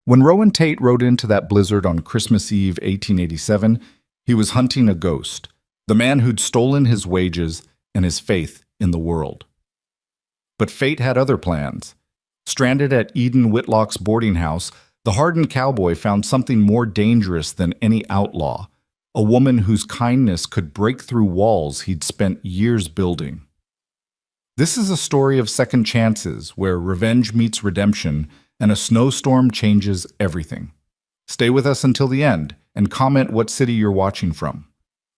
When Rowan Tate rode into that blizzard on Christmas Eve 1887, he was hunting a ghost, the man who'd stolen his wages and his faith in the world. But fate had other plans. Stranded at Eden Whitlock's boarding house, the hardened cowboy found something more dangerous than any outlaw, a woman whose kindness could break through walls he'd spent years building. This is a story of second chances where revenge meets redemption and a snowstorm changes everything. Stay with us until the end and comment what city you're watching from.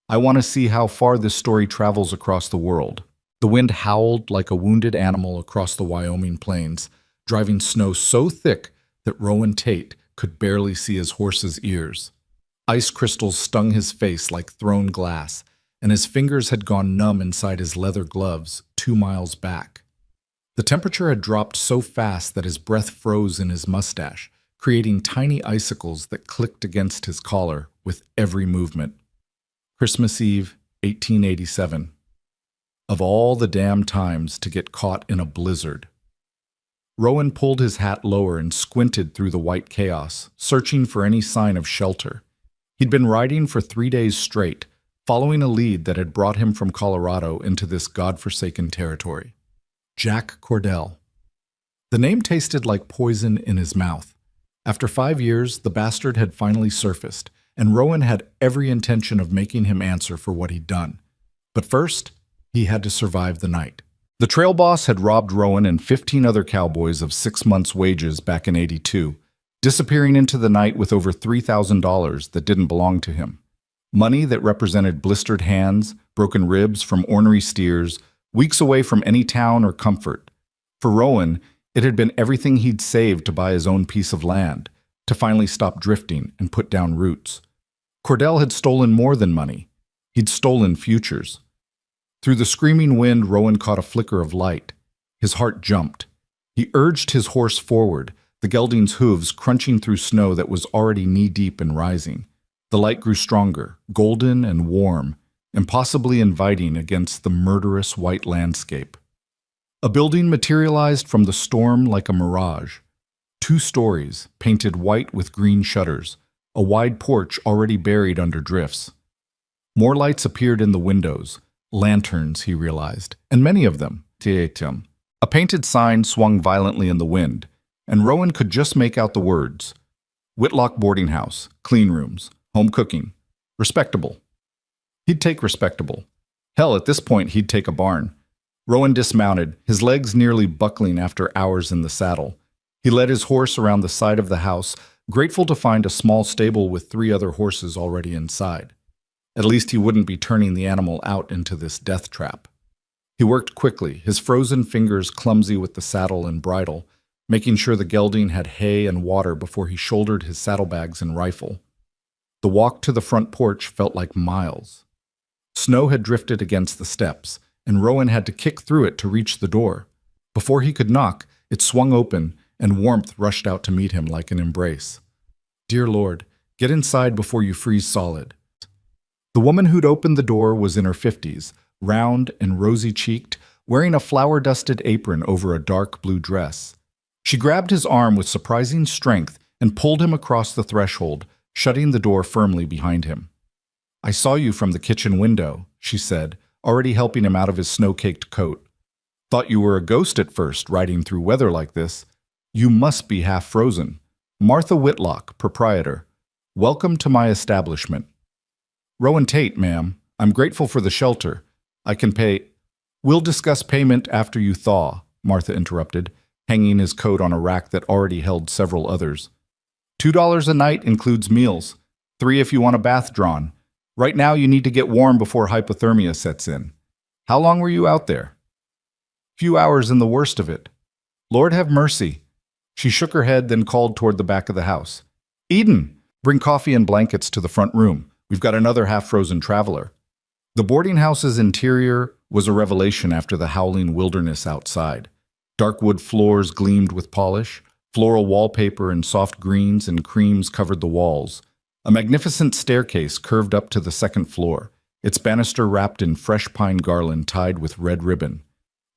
I want to see how far this story travels across the world. The wind howled like a wounded animal across the Wyoming plains, driving snow so thick that Rowan Tate could barely see his horse's ears. Ice crystals stung his face like thrown glass, and his fingers had gone numb inside his leather gloves 2 miles back. The temperature had dropped so fast that his breath froze in his mustache, creating tiny icicles that clicked against his collar with every movement. Christmas Eve, 1887. Of all the damn times to get caught in a blizzard. Rowan pulled his hat lower and squinted through the white chaos, searching for any sign of shelter. He'd been riding for 3 days straight, following a lead that had brought him from Colorado into this godforsaken territory. Jack Cordell. The name tasted like poison in his mouth. After 5 years, the bastard had finally surfaced, and Rowan had every intention of making him answer for what he'd done. But first, he had to survive the night. The trail boss had robbed Rowan and 15 other cowboys of 6 months' wages back in '82, disappearing into the night with over $3,000 that didn't belong to him. Money that represented blistered hands, broken ribs from ornery steers, weeks away from any town or comfort. For Rowan, it had been everything he'd saved to buy his own piece of land, to finally stop drifting and put down roots. Cordell had stolen more than money. He'd stolen futures. Through the screaming wind, Rowan caught a flicker of light. His heart jumped. He urged his horse forward, the gelding's hooves crunching through snow that was already knee-deep and rising. The light grew stronger, golden and warm, impossibly inviting against the murderous white landscape. A building materialized from the storm like a mirage. 2 stories, painted white with green shutters, a wide porch already buried under drifts. More lights appeared in the windows, lanterns, he realized, and many of them. A painted sign swung violently in the wind, and Rowan could just make out the words. Whitlock Boarding House, clean rooms, home cooking, respectable. He'd take respectable. Hell, at this point, he'd take a barn. Rowan dismounted, his legs nearly buckling after hours in the saddle. He led his horse around the side of the house, grateful to find a small stable with 3 other horses already inside. At least he wouldn't be turning the animal out into this death trap. He worked quickly, his frozen fingers clumsy with the saddle and bridle, making sure the gelding had hay and water before he shouldered his saddlebags and rifle. The walk to the front porch felt like miles. Snow had drifted against the steps, and Rowan had to kick through it to reach the door. Before he could knock, it swung open, and warmth rushed out to meet him like an embrace. Dear Lord, get inside before you freeze solid. The woman who'd opened the door was in her 50s, round and rosy-cheeked, wearing a flour-dusted apron over a dark blue dress. She grabbed his arm with surprising strength and pulled him across the threshold, shutting the door firmly behind him. I saw you from the kitchen window, she said, already helping him out of his snow-caked coat. Thought you were a ghost at first, riding through weather like this. You must be half frozen. Martha Whitlock, proprietor. Welcome to my establishment. Rowan Tate, ma'am. I'm grateful for the shelter. I can pay— We'll discuss payment after you thaw, Martha interrupted, hanging his coat on a rack that already held several others. $2 a night includes meals. 3 if you want a bath drawn. Right now you need to get warm before hypothermia sets in. How long were you out there? Few hours in the worst of it. Lord have mercy. She shook her head, then called toward the back of the house. Eden, bring coffee and blankets to the front room. We've got another half-frozen traveler. The boarding house's interior was a revelation after the howling wilderness outside. Dark wood floors gleamed with polish. Floral wallpaper and soft greens and creams covered the walls. A magnificent staircase curved up to the second floor, its banister wrapped in fresh pine garland tied with red ribbon.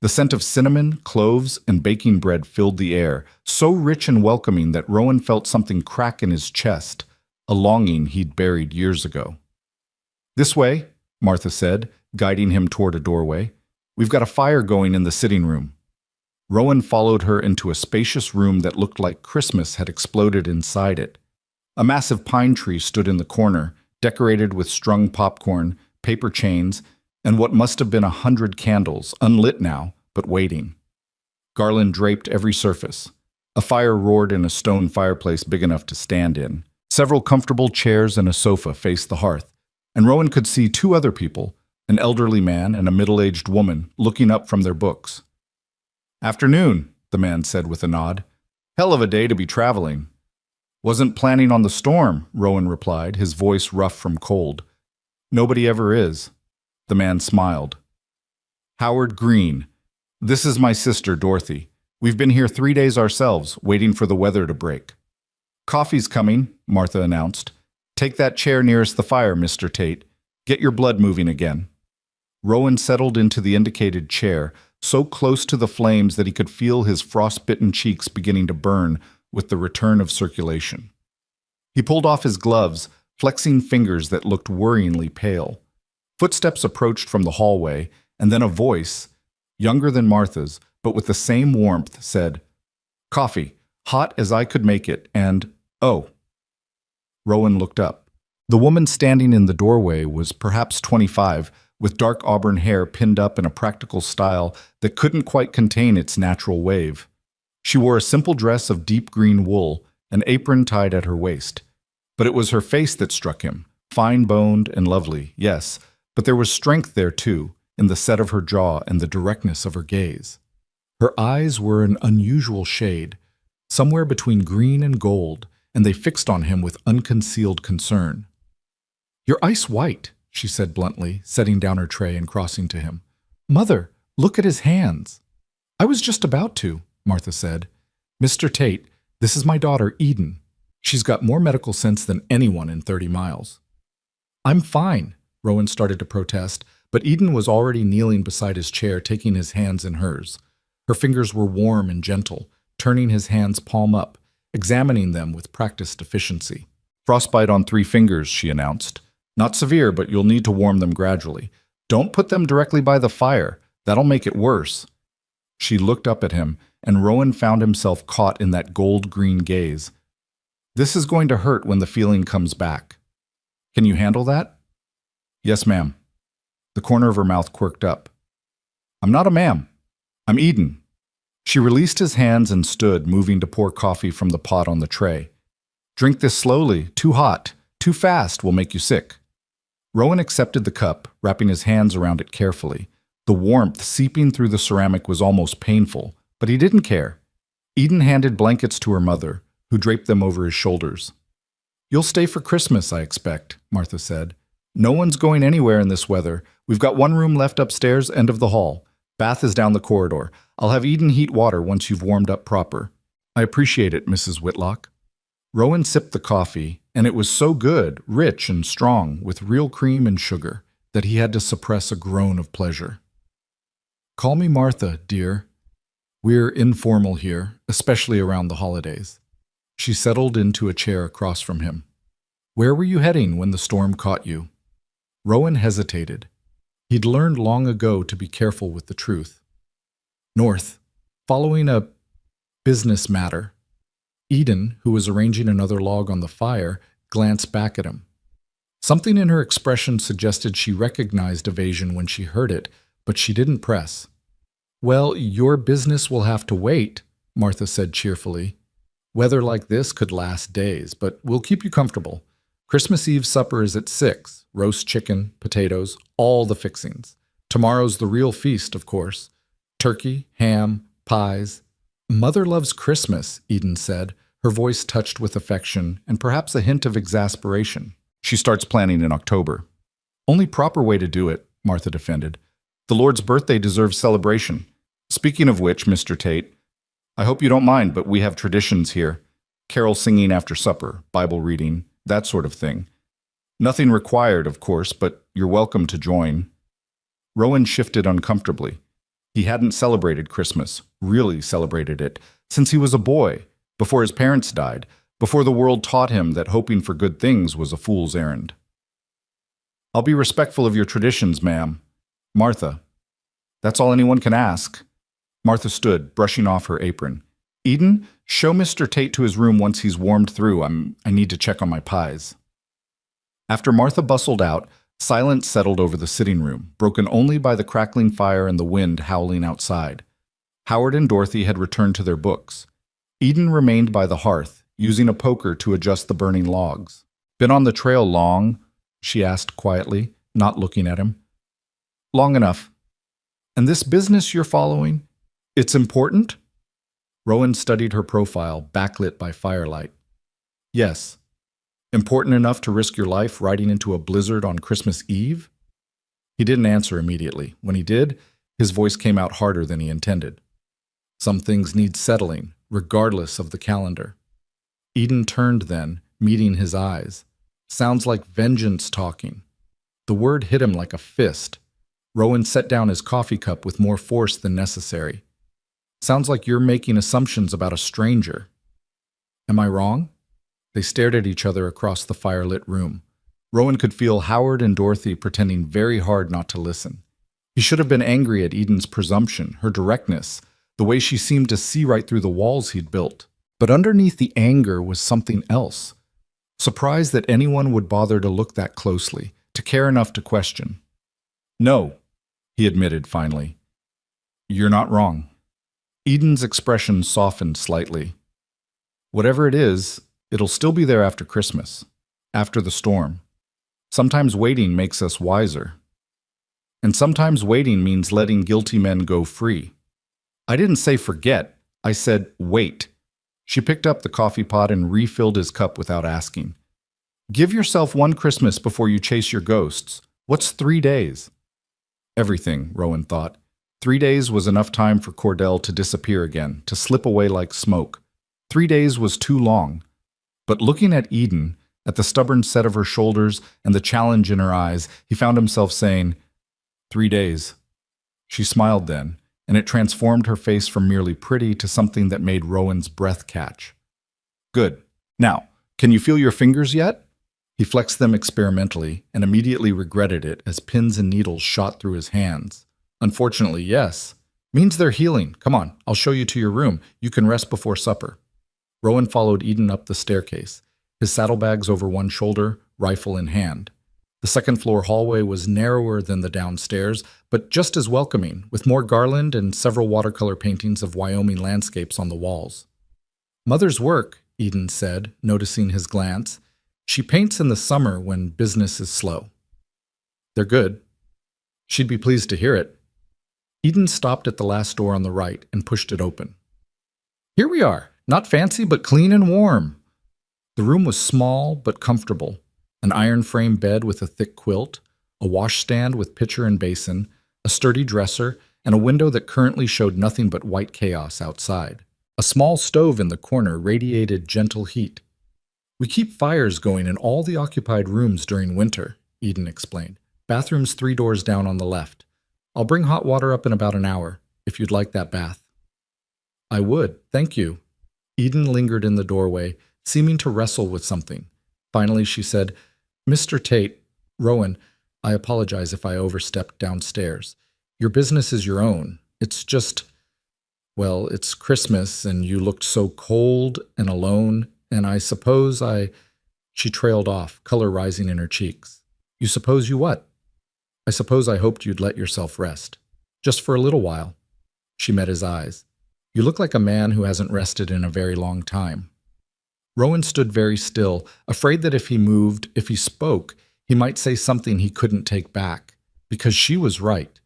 The scent of cinnamon, cloves, and baking bread filled the air, so rich and welcoming that Rowan felt something crack in his chest, a longing he'd buried years ago. "This way," Martha said, guiding him toward a doorway. "We've got a fire going in the sitting room." Rowan followed her into a spacious room that looked like Christmas had exploded inside it. A massive pine tree stood in the corner, decorated with strung popcorn, paper chains, and what must have been 100 candles, unlit now, but waiting. Garland draped every surface. A fire roared in a stone fireplace big enough to stand in. Several comfortable chairs and a sofa faced the hearth, and Rowan could see two other people, an elderly man and a middle-aged woman, looking up from their books. "Afternoon," the man said with a nod. "Hell of a day to be traveling." "Wasn't planning on the storm," Rowan replied, his voice rough from cold. "Nobody ever is." The man smiled. "Howard Green. This is my sister, Dorothy. We've been here 3 days ourselves, waiting for the weather to break." "Coffee's coming," Martha announced. "Take that chair nearest the fire, Mr. Tate. Get your blood moving again." Rowan settled into the indicated chair, so close to the flames that he could feel his frostbitten cheeks beginning to burn with the return of circulation. He pulled off his gloves, flexing fingers that looked worryingly pale. Footsteps approached from the hallway, and then a voice, younger than Martha's, but with the same warmth, said, "Coffee, hot as I could make it, and, oh." Rowan looked up. The woman standing in the doorway was perhaps 25, with dark auburn hair pinned up in a practical style that couldn't quite contain its natural wave. She wore a simple dress of deep green wool, an apron tied at her waist. But it was her face that struck him, fine-boned and lovely, yes, but there was strength there too, in the set of her jaw and the directness of her gaze. Her eyes were an unusual shade, somewhere between green and gold, and they fixed on him with unconcealed concern. "You're ice white," she said bluntly, setting down her tray and crossing to him. "Mother, look at his hands." "I was just about to," Martha said. "Mr. Tate, this is my daughter, Eden. She's got more medical sense than anyone in 30 miles. "I'm fine," Rowan started to protest, but Eden was already kneeling beside his chair, taking his hands in hers. Her fingers were warm and gentle, turning his hands palm up, examining them with practiced efficiency. "Frostbite on 3 fingers," she announced. "Not severe, but you'll need to warm them gradually. Don't put them directly by the fire. That'll make it worse." She looked up at him, and Rowan found himself caught in that gold-green gaze. "This is going to hurt when the feeling comes back. Can you handle that?" "Yes, ma'am." The corner of her mouth quirked up. "I'm not a ma'am. I'm Eden." She released his hands and stood, moving to pour coffee from the pot on the tray. "Drink this slowly. Too hot. Too fast will make you sick." Rowan accepted the cup, wrapping his hands around it carefully. The warmth seeping through the ceramic was almost painful, but he didn't care. Eden handed blankets to her mother, who draped them over his shoulders. "You'll stay for Christmas, I expect," Martha said. "No one's going anywhere in this weather. We've got 1 room left upstairs, end of the hall. Bath is down the corridor. I'll have Eden heat water once you've warmed up proper." "I appreciate it, Mrs. Whitlock." Rowan sipped the coffee, and it was so good, rich and strong, with real cream and sugar, that he had to suppress a groan of pleasure. "Call me Martha, dear. We're informal here, especially around the holidays." She settled into a chair across from him. "Where were you heading when the storm caught you?" Rowan hesitated. He'd learned long ago to be careful with the truth. "North, following a business matter." Eden, who was arranging another log on the fire, glanced back at him. Something in her expression suggested she recognized evasion when she heard it, but she didn't press. "Well, your business will have to wait," Martha said cheerfully. "Weather like this could last days, but we'll keep you comfortable. Christmas Eve supper is at 6, roast chicken, potatoes, all the fixings. Tomorrow's the real feast, of course. Turkey, ham, pies." "Mother loves Christmas," Eden said, her voice touched with affection and perhaps a hint of exasperation. "She starts planning in October." "Only proper way to do it," Martha defended. "The Lord's birthday deserves celebration. Speaking of which, Mr. Tate, I hope you don't mind, but we have traditions here. Carol singing after supper, Bible reading, that sort of thing. Nothing required, of course, but you're welcome to join." Rowan shifted uncomfortably. He hadn't celebrated Christmas, really celebrated it, since he was a boy, before his parents died, before the world taught him that hoping for good things was a fool's errand. "I'll be respectful of your traditions, ma'am. Martha." That's all anyone can ask. Martha stood, brushing off her apron. "Eden, show Mr. Tate to his room once he's warmed through. I need to check on my pies." After Martha bustled out, silence settled over the sitting room, broken only by the crackling fire and the wind howling outside. Howard and Dorothy had returned to their books. Eden remained by the hearth, using a poker to adjust the burning logs. "Been on the trail long?" she asked quietly, not looking at him. "Long enough." "And this business you're following? It's important?" Rowan studied her profile, backlit by firelight. "Yes. Important enough to risk your life riding into a blizzard on Christmas Eve?" He didn't answer immediately. When he did, his voice came out harder than he intended. "Some things need settling, regardless of the calendar." Eden turned then, meeting his eyes. "Sounds like vengeance talking." The word hit him like a fist. Rowan set down his coffee cup with more force than necessary. "Sounds like you're making assumptions about a stranger." "Am I wrong?" They stared at each other across the firelit room. Rowan could feel Howard and Dorothy pretending very hard not to listen. He should have been angry at Eden's presumption, her directness, the way she seemed to see right through the walls he'd built. But underneath the anger was something else. Surprise that anyone would bother to look that closely, to care enough to question. "No," he admitted finally. "You're not wrong." Eden's expression softened slightly. "Whatever it is, it'll still be there after Christmas, after the storm. Sometimes waiting makes us wiser. And sometimes waiting means letting guilty men go free." "I didn't say forget. I said wait." She picked up the coffee pot and refilled his cup without asking. "Give yourself one Christmas before you chase your ghosts. What's 3 days?" Everything, Rowan thought. 3 days was enough time for Cordell to disappear again, to slip away like smoke. 3 days was too long. But looking at Eden, at the stubborn set of her shoulders and the challenge in her eyes, he found himself saying, 3 days. She smiled then, and it transformed her face from merely pretty to something that made Rowan's breath catch. "Good. Now, can you feel your fingers yet?" He flexed them experimentally and immediately regretted it as pins and needles shot through his hands. "Unfortunately, yes. Means they're healing. Come on, I'll show you to your room. You can rest before supper." Rowan followed Eden up the staircase, his saddlebags over one shoulder, rifle in hand. The second-floor hallway was narrower than the downstairs, but just as welcoming, with more garland and several watercolor paintings of Wyoming landscapes on the walls. "Mother's work," Eden said, noticing his glance. "She paints in the summer when business is slow." "They're good." "She'd be pleased to hear it." Eden stopped at the last door on the right and pushed it open. "Here we are. Not fancy, but clean and warm." The room was small but comfortable. An iron frame bed with a thick quilt, a washstand with pitcher and basin, a sturdy dresser, and a window that currently showed nothing but white chaos outside. A small stove in the corner radiated gentle heat. "We keep fires going in all the occupied rooms during winter," Eden explained. "Bathroom's 3 doors down on the left. I'll bring hot water up in about an hour, if you'd like that bath." "I would, thank you." Eden lingered in the doorway, seeming to wrestle with something. Finally she said, "Mr. Tate, Rowan, I apologize if I overstepped downstairs. Your business is your own. It's just, well, it's Christmas and you looked so cold and alone, and I suppose I—" She trailed off, color rising in her cheeks. "You suppose you what?" "I suppose I hoped you'd let yourself rest. Just for a little while." She met his eyes. "You look like a man who hasn't rested in a very long time." Rowan stood very still, afraid that if he moved, if he spoke, he might say something he couldn't take back. Because she was right.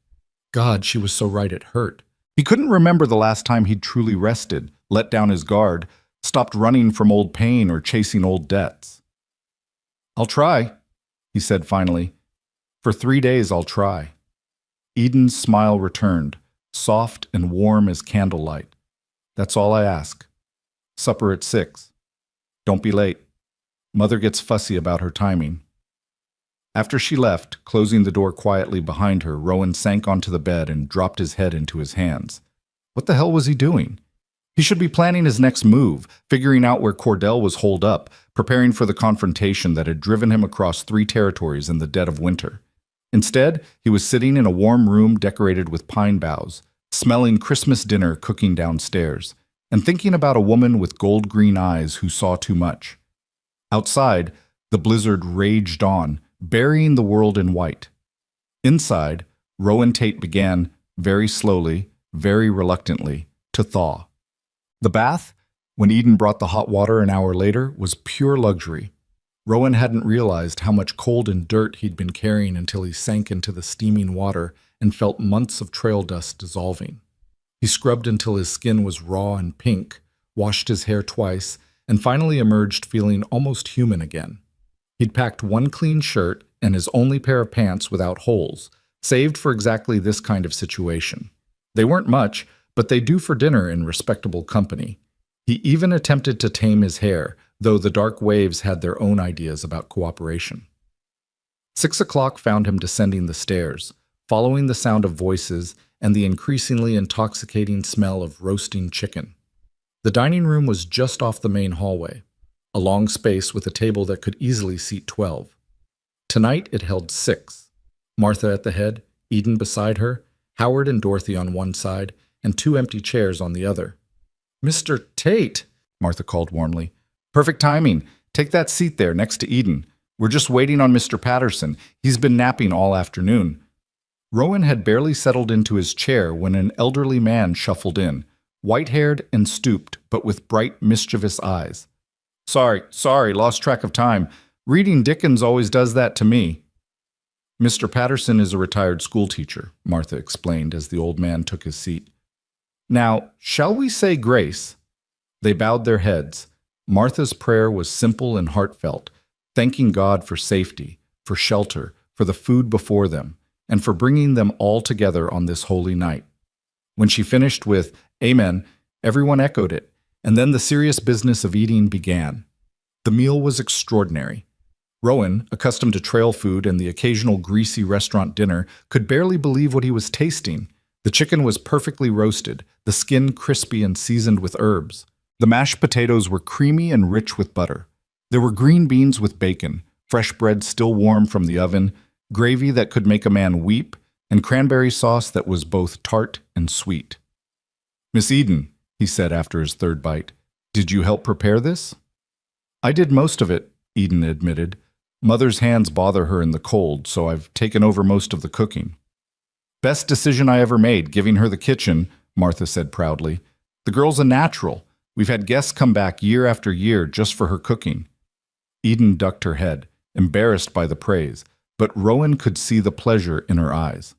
God, she was so right it hurt. He couldn't remember the last time he'd truly rested, let down his guard, stopped running from old pain or chasing old debts. "I'll try," he said finally. "For 3 days I'll try." Eden's smile returned, soft and warm as candlelight. "That's all I ask. Supper at 6. Don't be late. Mother gets fussy about her timing." After she left, closing the door quietly behind her, Rowan sank onto the bed and dropped his head into his hands. What the hell was he doing? He should be planning his next move, figuring out where Cordell was holed up, preparing for the confrontation that had driven him across 3 territories in the dead of winter. Instead, he was sitting in a warm room decorated with pine boughs, smelling Christmas dinner cooking downstairs, and thinking about a woman with gold-green eyes who saw too much. Outside, the blizzard raged on, burying the world in white. Inside, Rowan Tate began, very slowly, very reluctantly, to thaw. The bath, when Eden brought the hot water an hour later, was pure luxury. Rowan hadn't realized how much cold and dirt he'd been carrying until he sank into the steaming water and felt months of trail dust dissolving. He scrubbed until his skin was raw and pink, washed his hair twice, and finally emerged feeling almost human again. He'd packed 1 clean shirt and his only pair of pants without holes, saved for exactly this kind of situation. They weren't much, but they do for dinner in respectable company. He even attempted to tame his hair, though the dark waves had their own ideas about cooperation. 6 o'clock found him descending the stairs, following the sound of voices and the increasingly intoxicating smell of roasting chicken. The dining room was just off the main hallway, a long space with a table that could easily seat 12. Tonight it held 6. Martha at the head, Eden beside her, Howard and Dorothy on one side, and 2 empty chairs on the other. "Mr. Tate," Martha called warmly. "Perfect timing. Take that seat there next to Eden. We're just waiting on Mr. Patterson. He's been napping all afternoon." Rowan had barely settled into his chair when an elderly man shuffled in, white-haired and stooped, but with bright, mischievous eyes. Sorry, lost track of time. Reading Dickens always does that to me." "Mr. Patterson is a retired schoolteacher," Martha explained as the old man took his seat. "Now, shall we say grace?" They bowed their heads. Martha's prayer was simple and heartfelt, thanking God for safety, for shelter, for the food before them, and for bringing them all together on this holy night. When she finished with "Amen," everyone echoed it, and then the serious business of eating began. The meal was extraordinary. Rowan, accustomed to trail food and the occasional greasy restaurant dinner, could barely believe what he was tasting. The chicken was perfectly roasted, the skin crispy and seasoned with herbs. The mashed potatoes were creamy and rich with butter. There were green beans with bacon, fresh bread still warm from the oven, gravy that could make a man weep, and cranberry sauce that was both tart and sweet. "Miss Eden," he said after his 3rd bite, "did you help prepare this?" "I did most of it," Eden admitted. "Mother's hands bother her in the cold, so I've taken over most of the cooking." "Best decision I ever made, giving her the kitchen," Martha said proudly. "The girl's a natural. We've had guests come back year after year just for her cooking." Eden ducked her head, embarrassed by the praise, but Rowan could see the pleasure in her eyes.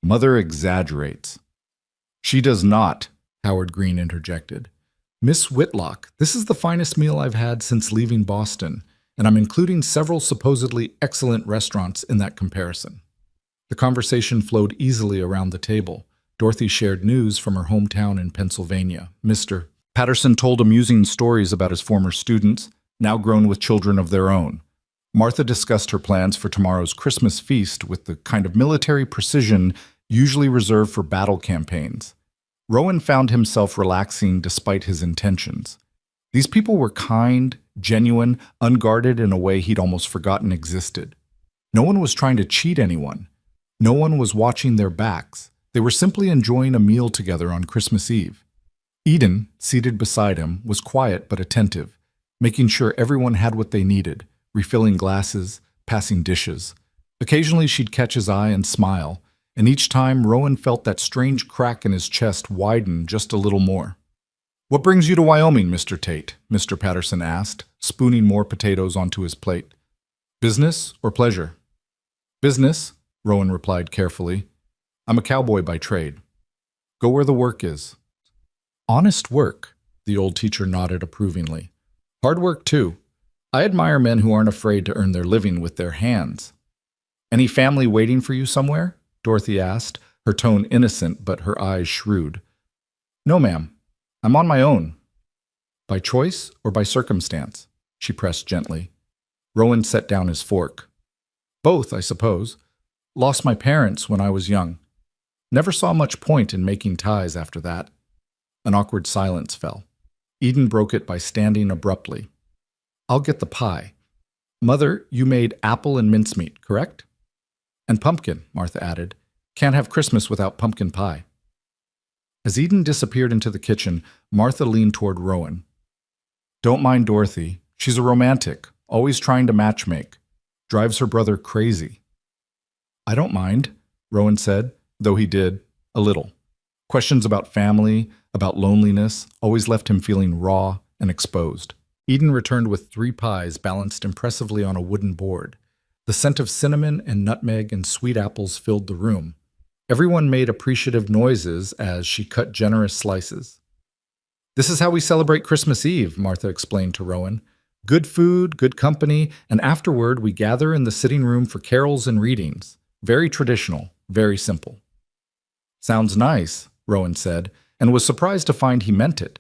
"Mother exaggerates." "She does not," Howard Green interjected. "Miss Whitlock, this is the finest meal I've had since leaving Boston, and I'm including several supposedly excellent restaurants in that comparison." The conversation flowed easily around the table. Dorothy shared news from her hometown in Pennsylvania. Mr. Patterson told amusing stories about his former students, now grown with children of their own. Martha discussed her plans for tomorrow's Christmas feast with the kind of military precision usually reserved for battle campaigns. Rowan found himself relaxing despite his intentions. These people were kind, genuine, unguarded in a way he'd almost forgotten existed. No one was trying to cheat anyone. No one was watching their backs. They were simply enjoying a meal together on Christmas Eve. Eden, seated beside him, was quiet but attentive, making sure everyone had what they needed, refilling glasses, passing dishes. Occasionally she'd catch his eye and smile, and each time Rowan felt that strange crack in his chest widen just a little more. "What brings you to Wyoming, Mr. Tate?" Mr. Patterson asked, spooning more potatoes onto his plate. "Business or pleasure?" "Business," Rowan replied carefully. "I'm a cowboy by trade." "Go where the work is." "Honest work," the old teacher nodded approvingly. "Hard work, too. I admire men who aren't afraid to earn their living with their hands." "Any family waiting for you somewhere?" Dorothy asked, her tone innocent but her eyes shrewd. "No, ma'am. I'm on my own." "By choice or by circumstance?" she pressed gently. Rowan set down his fork. Both, I suppose. Lost my parents when I was young. Never saw much point in making ties after that. An awkward silence fell. Eden broke it by standing abruptly. I'll get the pie. Mother, you made apple and mincemeat, correct? And pumpkin, Martha added. Can't have Christmas without pumpkin pie. As Eden disappeared into the kitchen, Martha leaned toward Rowan. Don't mind Dorothy. She's a romantic, always trying to matchmake. Drives her brother crazy. I don't mind, Rowan said, though he did, a little. Questions about family, about loneliness, always left him feeling raw and exposed. Eden returned with 3 pies balanced impressively on a wooden board. The scent of cinnamon and nutmeg and sweet apples filled the room. Everyone made appreciative noises as she cut generous slices. This is how we celebrate Christmas Eve, Martha explained to Rowan. Good food, good company, and afterward we gather in the sitting room for carols and readings. Very traditional, very simple. Sounds nice, Rowan said, and was surprised to find he meant it.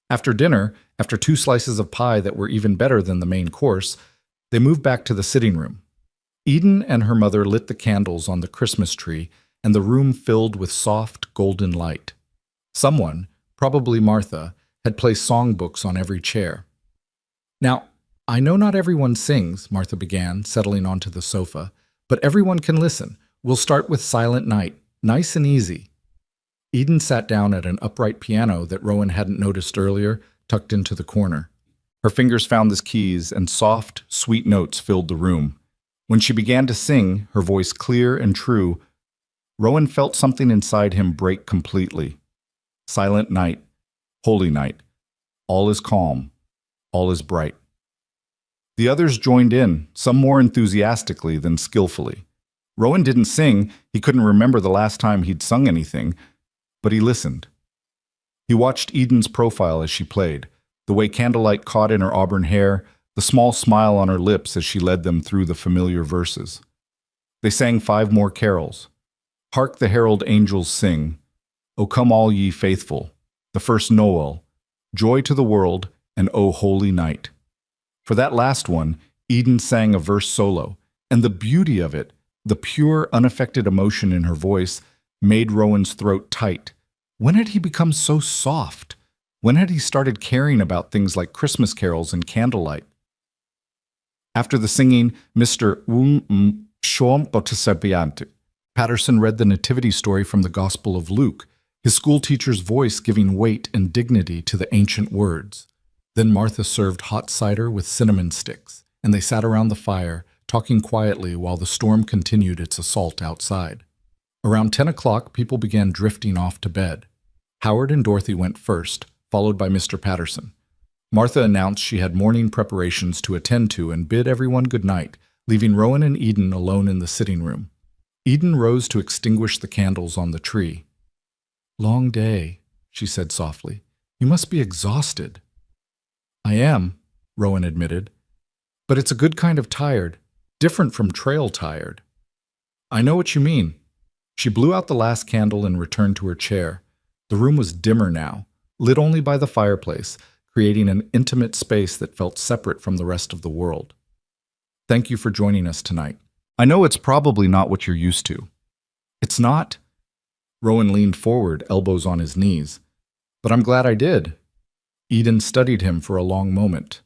After dinner, after 2 slices of pie that were even better than the main course, they moved back to the sitting room. Eden and her mother lit the candles on the Christmas tree, and the room filled with soft, golden light. Someone, probably Martha, had placed songbooks on every chair. Now, I know not everyone sings, Martha began, settling onto the sofa, but everyone can listen. We'll start with Silent Night, nice and easy. Eden sat down at an upright piano that Rowan hadn't noticed earlier, tucked into the corner. Her fingers found the keys, and soft, sweet notes filled the room. When she began to sing, her voice clear and true, Rowan felt something inside him break completely. Silent night, holy night. All is calm, all is bright. The others joined in, some more enthusiastically than skillfully. Rowan didn't sing, he couldn't remember the last time he'd sung anything, but he listened. He watched Eden's profile as she played, the way candlelight caught in her auburn hair, the small smile on her lips as she led them through the familiar verses. They sang 5 more carols. Hark the herald angels sing, O come all ye faithful, the first Noel, joy to the world, and O holy night. For that last one, Eden sang a verse solo, and the beauty of it, the pure, unaffected emotion in her voice, made Rowan's throat tight. When had he become so soft? When had he started caring about things like Christmas carols and candlelight? After the singing, Mr. Patterson read the nativity story from the Gospel of Luke, his schoolteacher's voice giving weight and dignity to the ancient words. Then Martha served hot cider with cinnamon sticks, and they sat around the fire, talking quietly while the storm continued its assault outside. Around 10 o'clock, people began drifting off to bed. Howard and Dorothy went first, followed by Mr. Patterson. Martha announced she had morning preparations to attend to and bid everyone good night, leaving Rowan and Eden alone in the sitting room. Eden rose to extinguish the candles on the tree. Long day, she said softly. You must be exhausted. I am, Rowan admitted. But it's a good kind of tired, different from trail tired. I know what you mean. She blew out the last candle and returned to her chair. The room was dimmer now, lit only by the fireplace, creating an intimate space that felt separate from the rest of the world. Thank you for joining us tonight. I know it's probably not what you're used to. It's not? Rowan leaned forward, elbows on his knees. But I'm glad I did. Eden studied him for a long moment.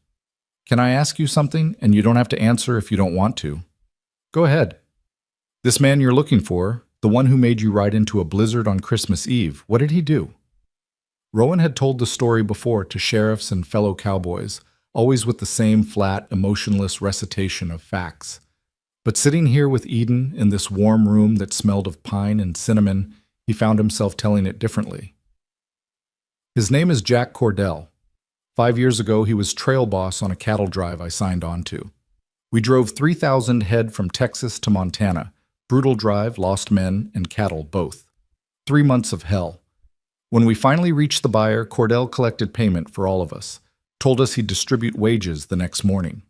Can I ask you something, and you don't have to answer if you don't want to? Go ahead. This man you're looking for, the one who made you ride into a blizzard on Christmas Eve, what did he do? Rowan had told the story before to sheriffs and fellow cowboys, always with the same flat, emotionless recitation of facts. But sitting here with Eden in this warm room that smelled of pine and cinnamon, he found himself telling it differently. His name is Jack Cordell. 5 years ago, he was trail boss on a cattle drive I signed on to. We drove 3,000 head from Texas to Montana. Brutal drive, lost men, and cattle both. 3 months of hell. When we finally reached the buyer, Cordell collected payment for all of us, told us he'd distribute wages the next morning.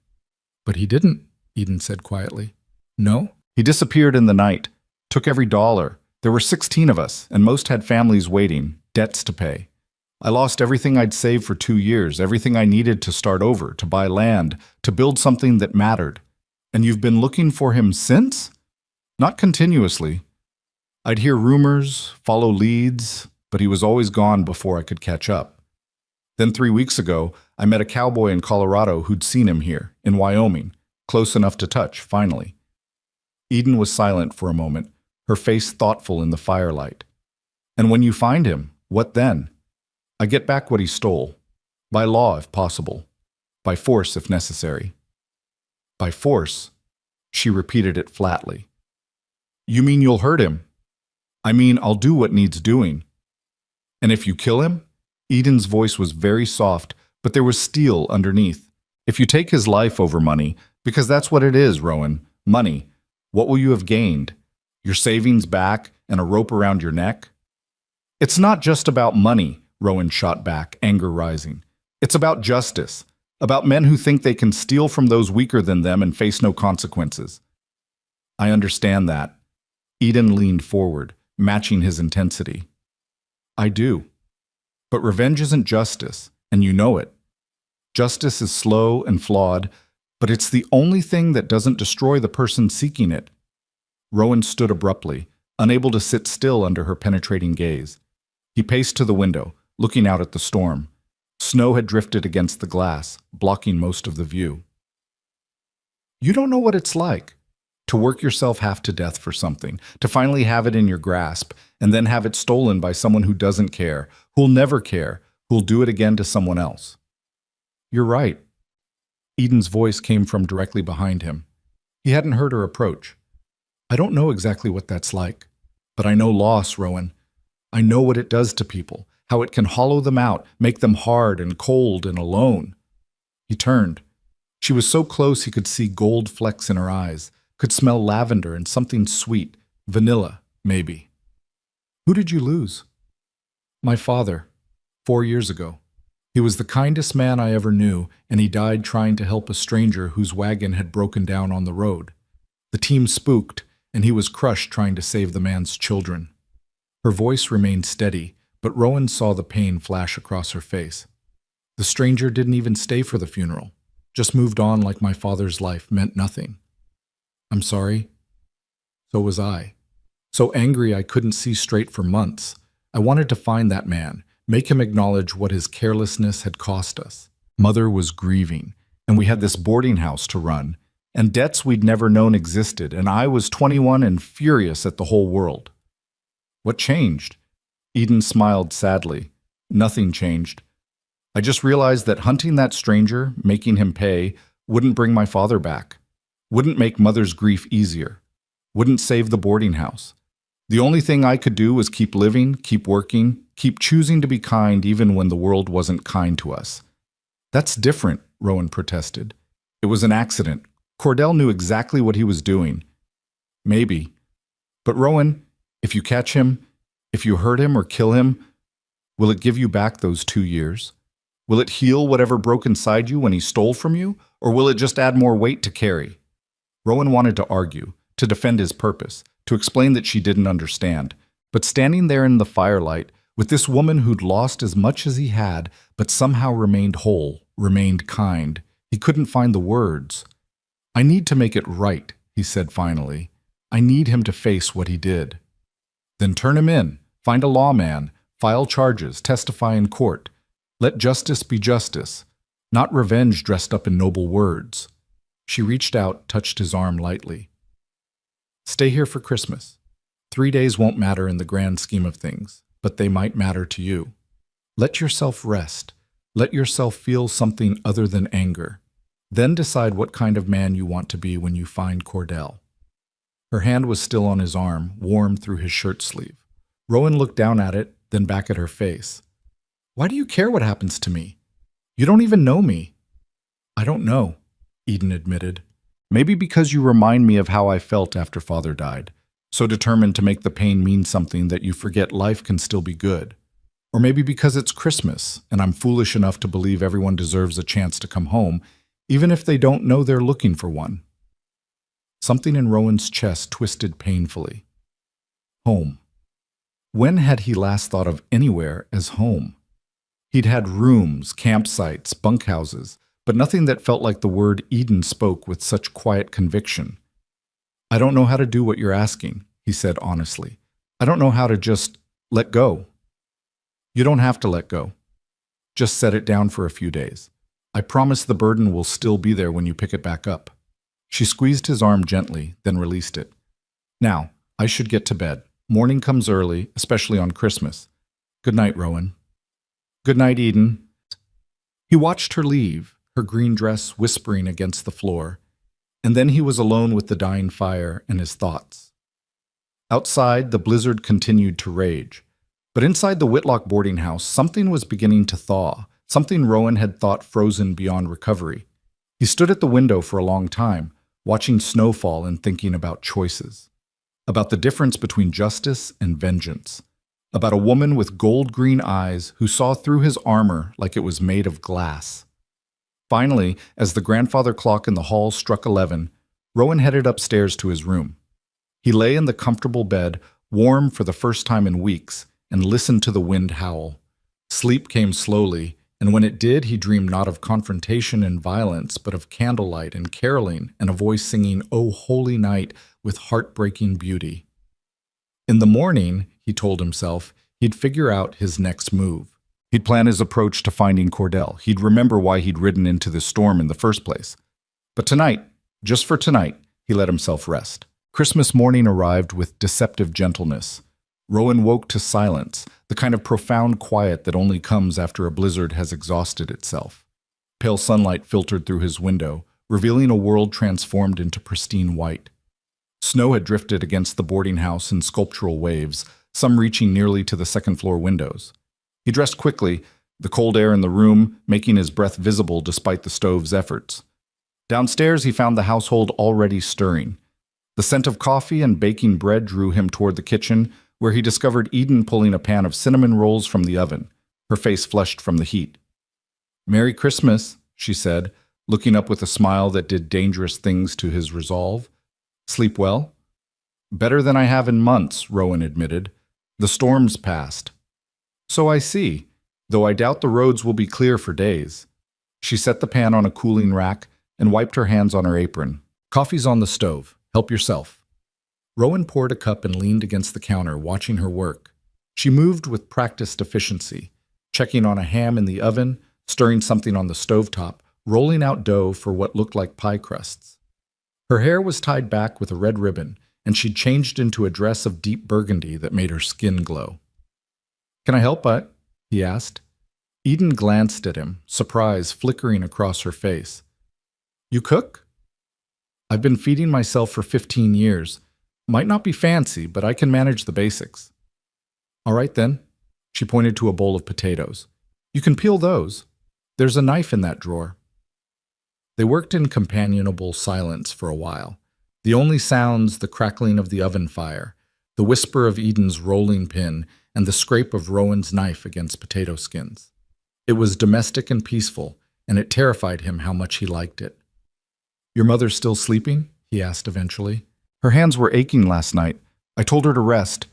But he didn't, Eden said quietly. No? He disappeared in the night, took every dollar. There were 16 of us, and most had families waiting, debts to pay. I lost everything I'd saved for 2 years, everything I needed to start over, to buy land, to build something that mattered. And you've been looking for him since? Not continuously. I'd hear rumors, follow leads, but he was always gone before I could catch up. Then 3 weeks ago, I met a cowboy in Colorado who'd seen him here, in Wyoming, close enough to touch, finally. Eden was silent for a moment, her face thoughtful in the firelight. And when you find him, what then? I get back what he stole. By law, if possible. By force, if necessary. By force? She repeated it flatly. You mean you'll hurt him? I mean, I'll do what needs doing. And if you kill him? Eden's voice was very soft, but there was steel underneath. If you take his life over money, because that's what it is, Rowan, money, what will you have gained? Your savings back and a rope around your neck? It's not just about money, Rowan shot back, anger rising. It's about justice, about men who think they can steal from those weaker than them and face no consequences. I understand that. Eden leaned forward, matching his intensity. I do. But revenge isn't justice, and you know it. Justice is slow and flawed, but it's the only thing that doesn't destroy the person seeking it. Rowan stood abruptly, unable to sit still under her penetrating gaze. He paced to the window, looking out at the storm. Snow had drifted against the glass, blocking most of the view. You don't know what it's like to work yourself half to death for something, to finally have it in your grasp, and then have it stolen by someone who doesn't care, who'll never care, who'll do it again to someone else. You're right. Eden's voice came from directly behind him. He hadn't heard her approach. I don't know exactly what that's like, but I know loss, Rowan. I know what it does to people, how it can hollow them out, make them hard and cold and alone. He turned. She was so close he could see gold flecks in her eyes, could smell lavender and something sweet, vanilla, maybe. Who did you lose? My father, 4 years ago. He was the kindest man I ever knew, and he died trying to help a stranger whose wagon had broken down on the road. The team spooked, and he was crushed trying to save the man's children. Her voice remained steady, but Rowan saw the pain flash across her face. The stranger didn't even stay for the funeral, just moved on like my father's life meant nothing. I'm sorry. So was I. So angry I couldn't see straight for months. I wanted to find that man, make him acknowledge what his carelessness had cost us. Mother was grieving, and we had this boarding house to run, and debts we'd never known existed, and I was 21 and furious at the whole world. What changed? Eden smiled sadly. Nothing changed. I just realized that hunting that stranger, making him pay, wouldn't bring my father back, wouldn't make Mother's grief easier, wouldn't save the boarding house. The only thing I could do was keep living, keep working, keep choosing to be kind even when the world wasn't kind to us. That's different, Rowan protested. It was an accident. Cordell knew exactly what he was doing. Maybe. But Rowan, if you catch him, if you hurt him or kill him, will it give you back those 2 years? Will it heal whatever broke inside you when he stole from you, or will it just add more weight to carry? Rowan wanted to argue, to defend his purpose, to explain that she didn't understand. But standing there in the firelight, with this woman who'd lost as much as he had, but somehow remained whole, remained kind, he couldn't find the words. I need to make it right, he said finally. I need him to face what he did. Then turn him in, find a lawman, file charges, testify in court. Let justice be justice, not revenge dressed up in noble words. She reached out, touched his arm lightly. Stay here for Christmas. 3 days won't matter in the grand scheme of things, but they might matter to you. Let yourself rest. Let yourself feel something other than anger. Then decide what kind of man you want to be when you find Cordell. Her hand was still on his arm, warm through his shirt sleeve. Rowan looked down at it, then back at her face. Why do you care what happens to me? You don't even know me. I don't know, Eden admitted. Maybe because you remind me of how I felt after Father died, so determined to make the pain mean something that you forget life can still be good. Or maybe because it's Christmas, and I'm foolish enough to believe everyone deserves a chance to come home, even if they don't know they're looking for one. Something in Rowan's chest twisted painfully. Home. When had he last thought of anywhere as home? He'd had rooms, campsites, bunkhouses, but nothing that felt like the word Eden spoke with such quiet conviction. "I don't know how to do what you're asking," he said honestly. "I don't know how to just let go." "You don't have to let go. Just set it down for a few days. I promise the burden will still be there when you pick it back up." She squeezed his arm gently, then released it. "Now, I should get to bed. Morning comes early, especially on Christmas. Good night, Rowan." "Good night, Eden." He watched her leave, her green dress whispering against the floor, and then he was alone with the dying fire and his thoughts. Outside, the blizzard continued to rage. But inside the Whitlock boarding house, something was beginning to thaw, something Rowan had thought frozen beyond recovery. He stood at the window for a long time, watching snowfall and thinking about choices. About the difference between justice and vengeance. About a woman with gold-green eyes who saw through his armor like it was made of glass. Finally, as the grandfather clock in the hall struck 11, Rowan headed upstairs to his room. He lay in the comfortable bed, warm for the first time in weeks, and listened to the wind howl. Sleep came slowly, and when it did, he dreamed not of confrontation and violence, but of candlelight and caroling and a voice singing "O Holy Night" with heartbreaking beauty. In the morning, he told himself, he'd figure out his next move. He'd plan his approach to finding Cordell. He'd remember why he'd ridden into the storm in the first place. But tonight, just for tonight, he let himself rest. Christmas morning arrived with deceptive gentleness. Rowan woke to silence, the kind of profound quiet that only comes after a blizzard has exhausted itself. Pale sunlight filtered through his window, revealing a world transformed into pristine white. Snow had drifted against the boarding house in sculptural waves, some reaching nearly to the second-floor windows. He dressed quickly, the cold air in the room making his breath visible despite the stove's efforts. Downstairs, he found the household already stirring. The scent of coffee and baking bread drew him toward the kitchen, where he discovered Eden pulling a pan of cinnamon rolls from the oven, her face flushed from the heat. "Merry Christmas," she said, looking up with a smile that did dangerous things to his resolve. "Sleep well?" "Better than I have in months," Rowan admitted. "The storm's passed." "So I see, though I doubt the roads will be clear for days." She set the pan on a cooling rack and wiped her hands on her apron. "Coffee's on the stove. Help yourself." Rowan poured a cup and leaned against the counter, watching her work. She moved with practiced efficiency, checking on a ham in the oven, stirring something on the stovetop, rolling out dough for what looked like pie crusts. Her hair was tied back with a red ribbon, and she'd changed into a dress of deep burgundy that made her skin glow. "Can I help, Butt?" he asked. Eden glanced at him, surprise flickering across her face. "You cook?" "I've been feeding myself for 15 years. Might not be fancy, but I can manage the basics." "All right, then." She pointed to a bowl of potatoes. "You can peel those. There's a knife in that drawer." They worked in companionable silence for a while. The only sounds the crackling of the oven fire, the whisper of Eden's rolling pin, and the scrape of Rowan's knife against potato skins. It was domestic and peaceful, and it terrified him how much he liked it. "Your mother's still sleeping?" he asked eventually. "Her hands were aching last night. I told her to rest.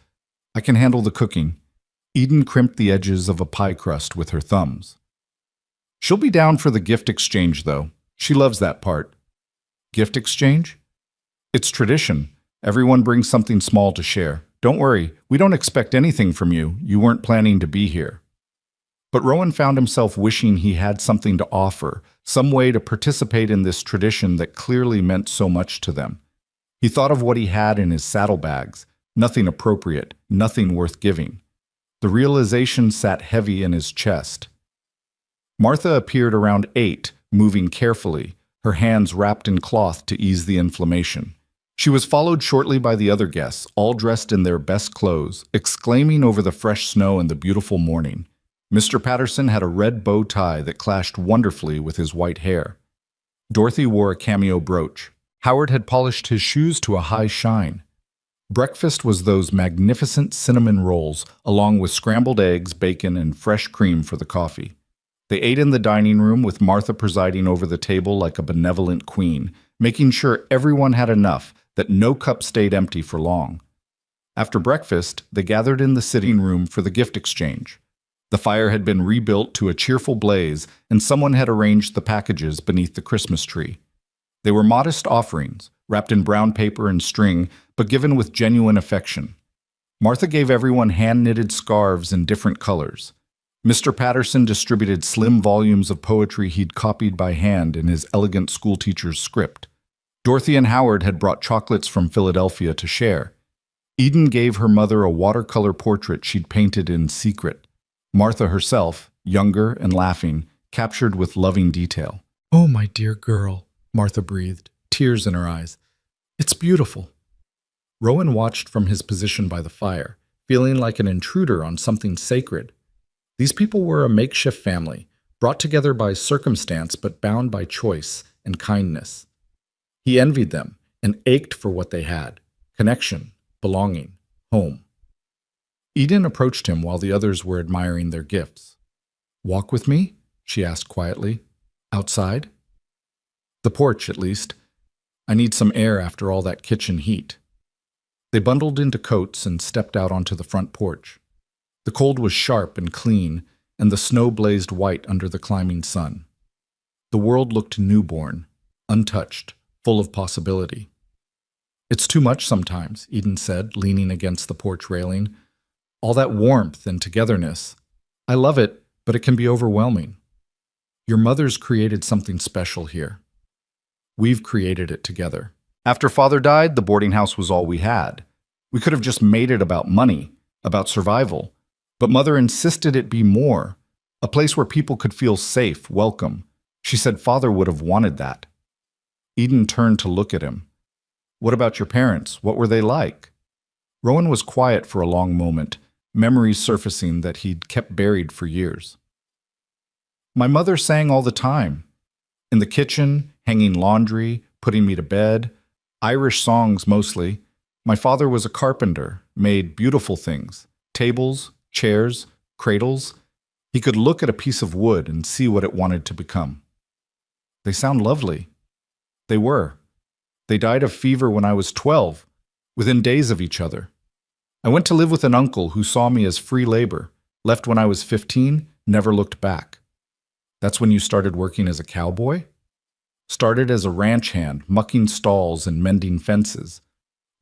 I can handle the cooking." Eden crimped the edges of a pie crust with her thumbs. "She'll be down for the gift exchange, though. She loves that part." "Gift exchange?" "It's tradition. Everyone brings something small to share. Don't worry, we don't expect anything from you. You weren't planning to be here." But Rowan found himself wishing he had something to offer, some way to participate in this tradition that clearly meant so much to them. He thought of what he had in his saddlebags, nothing appropriate, nothing worth giving. The realization sat heavy in his chest. Martha appeared around 8, moving carefully, her hands wrapped in cloth to ease the inflammation. She was followed shortly by the other guests, all dressed in their best clothes, exclaiming over the fresh snow and the beautiful morning. Mr. Patterson had a red bow tie that clashed wonderfully with his white hair. Dorothy wore a cameo brooch. Howard had polished his shoes to a high shine. Breakfast was those magnificent cinnamon rolls, along with scrambled eggs, bacon, and fresh cream for the coffee. They ate in the dining room with Martha presiding over the table like a benevolent queen, making sure everyone had enough, that no cup stayed empty for long. After breakfast, they gathered in the sitting room for the gift exchange. The fire had been rebuilt to a cheerful blaze, and someone had arranged the packages beneath the Christmas tree. They were modest offerings, wrapped in brown paper and string, but given with genuine affection. Martha gave everyone hand-knitted scarves in different colors. Mr. Patterson distributed slim volumes of poetry he'd copied by hand in his elegant schoolteacher's script. Dorothy and Howard had brought chocolates from Philadelphia to share. Eden gave her mother a watercolor portrait she'd painted in secret. Martha herself, younger and laughing, captured with loving detail. "Oh, my dear girl," Martha breathed, tears in her eyes. "It's beautiful." Rowan watched from his position by the fire, feeling like an intruder on something sacred. These people were a makeshift family, brought together by circumstance but bound by choice and kindness. He envied them and ached for what they had: connection, belonging, home. Eden approached him while the others were admiring their gifts. "Walk with me?" she asked quietly. "Outside?" "The porch, at least. I need some air after all that kitchen heat." They bundled into coats and stepped out onto the front porch. The cold was sharp and clean, and the snow blazed white under the climbing sun. The world looked newborn, untouched, full of possibility. "It's too much sometimes," Eden said, leaning against the porch railing. "All that warmth and togetherness. I love it, but it can be overwhelming. Your mother's created something special here. We've created it together. After Father died, the boarding house was all we had. We could have just made it about money, about survival, but Mother insisted it be more, a place where people could feel safe, welcome. She said Father would have wanted that." Eden turned to look at him. "What about your parents? What were they like?" Rowan was quiet for a long moment, memories surfacing that he'd kept buried for years. "My mother sang all the time. In the kitchen, hanging laundry, putting me to bed. Irish songs mostly. My father was a carpenter, made beautiful things. Tables, chairs, cradles. He could look at a piece of wood and see what it wanted to become." "They sound lovely." "They were. They died of fever when I was 12, within days of each other. I went to live with an uncle who saw me as free labor, left when I was 15, never looked back." "That's when you started working as a cowboy?" "Started as a ranch hand, mucking stalls and mending fences.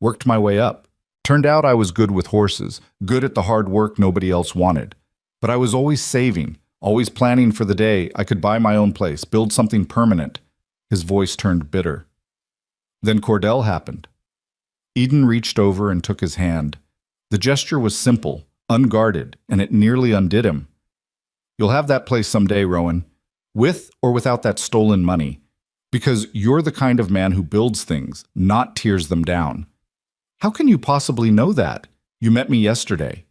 Worked my way up. Turned out I was good with horses, good at the hard work nobody else wanted. But I was always saving, always planning for the day I could buy my own place, build something permanent." His voice turned bitter. "Then Cordell happened." Eden reached over and took his hand. The gesture was simple, unguarded, and it nearly undid him. "You'll have that place someday, Rowan, with or without that stolen money, because you're the kind of man who builds things, not tears them down." "How can you possibly know that? You met me yesterday."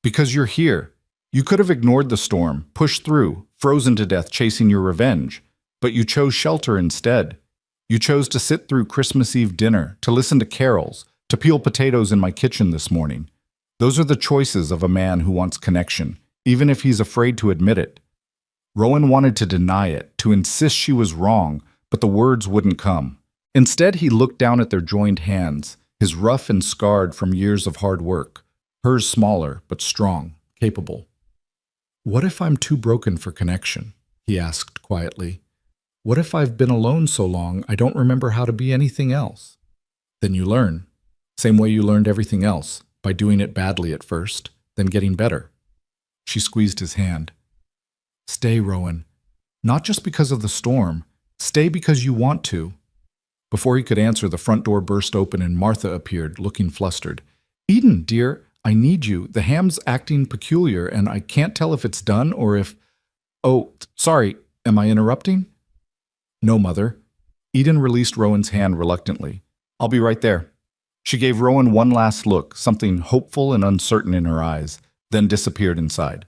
"Because you're here. You could have ignored the storm, pushed through, frozen to death chasing your revenge, but you chose shelter instead. You chose to sit through Christmas Eve dinner, to listen to carols, to peel potatoes in my kitchen this morning. Those are the choices of a man who wants connection, even if he's afraid to admit it." Rowan wanted to deny it, to insist she was wrong, but the words wouldn't come. Instead, he looked down at their joined hands, his rough and scarred from years of hard work, hers smaller but strong, capable. "What if I'm too broken for connection?" he asked quietly. "What if I've been alone so long I don't remember how to be anything else?" "Then you learn. Same way you learned everything else, by doing it badly at first, then getting better." She squeezed his hand. "Stay, Rowan. Not just because of the storm. Stay because you want to." Before he could answer, the front door burst open and Martha appeared, looking flustered. "Eden, dear, I need you. The ham's acting peculiar, and I can't tell if it's done or if—" "Oh, sorry. Am I interrupting?" "No, Mother." Eden released Rowan's hand reluctantly. "I'll be right there." She gave Rowan one last look, something hopeful and uncertain in her eyes, then disappeared inside.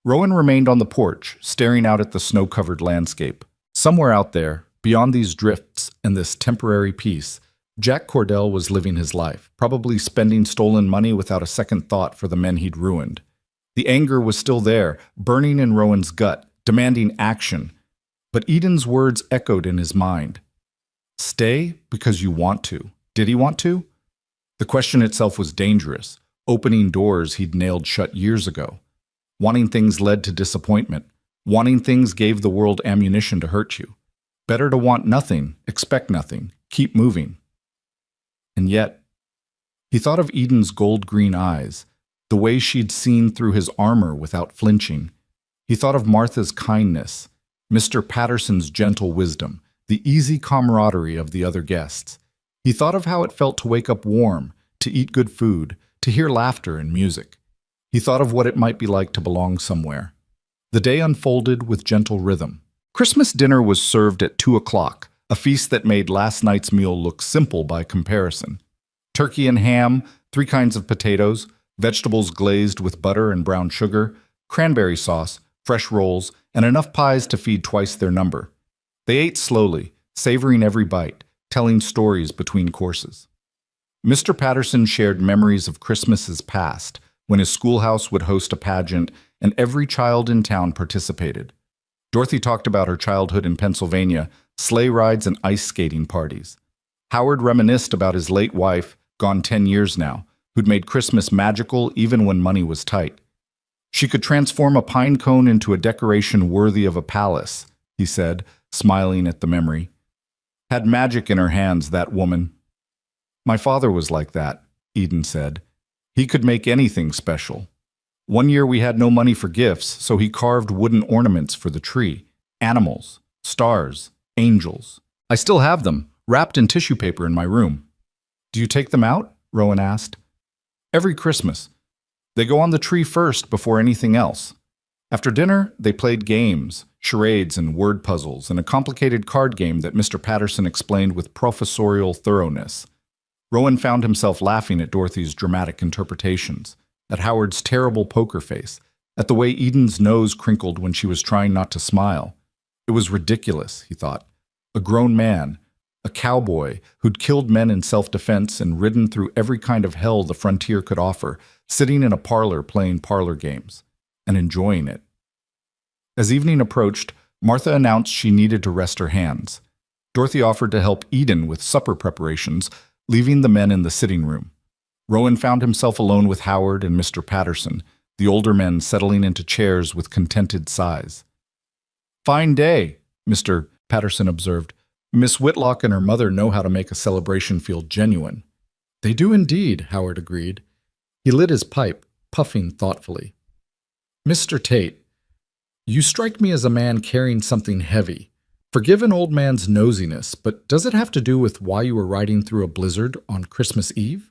Rowan remained on the porch, staring out at the snow-covered landscape. Somewhere out there, beyond these drifts and this temporary peace, Jack Cordell was living his life, probably spending stolen money without a second thought for the men he'd ruined. The anger was still there, burning in Rowan's gut, demanding action. But Eden's words echoed in his mind. "Stay because you want to." Did he want to? The question itself was dangerous, opening doors he'd nailed shut years ago. Wanting things led to disappointment. Wanting things gave the world ammunition to hurt you. Better to want nothing, expect nothing, keep moving. And yet, he thought of Eden's gold-green eyes, the way she'd seen through his armor without flinching. He thought of Martha's kindness, Mr. Patterson's gentle wisdom, the easy camaraderie of the other guests. He thought of how it felt to wake up warm, to eat good food, to hear laughter and music. He thought of what it might be like to belong somewhere. The day unfolded with gentle rhythm. Christmas dinner was served at 2 o'clock, a feast that made last night's meal look simple by comparison. Turkey and ham, 3 kinds of potatoes, vegetables glazed with butter and brown sugar, cranberry sauce, fresh rolls, and enough pies to feed twice their number. They ate slowly, savoring every bite, telling stories between courses. Mr. Patterson shared memories of Christmases past, when his schoolhouse would host a pageant and every child in town participated. Dorothy talked about her childhood in Pennsylvania, sleigh rides and ice skating parties. Howard reminisced about his late wife, gone 10 years now, who'd made Christmas magical even when money was tight. She could transform a pine cone into a decoration worthy of a palace, he said, smiling at the memory. Had magic in her hands, that woman. My father was like that, Eden said. He could make anything special. One year we had no money for gifts, so he carved wooden ornaments for the tree. Animals, stars, angels. I still have them, wrapped in tissue paper in my room. Do you take them out? Rowan asked. Every Christmas. They go on the tree first before anything else. After dinner, they played games, charades and word puzzles, and a complicated card game that Mr. Patterson explained with professorial thoroughness. Rowan found himself laughing at Dorothy's dramatic interpretations, at Howard's terrible poker face, at the way Eden's nose crinkled when she was trying not to smile. It was ridiculous, he thought. A grown man, a cowboy who'd killed men in self-defense and ridden through every kind of hell the frontier could offer, sitting in a parlor playing parlor games, and enjoying it. As evening approached, Martha announced she needed to rest her hands. Dorothy offered to help Eden with supper preparations, leaving the men in the sitting room. Rowan found himself alone with Howard and Mr. Patterson, the older men settling into chairs with contented sighs. Fine day, Mr. Patterson observed. Miss Whitlock and her mother know how to make a celebration feel genuine. They do indeed, Howard agreed. He lit his pipe, puffing thoughtfully. Mr. Tate, you strike me as a man carrying something heavy. Forgive an old man's nosiness, but does it have to do with why you were riding through a blizzard on Christmas Eve?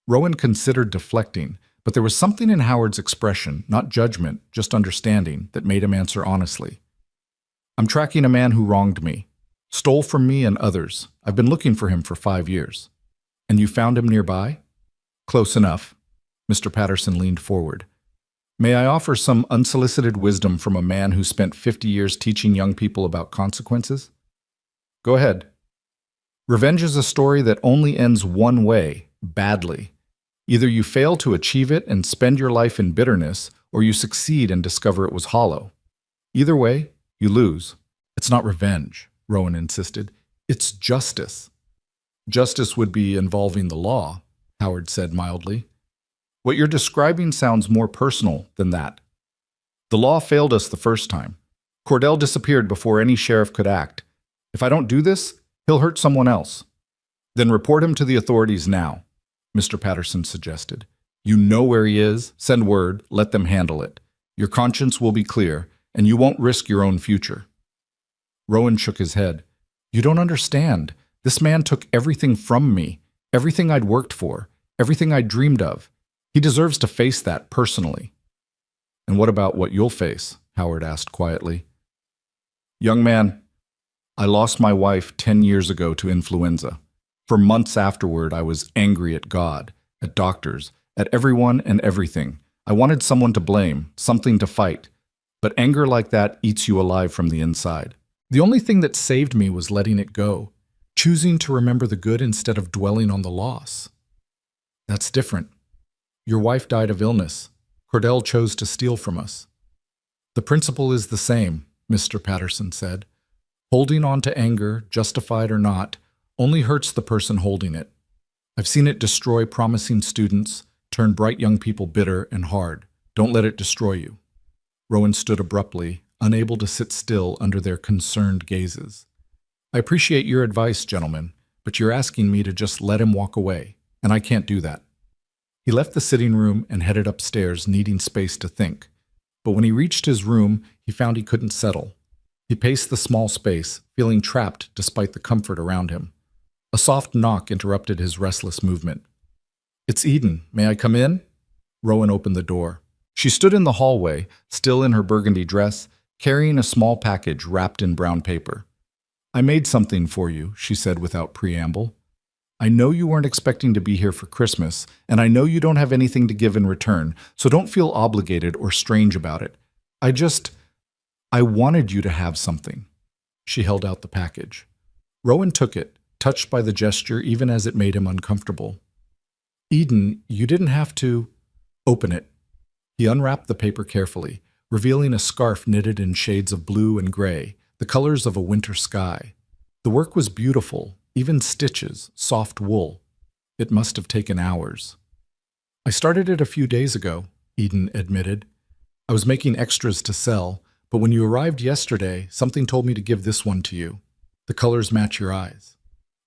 Rowan considered deflecting, but there was something in Howard's expression, not judgment, just understanding, that made him answer honestly. I'm tracking a man who wronged me, stole from me and others. I've been looking for him for 5 years. And you found him nearby? Close enough. Mr. Patterson leaned forward. May I offer some unsolicited wisdom from a man who spent 50 years teaching young people about consequences? Go ahead. Revenge is a story that only ends one way, badly. Either you fail to achieve it and spend your life in bitterness, or you succeed and discover it was hollow. Either way, you lose. It's not revenge, Rowan insisted. It's justice. Justice would be involving the law, Howard said mildly. What you're describing sounds more personal than that. The law failed us the first time. Cordell disappeared before any sheriff could act. If I don't do this, he'll hurt someone else. Then report him to the authorities now, Mr. Patterson suggested. You know where he is, send word, let them handle it. Your conscience will be clear, and you won't risk your own future. Rowan shook his head. You don't understand. This man took everything from me, everything I'd worked for, everything I'd dreamed of. He deserves to face that personally. And what about what you'll face? Howard asked quietly. Young man, I lost my wife 10 years ago to influenza. For months afterward, I was angry at God, at doctors, at everyone and everything. I wanted someone to blame, something to fight. But anger like that eats you alive from the inside. The only thing that saved me was letting it go, choosing to remember the good instead of dwelling on the loss. That's different. Your wife died of illness. Cordell chose to steal from us. The principle is the same, Mr. Patterson said. Holding on to anger, justified or not, only hurts the person holding it. I've seen it destroy promising students, turn bright young people bitter and hard. Don't let it destroy you. Rowan stood abruptly, unable to sit still under their concerned gazes. I appreciate your advice, gentlemen, but you're asking me to just let him walk away, and I can't do that. He left the sitting room and headed upstairs, needing space to think. But when he reached his room, he found he couldn't settle. He paced the small space, feeling trapped despite the comfort around him. A soft knock interrupted his restless movement. "It's Eden. May I come in?" Rowan opened the door. She stood in the hallway, still in her burgundy dress, carrying a small package wrapped in brown paper. "I made something for you," she said without preamble. "I know you weren't expecting to be here for Christmas, and I know you don't have anything to give in return, so don't feel obligated or strange about it. I wanted you to have something." She held out the package. Rowan took it, touched by the gesture even as it made him uncomfortable. "Eden, you didn't have to open it." He unwrapped the paper carefully, revealing a scarf knitted in shades of blue and gray, the colors of a winter sky. The work was beautiful, even stitches, soft wool. It must have taken hours. "I started it a few days ago," Eden admitted. "I was making extras to sell, but when you arrived yesterday, something told me to give this one to you. The colors match your eyes."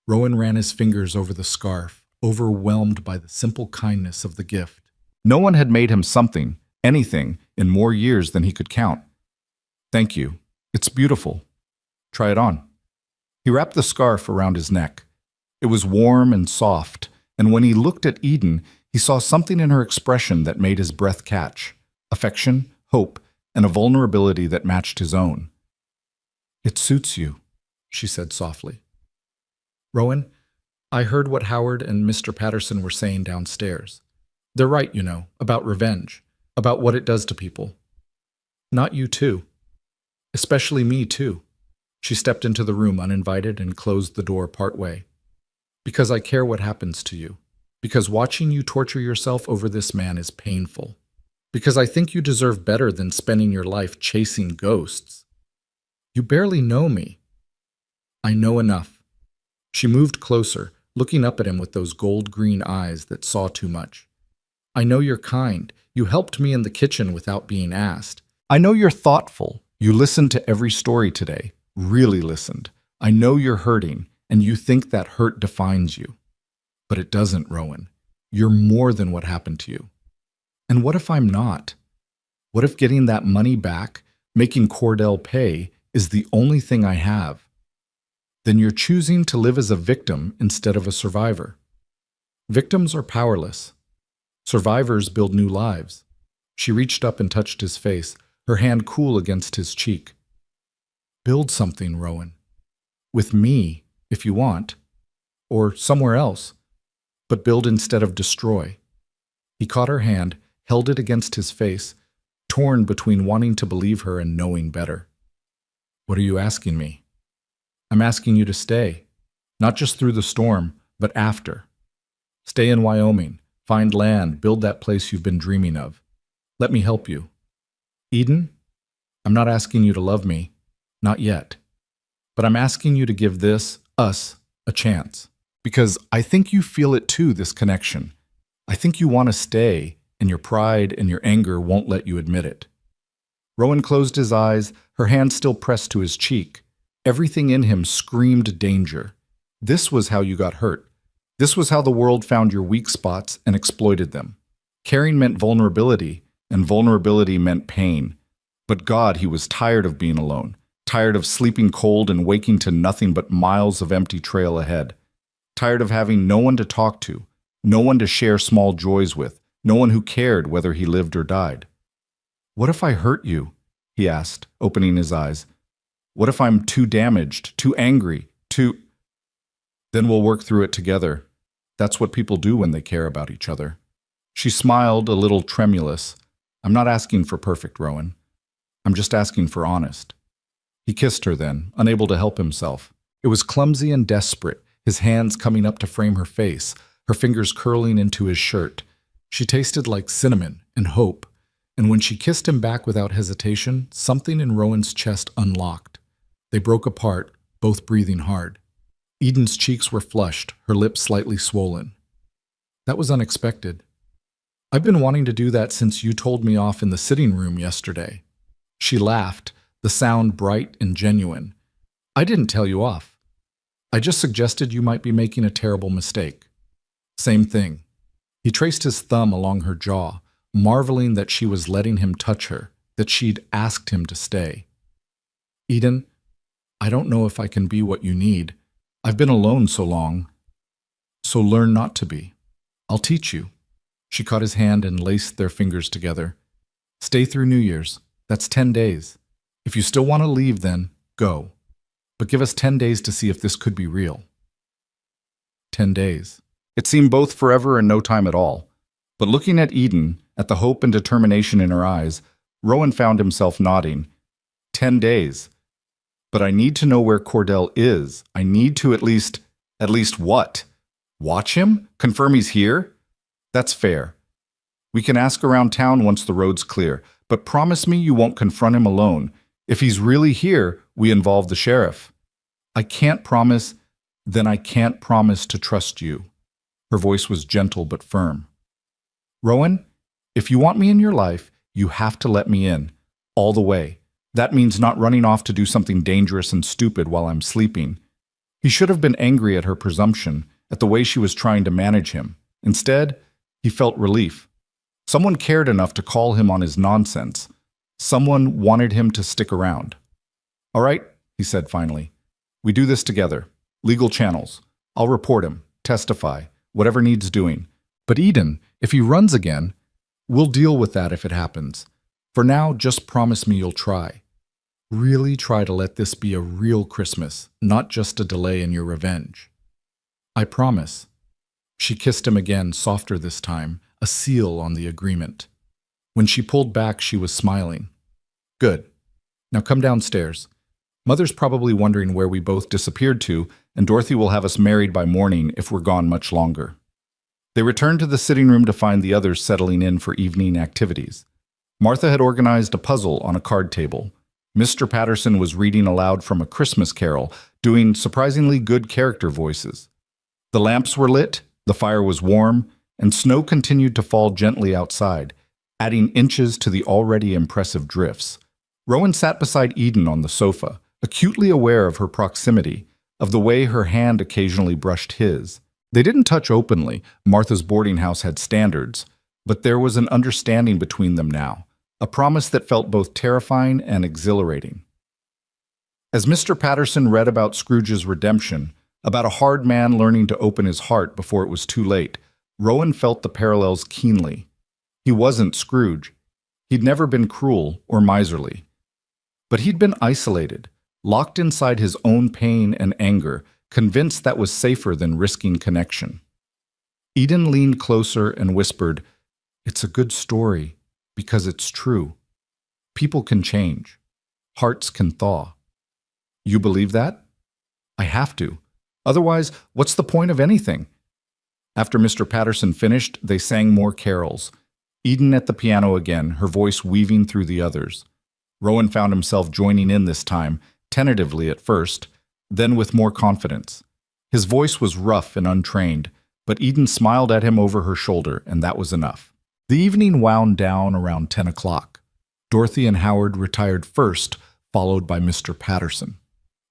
Rowan ran his fingers over the scarf, overwhelmed by the simple kindness of the gift. No one had made him something, anything, in more years than he could count. "Thank you. It's beautiful. Try it on." He wrapped the scarf around his neck. It was warm and soft, and when he looked at Eden, he saw something in her expression that made his breath catch. Affection, hope, and a vulnerability that matched his own. "It suits you," she said softly. "Rowan, I heard what Howard and Mr. Patterson were saying downstairs. They're right, you know, about revenge, about what it does to people. Not you too. Especially me too." She stepped into the room uninvited and closed the door partway. "Because I care what happens to you. Because watching you torture yourself over this man is painful. Because I think you deserve better than spending your life chasing ghosts. You barely know me." "I know enough." She moved closer, looking up at him with those gold-green eyes that saw too much. "I know you're kind. You helped me in the kitchen without being asked. I know you're thoughtful. You listened to every story today. Really listened. I know you're hurting, and you think that hurt defines you. But it doesn't, Rowan. You're more than what happened to you. And what if I'm not? What if getting that money back, making Cordell pay, is the only thing I have? Then you're choosing to live as a victim instead of a survivor. Victims are powerless. Survivors build new lives." She reached up and touched his face, her hand cool against his cheek. "Build something, Rowan. With me, if you want. Or somewhere else. But build instead of destroy." He caught her hand, held it against his face, torn between wanting to believe her and knowing better. "What are you asking me?" "I'm asking you to stay. Not just through the storm, but after. Stay in Wyoming. Find land. Build that place you've been dreaming of. Let me help you. Eden, I'm not asking you to love me. Not yet. But I'm asking you to give us, a chance. Because I think you feel it too, this connection. I think you want to stay, and your pride and your anger won't let you admit it." Rowan closed his eyes, her hand still pressed to his cheek. Everything in him screamed danger. This was how you got hurt. This was how the world found your weak spots and exploited them. Caring meant vulnerability, and vulnerability meant pain. But God, he was tired of being alone, tired of sleeping cold and waking to nothing but miles of empty trail ahead. Tired of having no one to talk to, no one to share small joys with, no one who cared whether he lived or died. "What if I hurt you?" he asked, opening his eyes. "What if I'm too damaged, too angry, too—" "Then we'll work through it together. That's what people do when they care about each other." She smiled, a little tremulous. "I'm not asking for perfect, Rowan. I'm just asking for honest." He kissed her then, unable to help himself. It was clumsy and desperate, his hands coming up to frame her face, her fingers curling into his shirt. She tasted like cinnamon and hope, and when she kissed him back without hesitation, something in Rowan's chest unlocked. They broke apart, both breathing hard. Eden's cheeks were flushed, her lips slightly swollen. "That was unexpected." I've been wanting to do that since you told me off in the sitting room yesterday. She laughed, the sound bright and genuine. I didn't tell you off. I just suggested you might be making a terrible mistake. Same thing. He traced his thumb along her jaw, marveling that she was letting him touch her, that she'd asked him to stay. Eden, I don't know if I can be what you need. I've been alone so long. So learn not to be. I'll teach you. She caught his hand and laced their fingers together. Stay through New Year's. That's 10 days. If you still want to leave, then go. But give us 10 days to see if this could be real. 10 days. It seemed both forever and no time at all. But looking at Eden, at the hope and determination in her eyes, Rowan found himself nodding. 10 days. But I need to know where Cordell is. I need to at least what? Watch him? Confirm he's here? That's fair. We can ask around town once the road's clear, but promise me you won't confront him alone. If he's really here, we involve the sheriff. I can't promise, then I can't promise to trust you. Her voice was gentle but firm. Rowan, if you want me in your life, you have to let me in, all the way. That means not running off to do something dangerous and stupid while I'm sleeping. He should have been angry at her presumption, at the way she was trying to manage him. Instead, he felt relief. Someone cared enough to call him on his nonsense. Someone wanted him to stick around. All right, he said finally. We do this together. Legal channels. I'll report him, testify, whatever needs doing. But Eden, if he runs again, we'll deal with that if it happens. For now, just promise me you'll try. Really try to let this be a real Christmas, not just a delay in your revenge. I promise. She kissed him again, softer this time, a seal on the agreement. When she pulled back, she was smiling. Good. Now come downstairs. Mother's probably wondering where we both disappeared to, and Dorothy will have us married by morning if we're gone much longer. They returned to the sitting room to find the others settling in for evening activities. Martha had organized a puzzle on a card table. Mr. Patterson was reading aloud from A Christmas Carol, doing surprisingly good character voices. The lamps were lit, the fire was warm, and snow continued to fall gently outside, adding inches to the already impressive drifts. Rowan sat beside Eden on the sofa, acutely aware of her proximity, of the way her hand occasionally brushed his. They didn't touch openly. Martha's boarding house had standards, but there was an understanding between them now, a promise that felt both terrifying and exhilarating. As Mr. Patterson read about Scrooge's redemption, about a hard man learning to open his heart before it was too late, Rowan felt the parallels keenly. He wasn't Scrooge. He'd never been cruel or miserly. But he'd been isolated, locked inside his own pain and anger, convinced that was safer than risking connection. Eden leaned closer and whispered, "It's a good story, because it's true. People can change. Hearts can thaw." You believe that? I have to. Otherwise, what's the point of anything? After Mr. Patterson finished, they sang more carols. Eden at the piano again, her voice weaving through the others. Rowan found himself joining in this time, tentatively at first, then with more confidence. His voice was rough and untrained, but Eden smiled at him over her shoulder, and that was enough. The evening wound down around 10 o'clock. Dorothy and Howard retired first, followed by Mr. Patterson.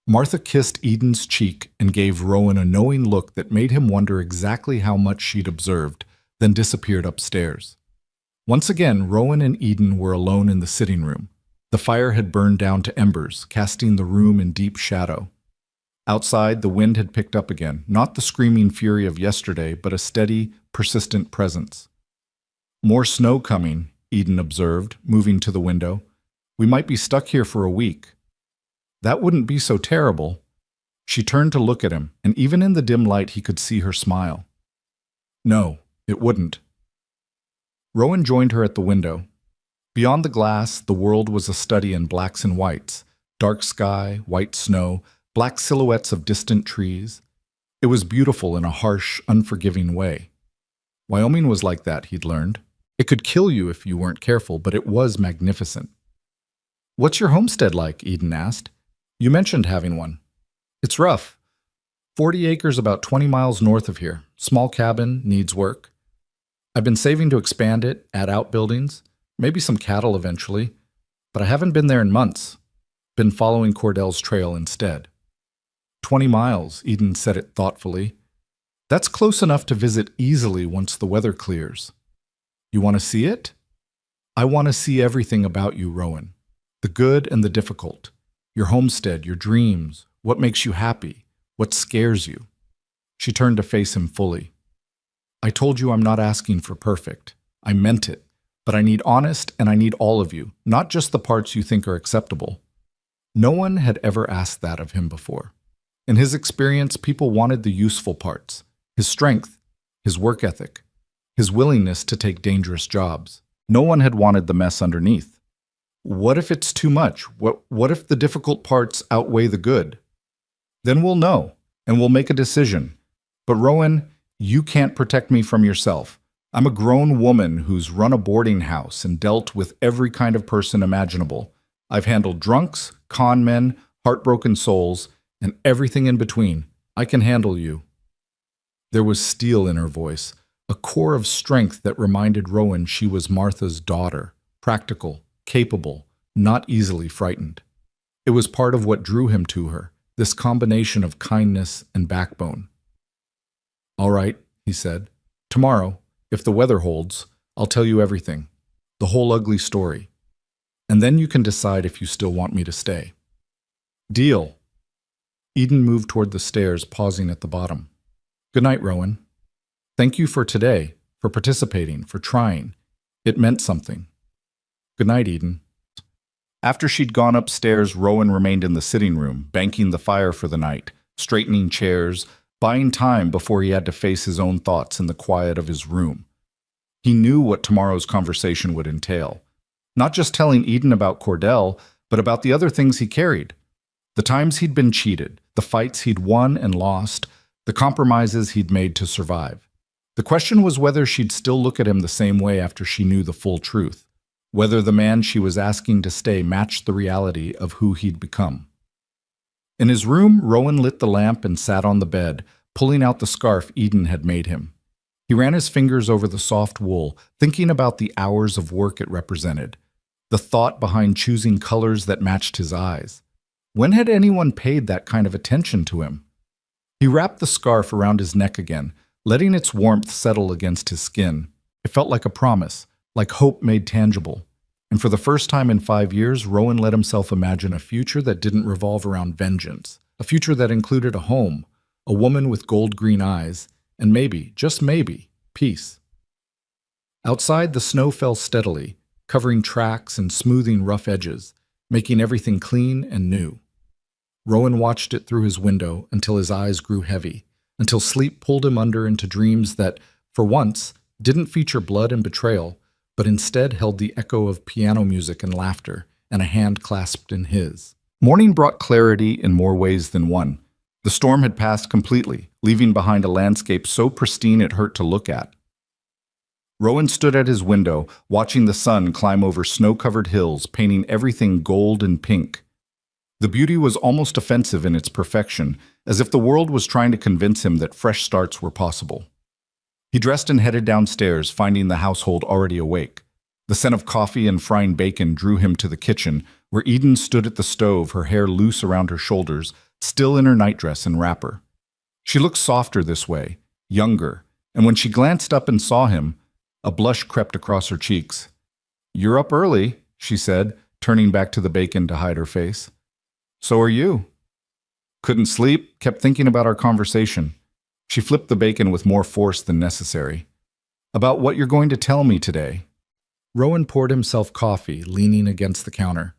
Martha kissed Eden's cheek and gave Rowan a knowing look that made him wonder exactly how much she'd observed, then disappeared upstairs. Once again, Rowan and Eden were alone in the sitting room. The fire had burned down to embers, casting the room in deep shadow. Outside, the wind had picked up again, not the screaming fury of yesterday, but a steady, persistent presence. More snow coming, Eden observed, moving to the window. We might be stuck here for a week. That wouldn't be so terrible. She turned to look at him, and even in the dim light he could see her smile. No, it wouldn't. Rowan joined her at the window. Beyond the glass, the world was a study in blacks and whites, dark sky, white snow, black silhouettes of distant trees. It was beautiful in a harsh, unforgiving way. Wyoming was like that, he'd learned. It could kill you if you weren't careful, but it was magnificent. What's your homestead like? Eden asked. You mentioned having one. It's rough. 40 acres about 20 miles north of here. Small cabin, needs work. I've been saving to expand it, add outbuildings, maybe some cattle eventually, but I haven't been there in months. Been following Cordell's trail instead. 20 miles, Eden said it thoughtfully. That's close enough to visit easily once the weather clears. You want to see it? I want to see everything about you, Rowan. The good and the difficult. Your homestead, your dreams, what makes you happy, what scares you. She turned to face him fully. I told you I'm not asking for perfect. I meant it. But I need honest and I need all of you, not just the parts you think are acceptable. No one had ever asked that of him before. In his experience, people wanted the useful parts, his strength, his work ethic, his willingness to take dangerous jobs. No one had wanted the mess underneath. What if it's too much? What if the difficult parts outweigh the good? Then we'll know, and we'll make a decision. But Rowan, you can't protect me from yourself. I'm a grown woman who's run a boarding house and dealt with every kind of person imaginable. I've handled drunks, con men, heartbroken souls, and everything in between. I can handle you. There was steel in her voice, a core of strength that reminded Rowan she was Martha's daughter, practical, capable, not easily frightened. It was part of what drew him to her, this combination of kindness and backbone. All right, he said. Tomorrow, if the weather holds, I'll tell you everything, the whole ugly story. And then you can decide if you still want me to stay. Deal. Eden moved toward the stairs, pausing at the bottom. Good night, Rowan. Thank you for today, for participating, for trying. It meant something. Good night, Eden. After she'd gone upstairs, Rowan remained in the sitting room, banking the fire for the night, straightening chairs, buying time before he had to face his own thoughts in the quiet of his room. He knew what tomorrow's conversation would entail. Not just telling Eden about Cordell, but about the other things he carried. The times he'd been cheated, the fights he'd won and lost, the compromises he'd made to survive. The question was whether she'd still look at him the same way after she knew the full truth, whether the man she was asking to stay matched the reality of who he'd become. In his room, Rowan lit the lamp and sat on the bed, pulling out the scarf Eden had made him. He ran his fingers over the soft wool, thinking about the hours of work it represented, the thought behind choosing colors that matched his eyes. When had anyone paid that kind of attention to him? He wrapped the scarf around his neck again, letting its warmth settle against his skin. It felt like a promise, like hope made tangible. And for the first time in 5 years, Rowan let himself imagine a future that didn't revolve around vengeance, a future that included a home, a woman with gold-green eyes, and maybe, just maybe, peace. Outside, the snow fell steadily, covering tracks and smoothing rough edges, making everything clean and new. Rowan watched it through his window until his eyes grew heavy, until sleep pulled him under into dreams that, for once, didn't feature blood and betrayal, but instead held the echo of piano music and laughter, and a hand clasped in his. Morning brought clarity in more ways than one. The storm had passed completely, leaving behind a landscape so pristine it hurt to look at. Rowan stood at his window, watching the sun climb over snow-covered hills, painting everything gold and pink. The beauty was almost offensive in its perfection, as if the world was trying to convince him that fresh starts were possible. He dressed and headed downstairs, finding the household already awake. The scent of coffee and frying bacon drew him to the kitchen, where Eden stood at the stove, her hair loose around her shoulders, still in her nightdress and wrapper. She looked softer this way, younger, and when she glanced up and saw him, a blush crept across her cheeks. "You're up early," she said, turning back to the bacon to hide her face. "So are you." "Couldn't sleep, kept thinking about our conversation." She flipped the bacon with more force than necessary. "About what you're going to tell me today." Rowan poured himself coffee, leaning against the counter.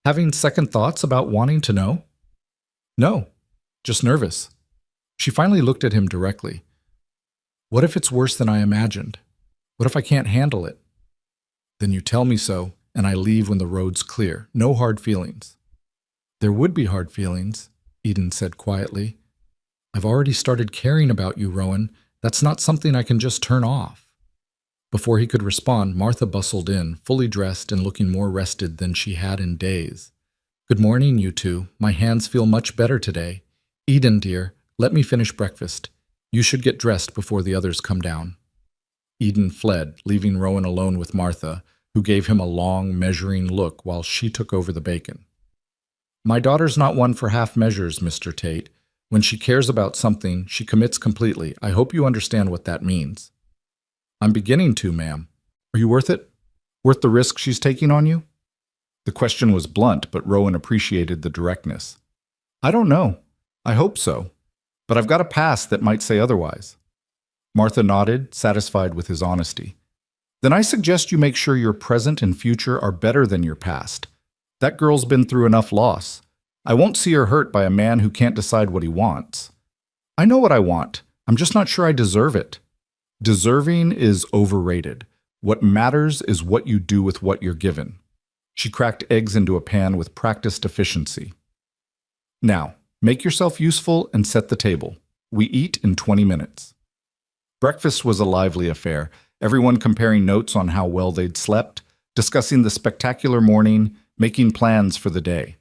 "Having second thoughts about wanting to know?" "No, just nervous." She finally looked at him directly. "What if it's worse than I imagined? What if I can't handle it?" "Then you tell me so, and I leave when the road's clear. No hard feelings." "There would be hard feelings," Eden said quietly. "I've already started caring about you, Rowan. That's not something I can just turn off." Before he could respond, Martha bustled in, fully dressed and looking more rested than she had in days. "Good morning, you two. My hands feel much better today. Eden, dear, let me finish breakfast. You should get dressed before the others come down." Eden fled, leaving Rowan alone with Martha, who gave him a long, measuring look while she took over the bacon. "My daughter's not one for half measures, Mr. Tate. When she cares about something, she commits completely. I hope you understand what that means." "I'm beginning to, ma'am. Are you worth it? Worth the risk she's taking on you?" The question was blunt, but Rowan appreciated the directness. "I don't know. I hope so. But I've got a past that might say otherwise." Martha nodded, satisfied with his honesty. "Then I suggest you make sure your present and future are better than your past. That girl's been through enough loss. I won't see her hurt by a man who can't decide what he wants. I know what I want. I'm just not sure I deserve it." Deserving is overrated. What matters is what you do with what you're given. She cracked eggs into a pan with practiced efficiency. "Now, make yourself useful and set the table. We eat in 20 minutes. Breakfast was a lively affair, everyone comparing notes on how well they'd slept, discussing the spectacular morning, making plans for the day.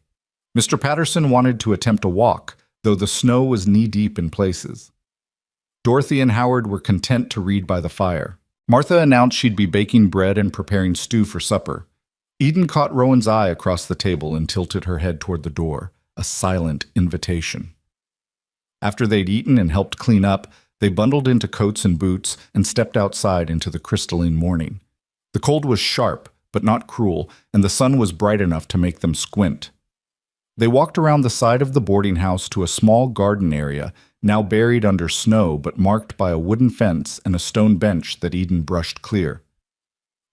Mr. Patterson wanted to attempt a walk, though the snow was knee-deep in places. Dorothy and Howard were content to read by the fire. Martha announced she'd be baking bread and preparing stew for supper. Eden caught Rowan's eye across the table and tilted her head toward the door, a silent invitation. After they'd eaten and helped clean up, they bundled into coats and boots and stepped outside into the crystalline morning. The cold was sharp, but not cruel, and the sun was bright enough to make them squint. They walked around the side of the boarding house to a small garden area, now buried under snow but marked by a wooden fence and a stone bench that Eden brushed clear.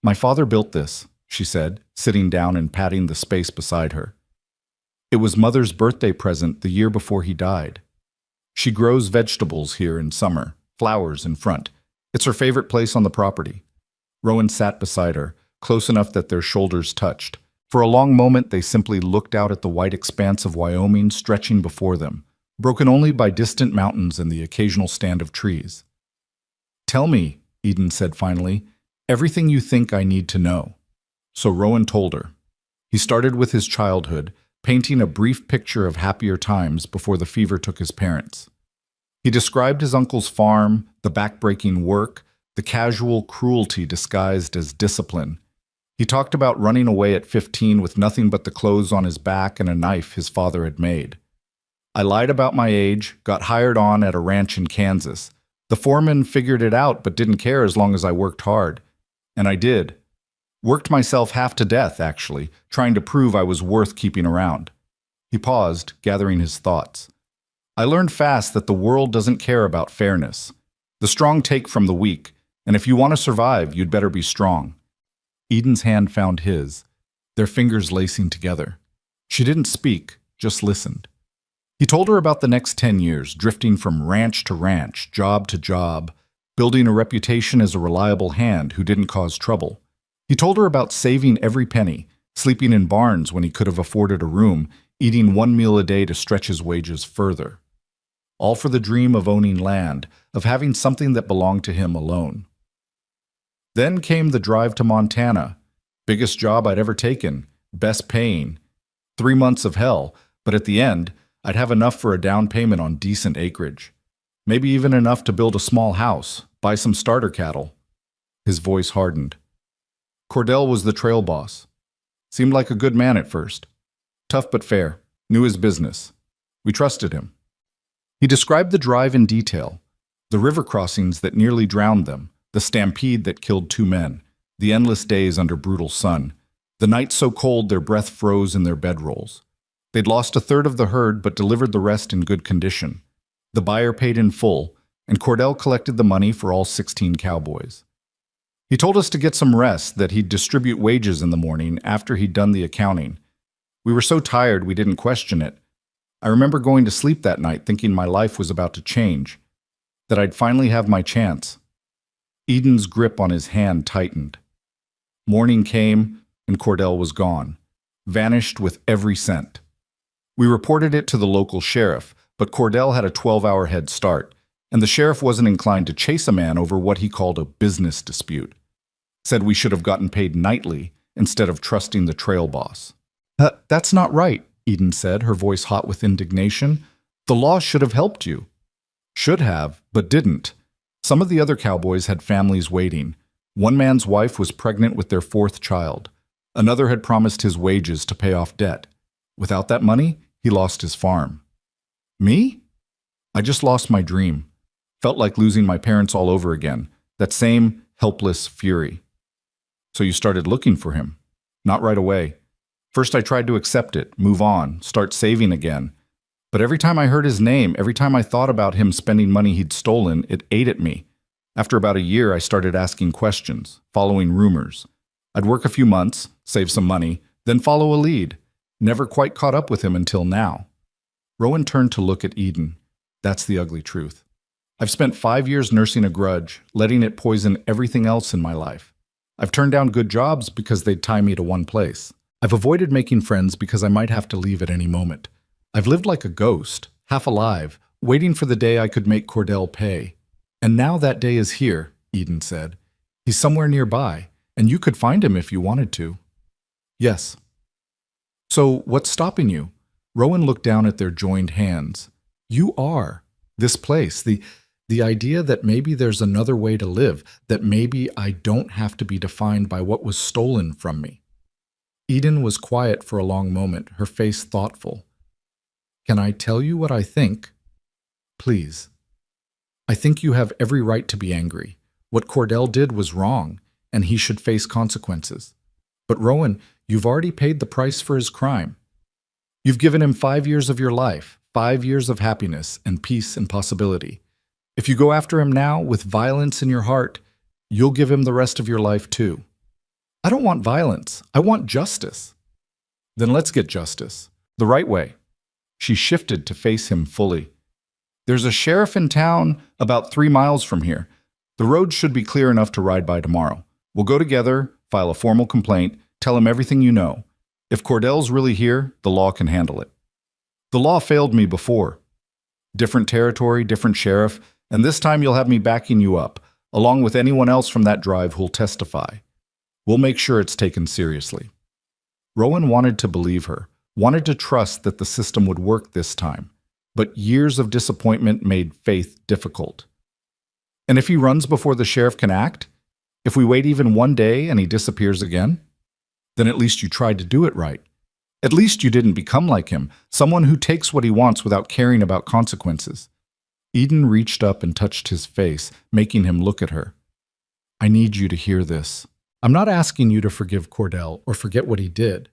"My father built this," she said, sitting down and patting the space beside her. "It was Mother's birthday present the year before he died. She grows vegetables here in summer, flowers in front. It's her favorite place on the property." Rowan sat beside her, close enough that their shoulders touched. For a long moment they simply looked out at the white expanse of Wyoming stretching before them, broken only by distant mountains and the occasional stand of trees. "Tell me," Eden said finally, "everything you think I need to know." So Rowan told her. He started with his childhood, painting a brief picture of happier times before the fever took his parents. He described his uncle's farm, the back-breaking work, the casual cruelty disguised as discipline. He talked about running away at 15 with nothing but the clothes on his back and a knife his father had made. "I lied about my age, got hired on at a ranch in Kansas. The foreman figured it out but didn't care as long as I worked hard. And I did. Worked myself half to death, actually, trying to prove I was worth keeping around." He paused, gathering his thoughts. "I learned fast that the world doesn't care about fairness. The strong take from the weak, and if you want to survive, you'd better be strong." Eden's hand found his, their fingers lacing together. She didn't speak, just listened. He told her about the next 10 years, drifting from ranch to ranch, job to job, building a reputation as a reliable hand who didn't cause trouble. He told her about saving every penny, sleeping in barns when he could have afforded a room, eating one meal a day to stretch his wages further. All for the dream of owning land, of having something that belonged to him alone. Then came the drive to Montana. Biggest job I'd ever taken, best paying. 3 months of hell, but at the end, I'd have enough for a down payment on decent acreage. Maybe even enough to build a small house, buy some starter cattle. His voice hardened. Cordell was the trail boss. Seemed like a good man at first. Tough but fair, knew his business. We trusted him. He described the drive in detail, the river crossings that nearly drowned them, the stampede that killed 2 men, the endless days under brutal sun, the nights so cold their breath froze in their bedrolls. They'd lost a third of the herd but delivered the rest in good condition. The buyer paid in full, and Cordell collected the money for all 16 cowboys. He told us to get some rest, that he'd distribute wages in the morning after he'd done the accounting. We were so tired we didn't question it. I remember going to sleep that night thinking my life was about to change, that I'd finally have my chance. Eden's grip on his hand tightened. Morning came, and Cordell was gone, vanished with every cent. We reported it to the local sheriff, but Cordell had a 12-hour head start, and the sheriff wasn't inclined to chase a man over what he called a business dispute. Said we should have gotten paid nightly instead of trusting the trail boss. That's not right," Eden said, her voice hot with indignation. "The law should have helped you." "Should have, but didn't. Some of the other cowboys had families waiting. One man's wife was pregnant with their fourth child. Another had promised his wages to pay off debt. Without that money, he lost his farm. Me? I just lost my dream. Felt like losing my parents all over again. That same helpless fury. So you started looking for him. Not right away. First I tried to accept it, move on, start saving again. But every time I heard his name, every time I thought about him spending money he'd stolen, it ate at me. After about a year, I started asking questions, following rumors. I'd work a few months, save some money, then follow a lead. Never quite caught up with him until now. Rowan turned to look at Eden. That's the ugly truth. I've spent 5 years nursing a grudge, letting it poison everything else in my life. I've turned down good jobs because they'd tie me to one place. I've avoided making friends because I might have to leave at any moment. I've lived like a ghost, half alive, waiting for the day I could make Cordell pay. And now that day is here, Eden said. He's somewhere nearby, and you could find him if you wanted to. Yes. So what's stopping you? Rowan looked down at their joined hands. You are. This place, the idea that maybe there's another way to live, that maybe I don't have to be defined by what was stolen from me. Eden was quiet for a long moment, her face thoughtful. Can I tell you what I think? Please. I think you have every right to be angry. What Cordell did was wrong, and he should face consequences. But Rowan, you've already paid the price for his crime. You've given him 5 years of your life, 5 years of happiness and peace and possibility. If you go after him now with violence in your heart, you'll give him the rest of your life too. I don't want violence. I want justice. Then let's get justice. The right way. She shifted to face him fully. There's a sheriff in town about 3 miles from here. The road should be clear enough to ride by tomorrow. We'll go together, file a formal complaint, tell him everything you know. If Cordell's really here, the law can handle it. The law failed me before. Different territory, different sheriff, and this time you'll have me backing you up, along with anyone else from that drive who'll testify. We'll make sure it's taken seriously. Rowan wanted to believe her, wanted to trust that the system would work this time, but years of disappointment made faith difficult. And if he runs before the sheriff can act? If we wait even one day and he disappears again? Then at least you tried to do it right. At least you didn't become like him, someone who takes what he wants without caring about consequences. Eden reached up and touched his face, making him look at her. I need you to hear this. I'm not asking you to forgive Cordell or forget what he did.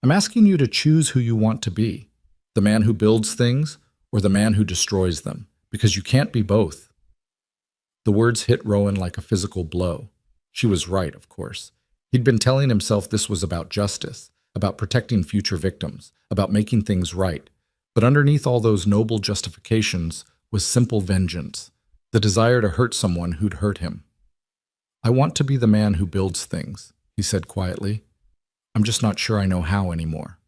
I'm asking you to choose who you want to be, the man who builds things or the man who destroys them, because you can't be both. The words hit Rowan like a physical blow. She was right, of course. He'd been telling himself this was about justice, about protecting future victims, about making things right. But underneath all those noble justifications was simple vengeance, the desire to hurt someone who'd hurt him. I want to be the man who builds things, he said quietly. I'm just not sure I know how anymore.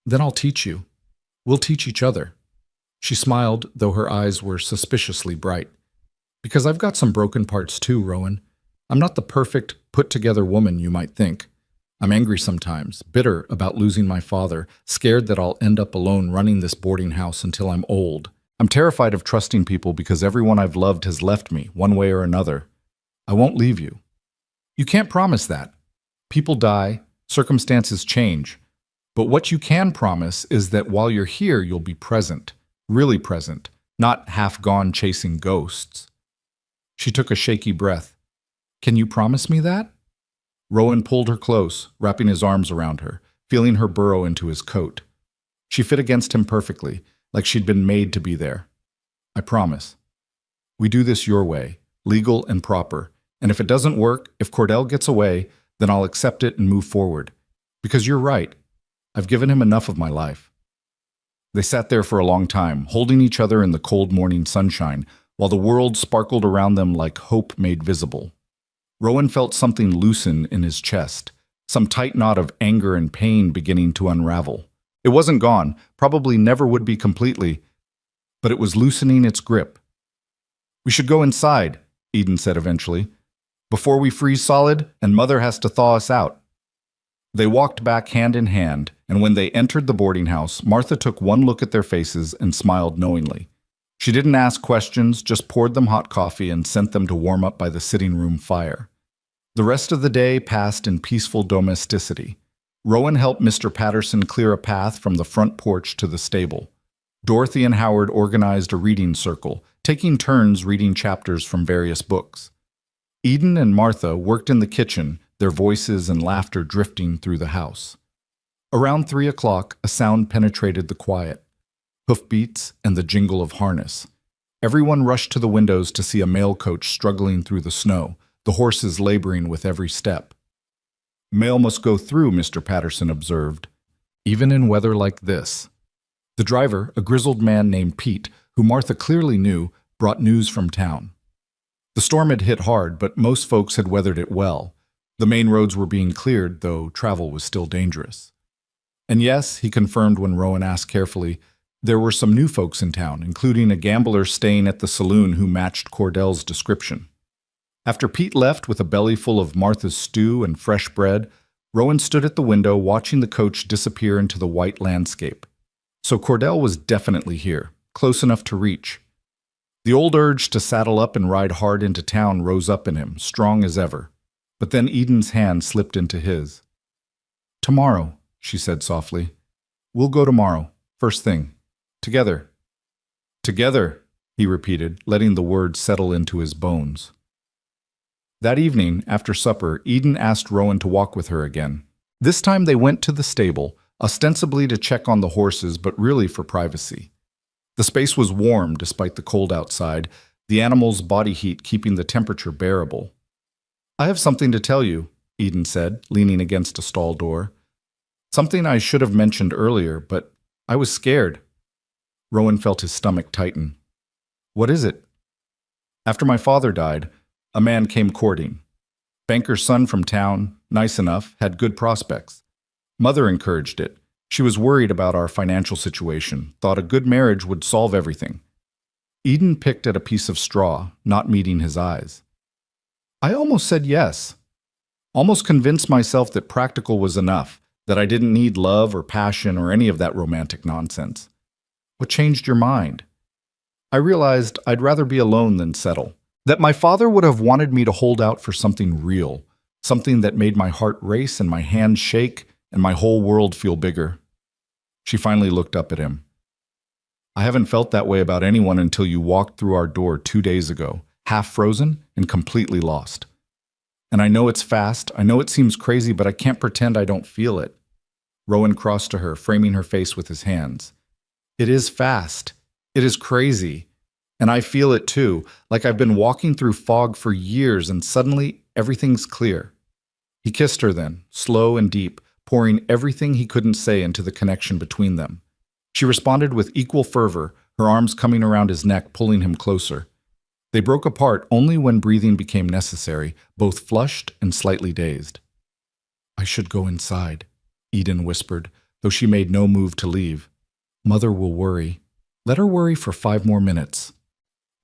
Then I'll teach you. We'll teach each other. She smiled, though her eyes were suspiciously bright. Because I've got some broken parts too, Rowan. I'm not the perfect, put-together woman you might think. I'm angry sometimes, bitter about losing my father, scared that I'll end up alone running this boarding house until I'm old. I'm terrified of trusting people because everyone I've loved has left me, one way or another. I won't leave you. You can't promise that. People die, circumstances change. But what you can promise is that while you're here, you'll be present, really present, not half-gone chasing ghosts. She took a shaky breath. Can you promise me that? Rowan pulled her close, wrapping his arms around her, feeling her burrow into his coat. She fit against him perfectly, like she'd been made to be there. I promise. We do this your way, legal and proper, and if it doesn't work, if Cordell gets away, then I'll accept it and move forward. Because you're right. I've given him enough of my life. They sat there for a long time, holding each other in the cold morning sunshine, while the world sparkled around them like hope made visible. Rowan felt something loosen in his chest, some tight knot of anger and pain beginning to unravel. It wasn't gone, probably never would be completely, but it was loosening its grip. We should go inside, Eden said eventually, before we freeze solid and Mother has to thaw us out. They walked back hand in hand, and when they entered the boarding house, Martha took one look at their faces and smiled knowingly. She didn't ask questions, just poured them hot coffee and sent them to warm up by the sitting room fire. The rest of the day passed in peaceful domesticity. Rowan helped Mr. Patterson clear a path from the front porch to the stable. Dorothy and Howard organized a reading circle, taking turns reading chapters from various books. Eden and Martha worked in the kitchen, their voices and laughter drifting through the house. Around 3 o'clock, a sound penetrated the quiet. Hoofbeats and the jingle of harness. Everyone rushed to the windows to see a mail coach struggling through the snow, the horses laboring with every step. "Mail must go through," Mr. Patterson observed, "even in weather like this." The driver, a grizzled man named Pete, who Martha clearly knew, brought news from town. The storm had hit hard, but most folks had weathered it well. The main roads were being cleared, though travel was still dangerous. And yes, he confirmed when Rowan asked carefully, there were some new folks in town, including a gambler staying at the saloon who matched Cordell's description. After Pete left with a belly full of Martha's stew and fresh bread, Rowan stood at the window watching the coach disappear into the white landscape. So Cordell was definitely here, close enough to reach. The old urge to saddle up and ride hard into town rose up in him, strong as ever. But then Eden's hand slipped into his. "Tomorrow," she said softly. "We'll go tomorrow, first thing. Together." "Together," he repeated, letting the words settle into his bones. That evening, after supper, Eden asked Rowan to walk with her again. This time they went to the stable, ostensibly to check on the horses, but really for privacy. The space was warm despite the cold outside, the animals' body heat keeping the temperature bearable. "I have something to tell you," Eden said, leaning against a stall door. "Something I should have mentioned earlier, but I was scared." Rowan felt his stomach tighten. "What is it?" "After my father died, a man came courting. Banker's son from town, nice enough, had good prospects. Mother encouraged it. She was worried about our financial situation, thought a good marriage would solve everything." Eden picked at a piece of straw, not meeting his eyes. "I almost said yes. Almost convinced myself that practical was enough, that I didn't need love or passion or any of that romantic nonsense. What changed your mind?" "I realized I'd rather be alone than settle. That my father would have wanted me to hold out for something real, something that made my heart race and my hands shake and my whole world feel bigger." She finally looked up at him. "I haven't felt that way about anyone until you walked through our door 2 days ago, half frozen and completely lost. And I know it's fast, I know it seems crazy, but I can't pretend I don't feel it." Rowan crossed to her, framing her face with his hands. "It is fast. It is crazy. And I feel it too, like I've been walking through fog for years and suddenly everything's clear." He kissed her then, slow and deep, pouring everything he couldn't say into the connection between them. She responded with equal fervor, her arms coming around his neck, pulling him closer. They broke apart only when breathing became necessary, both flushed and slightly dazed. "I should go inside," Eden whispered, though she made no move to leave. "Mother will worry. Let her worry for 5 more minutes."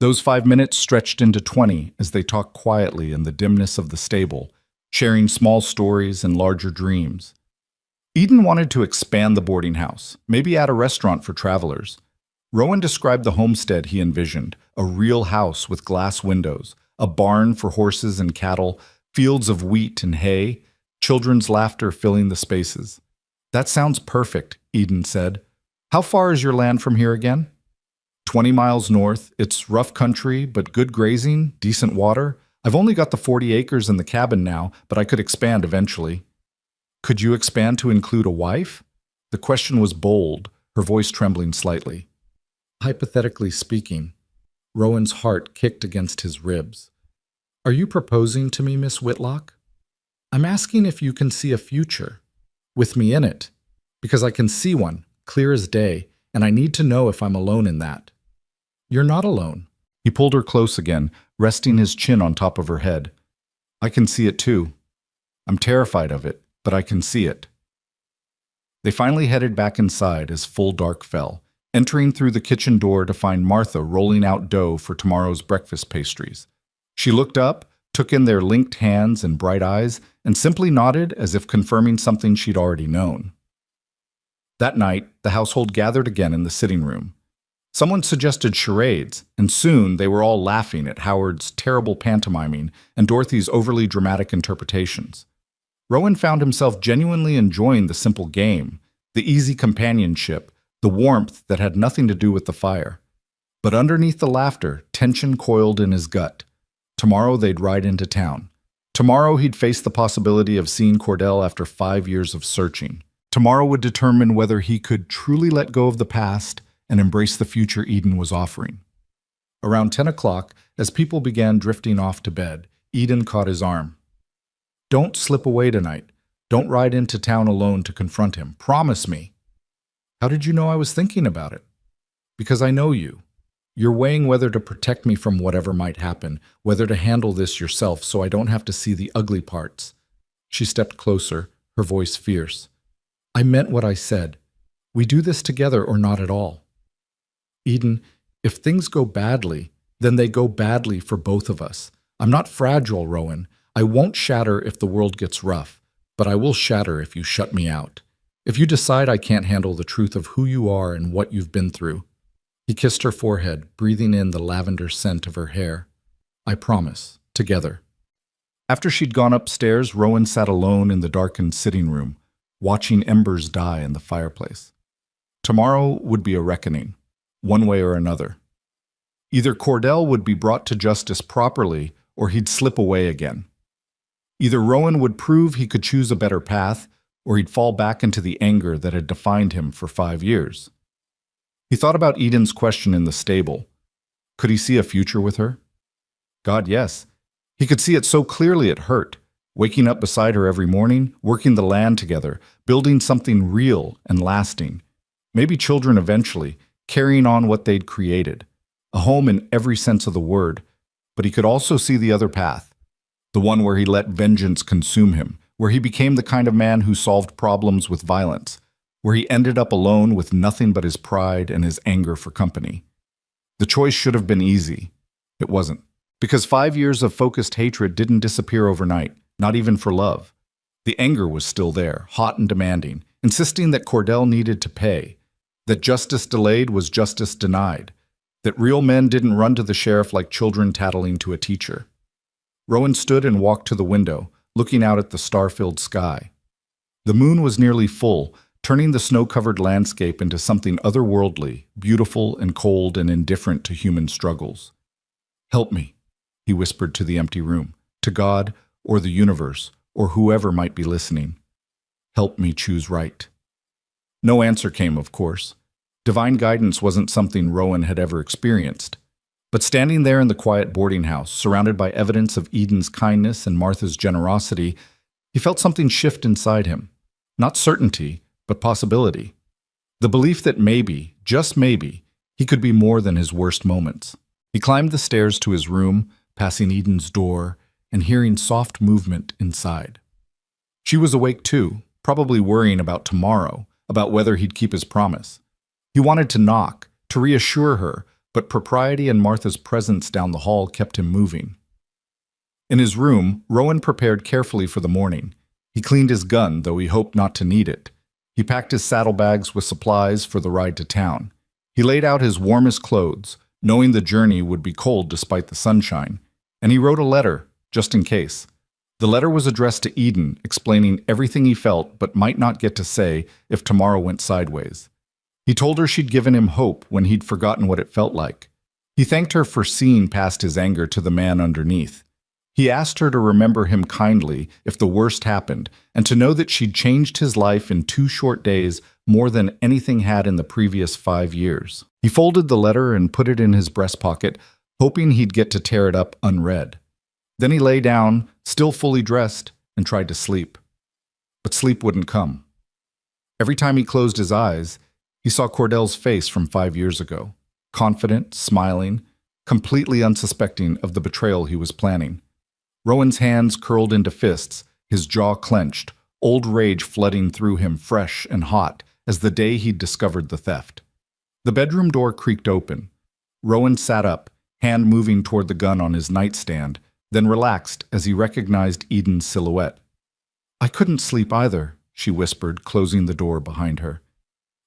Those 5 minutes stretched into 20 as they talked quietly in the dimness of the stable, sharing small stories and larger dreams. Eden wanted to expand the boarding house, maybe add a restaurant for travelers. Rowan described the homestead he envisioned, a real house with glass windows, a barn for horses and cattle, fields of wheat and hay, children's laughter filling the spaces. "That sounds perfect," Eden said. "How far is your land from here again?" 20 miles north. It's rough country, but good grazing, decent water. I've only got the 40 acres in the cabin now, but I could expand eventually." "Could you expand to include a wife?" The question was bold, her voice trembling slightly. "Hypothetically speaking." Rowan's heart kicked against his ribs. "Are you proposing to me, Miss Whitlock?" "I'm asking if you can see a future, with me in it, because I can see one, clear as day, and I need to know if I'm alone in that." "You're not alone." He pulled her close again, resting his chin on top of her head. "I can see it too. I'm terrified of it, but I can see it." They finally headed back inside as full dark fell, entering through the kitchen door to find Martha rolling out dough for tomorrow's breakfast pastries. She looked up, took in their linked hands and bright eyes, and simply nodded as if confirming something she'd already known. That night, the household gathered again in the sitting room. Someone suggested charades, and soon they were all laughing at Howard's terrible pantomiming and Dorothy's overly dramatic interpretations. Rowan found himself genuinely enjoying the simple game, the easy companionship, the warmth that had nothing to do with the fire. But underneath the laughter, tension coiled in his gut. Tomorrow they'd ride into town. Tomorrow he'd face the possibility of seeing Cordell after 5 years of searching. Tomorrow would determine whether he could truly let go of the past and embrace the future Eden was offering. Around 10 o'clock, as people began drifting off to bed, Eden caught his arm. "Don't slip away tonight. Don't ride into town alone to confront him. Promise me." "How did you know I was thinking about it?" "Because I know you. You're weighing whether to protect me from whatever might happen, whether to handle this yourself so I don't have to see the ugly parts." She stepped closer, her voice fierce. "I meant what I said. We do this together or not at all." "Eden, if things go badly, then they go badly for both of us. I'm not fragile, Rowan. I won't shatter if the world gets rough, but I will shatter if you shut me out. If you decide I can't handle the truth of who you are and what you've been through." He kissed her forehead, breathing in the lavender scent of her hair. "I promise, together." After she'd gone upstairs, Rowan sat alone in the darkened sitting room, watching embers die in the fireplace. Tomorrow would be a reckoning, one way or another. Either Cordell would be brought to justice properly, or he'd slip away again. Either Rowan would prove he could choose a better path, or he'd fall back into the anger that had defined him for 5 years. He thought about Eden's question in the stable. Could he see a future with her? God, yes. He could see it so clearly it hurt, waking up beside her every morning, working the land together, building something real and lasting. Maybe children eventually, carrying on what they'd created. A home in every sense of the word. But he could also see the other path, the one where he let vengeance consume him, where he became the kind of man who solved problems with violence, where he ended up alone with nothing but his pride and his anger for company. The choice should have been easy. It wasn't. Because 5 years of focused hatred didn't disappear overnight, not even for love. The anger was still there, hot and demanding, insisting that Cordell needed to pay, that justice delayed was justice denied, that real men didn't run to the sheriff like children tattling to a teacher. Rowan stood and walked to the window, looking out at the star-filled sky. The moon was nearly full, turning the snow-covered landscape into something otherworldly, beautiful and cold and indifferent to human struggles. "Help me," he whispered to the empty room, to God or the universe or whoever might be listening. "Help me choose right." No answer came, of course. Divine guidance wasn't something Rowan had ever experienced. But standing there in the quiet boarding house, surrounded by evidence of Eden's kindness and Martha's generosity, he felt something shift inside him. Not certainty, but possibility. The belief that maybe, just maybe, he could be more than his worst moments. He climbed the stairs to his room, passing Eden's door, and hearing soft movement inside. She was awake too, probably worrying about tomorrow, about whether he'd keep his promise. He wanted to knock, to reassure her, but propriety and Martha's presence down the hall kept him moving. In his room, Rowan prepared carefully for the morning. He cleaned his gun, though he hoped not to need it. He packed his saddlebags with supplies for the ride to town. He laid out his warmest clothes, knowing the journey would be cold despite the sunshine, and he wrote a letter, just in case. The letter was addressed to Eden, explaining everything he felt but might not get to say if tomorrow went sideways. He told her she'd given him hope when he'd forgotten what it felt like. He thanked her for seeing past his anger to the man underneath. He asked her to remember him kindly if the worst happened, and to know that she'd changed his life in 2 short days more than anything had in the previous 5 years. He folded the letter and put it in his breast pocket, hoping he'd get to tear it up unread. Then he lay down, still fully dressed, and tried to sleep. But sleep wouldn't come. Every time he closed his eyes, he saw Cordell's face from 5 years ago, confident, smiling, completely unsuspecting of the betrayal he was planning. Rowan's hands curled into fists, his jaw clenched, old rage flooding through him fresh and hot as the day he'd discovered the theft. The bedroom door creaked open. Rowan sat up, hand moving toward the gun on his nightstand, then relaxed as he recognized Eden's silhouette. "I couldn't sleep either," she whispered, closing the door behind her.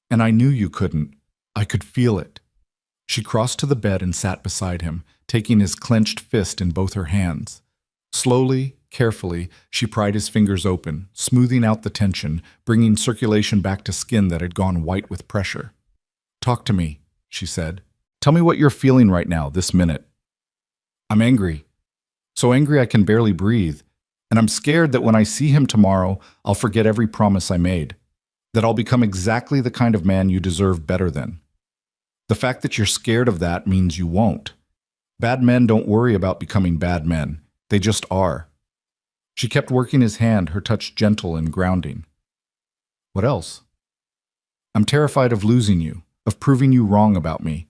"And I knew you couldn't. I could feel it." She crossed to the bed and sat beside him, taking his clenched fist in both her hands. Slowly, carefully, she pried his fingers open, smoothing out the tension, bringing circulation back to skin that had gone white with pressure. "Talk to me," she said. "Tell me what you're feeling right now, this minute." "I'm angry. So angry I can barely breathe. And I'm scared that when I see him tomorrow, I'll forget every promise I made. That I'll become exactly the kind of man you deserve better than. The fact that you're scared of that means you won't. Bad men don't worry about becoming bad men. They just are." She kept working his hand, her touch gentle and grounding. "What else?" "I'm terrified of losing you, of proving you wrong about me,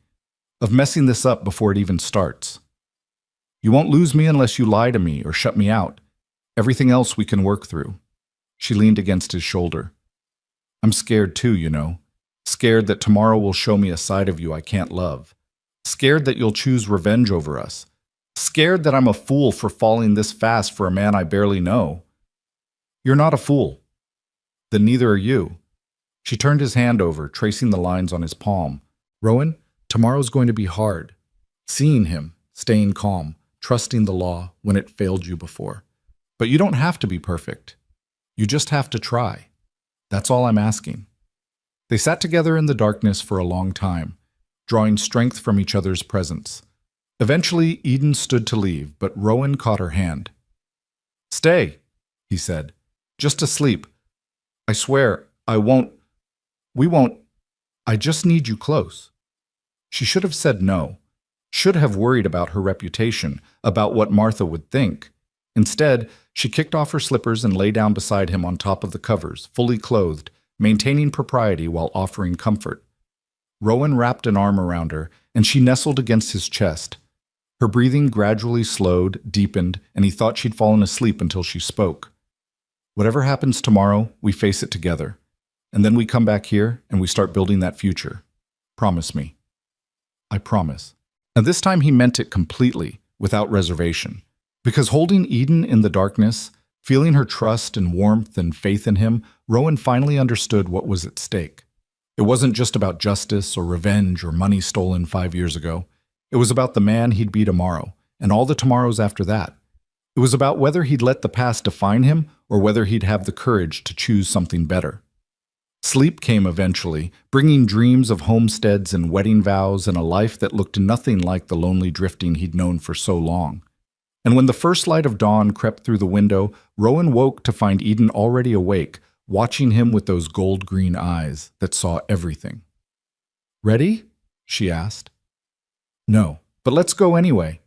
of messing this up before it even starts. You won't lose me unless you lie to me or shut me out. Everything else we can work through." She leaned against his shoulder. "I'm scared too, you know. Scared that tomorrow will show me a side of you I can't love. Scared that you'll choose revenge over us. Scared that I'm a fool for falling this fast for a man I barely know." "You're not a fool." "Then neither are you." She turned his hand over, tracing the lines on his palm. "Rowan, tomorrow's going to be hard. Seeing him, staying calm, trusting the law when it failed you before. But you don't have to be perfect. You just have to try. That's all I'm asking." They sat together in the darkness for a long time, drawing strength from each other's presence. Eventually, Eden stood to leave, but Rowan caught her hand. "Stay," he said. "Just to sleep. I swear, we won't. I just need you close." She should have said no, should have worried about her reputation, about what Martha would think. Instead, she kicked off her slippers and lay down beside him on top of the covers, fully clothed, maintaining propriety while offering comfort. Rowan wrapped an arm around her, and she nestled against his chest. Her breathing gradually slowed, deepened, and he thought she'd fallen asleep until she spoke. "Whatever happens tomorrow, we face it together. And then we come back here and we start building that future. Promise me." "I promise." And this time he meant it completely, without reservation. Because holding Eden in the darkness, feeling her trust and warmth and faith in him, Rowan finally understood what was at stake. It wasn't just about justice or revenge or money stolen 5 years ago. It was about the man he'd be tomorrow, and all the tomorrows after that. It was about whether he'd let the past define him or whether he'd have the courage to choose something better. Sleep came eventually, bringing dreams of homesteads and wedding vows and a life that looked nothing like the lonely drifting he'd known for so long. And when the first light of dawn crept through the window, Rowan woke to find Eden already awake, watching him with those gold-green eyes that saw everything. "Ready?" she asked. "No, but let's go anyway."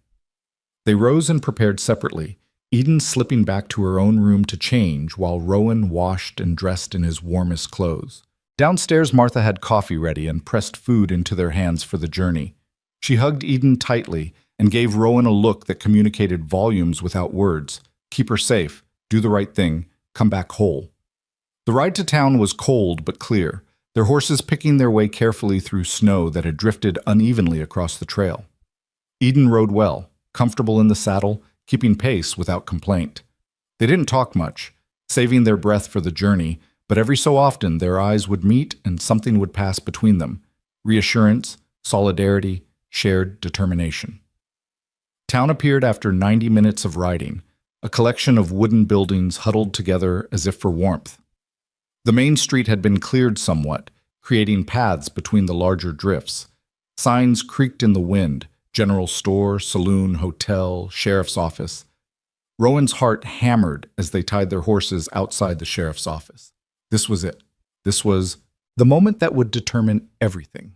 They rose and prepared separately, Eden slipping back to her own room to change while Rowan washed and dressed in his warmest clothes. Downstairs, Martha had coffee ready and pressed food into their hands for the journey. She hugged Eden tightly and gave Rowan a look that communicated volumes without words. Keep her safe, do the right thing, come back whole. The ride to town was cold but clear, their horses picking their way carefully through snow that had drifted unevenly across the trail. Eden rode well, comfortable in the saddle, keeping pace without complaint. They didn't talk much, saving their breath for the journey, but every so often their eyes would meet and something would pass between them. Reassurance, solidarity, shared determination. Town appeared after 90 minutes of riding, a collection of wooden buildings huddled together as if for warmth. The main street had been cleared somewhat, creating paths between the larger drifts. Signs creaked in the wind: general store, saloon, hotel, sheriff's office. Rowan's heart hammered as they tied their horses outside the sheriff's office. This was it. This was the moment that would determine everything.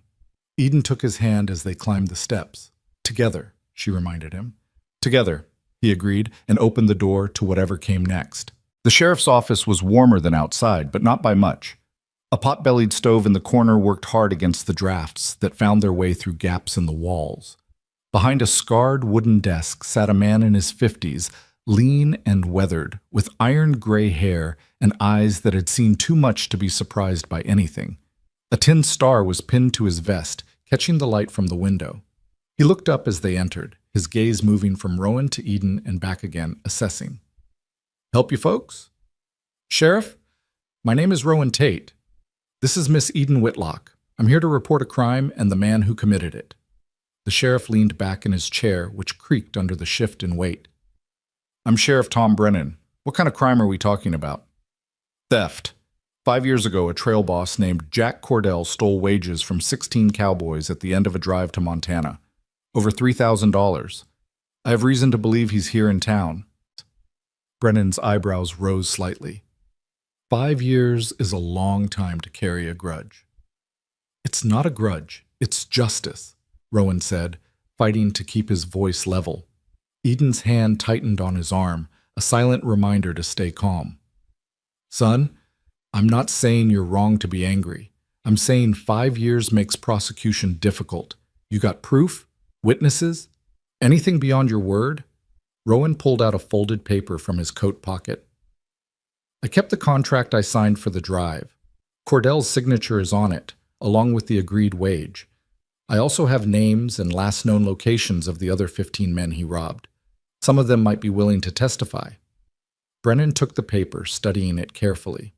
Eden took his hand as they climbed the steps. "Together," she reminded him. "Together," he agreed, and opened the door to whatever came next. The sheriff's office was warmer than outside, but not by much. A pot-bellied stove in the corner worked hard against the drafts that found their way through gaps in the walls. Behind a scarred wooden desk sat a man in his 50s, lean and weathered, with iron-gray hair and eyes that had seen too much to be surprised by anything. A tin star was pinned to his vest, catching the light from the window. He looked up as they entered, his gaze moving from Rowan to Eden and back again, assessing. "Help you folks?" "Sheriff, my name is Rowan Tate. This is Miss Eden Whitlock. I'm here to report a crime and the man who committed it." The sheriff leaned back in his chair, which creaked under the shift in weight. I'm Sheriff Tom Brennan. What kind of crime are we talking about? Theft. 5 years ago, a trail boss named Jack Cordell stole wages from 16 cowboys at the end of a drive to Montana. Over $3,000. I have reason to believe he's here in town. Brennan's eyebrows rose slightly. 5 years is a long time to carry a grudge. It's not a grudge, it's justice, Rowan said, fighting to keep his voice level. Eden's hand tightened on his arm, a silent reminder to stay calm. Son, I'm not saying you're wrong to be angry. I'm saying 5 years makes prosecution difficult. You got proof? Witnesses? Anything beyond your word? Rowan pulled out a folded paper from his coat pocket. I kept the contract I signed for the drive. Cordell's signature is on it, along with the agreed wage. I also have names and last known locations of the other 15 men he robbed. Some of them might be willing to testify. Brennan took the paper, studying it carefully.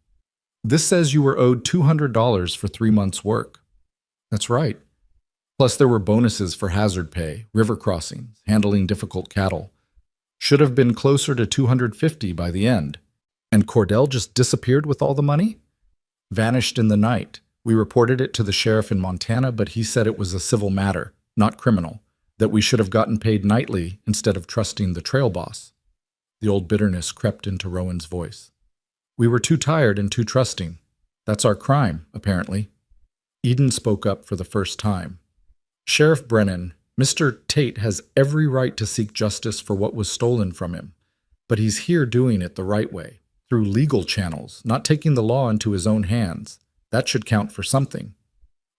This says you were owed $200 for 3 months' work. That's right. Plus there were bonuses for hazard pay, river crossings, handling difficult cattle. Should have been closer to $250 by the end. And Cordell just disappeared with all the money? Vanished in the night. We reported it to the sheriff in Montana, but he said it was a civil matter, not criminal, that we should have gotten paid nightly instead of trusting the trail boss. The old bitterness crept into Rowan's voice. We were too tired and too trusting. That's our crime, apparently. Eden spoke up for the first time. Sheriff Brennan, Mr. Tate has every right to seek justice for what was stolen from him, but he's here doing it the right way, through legal channels, not taking the law into his own hands. That should count for something.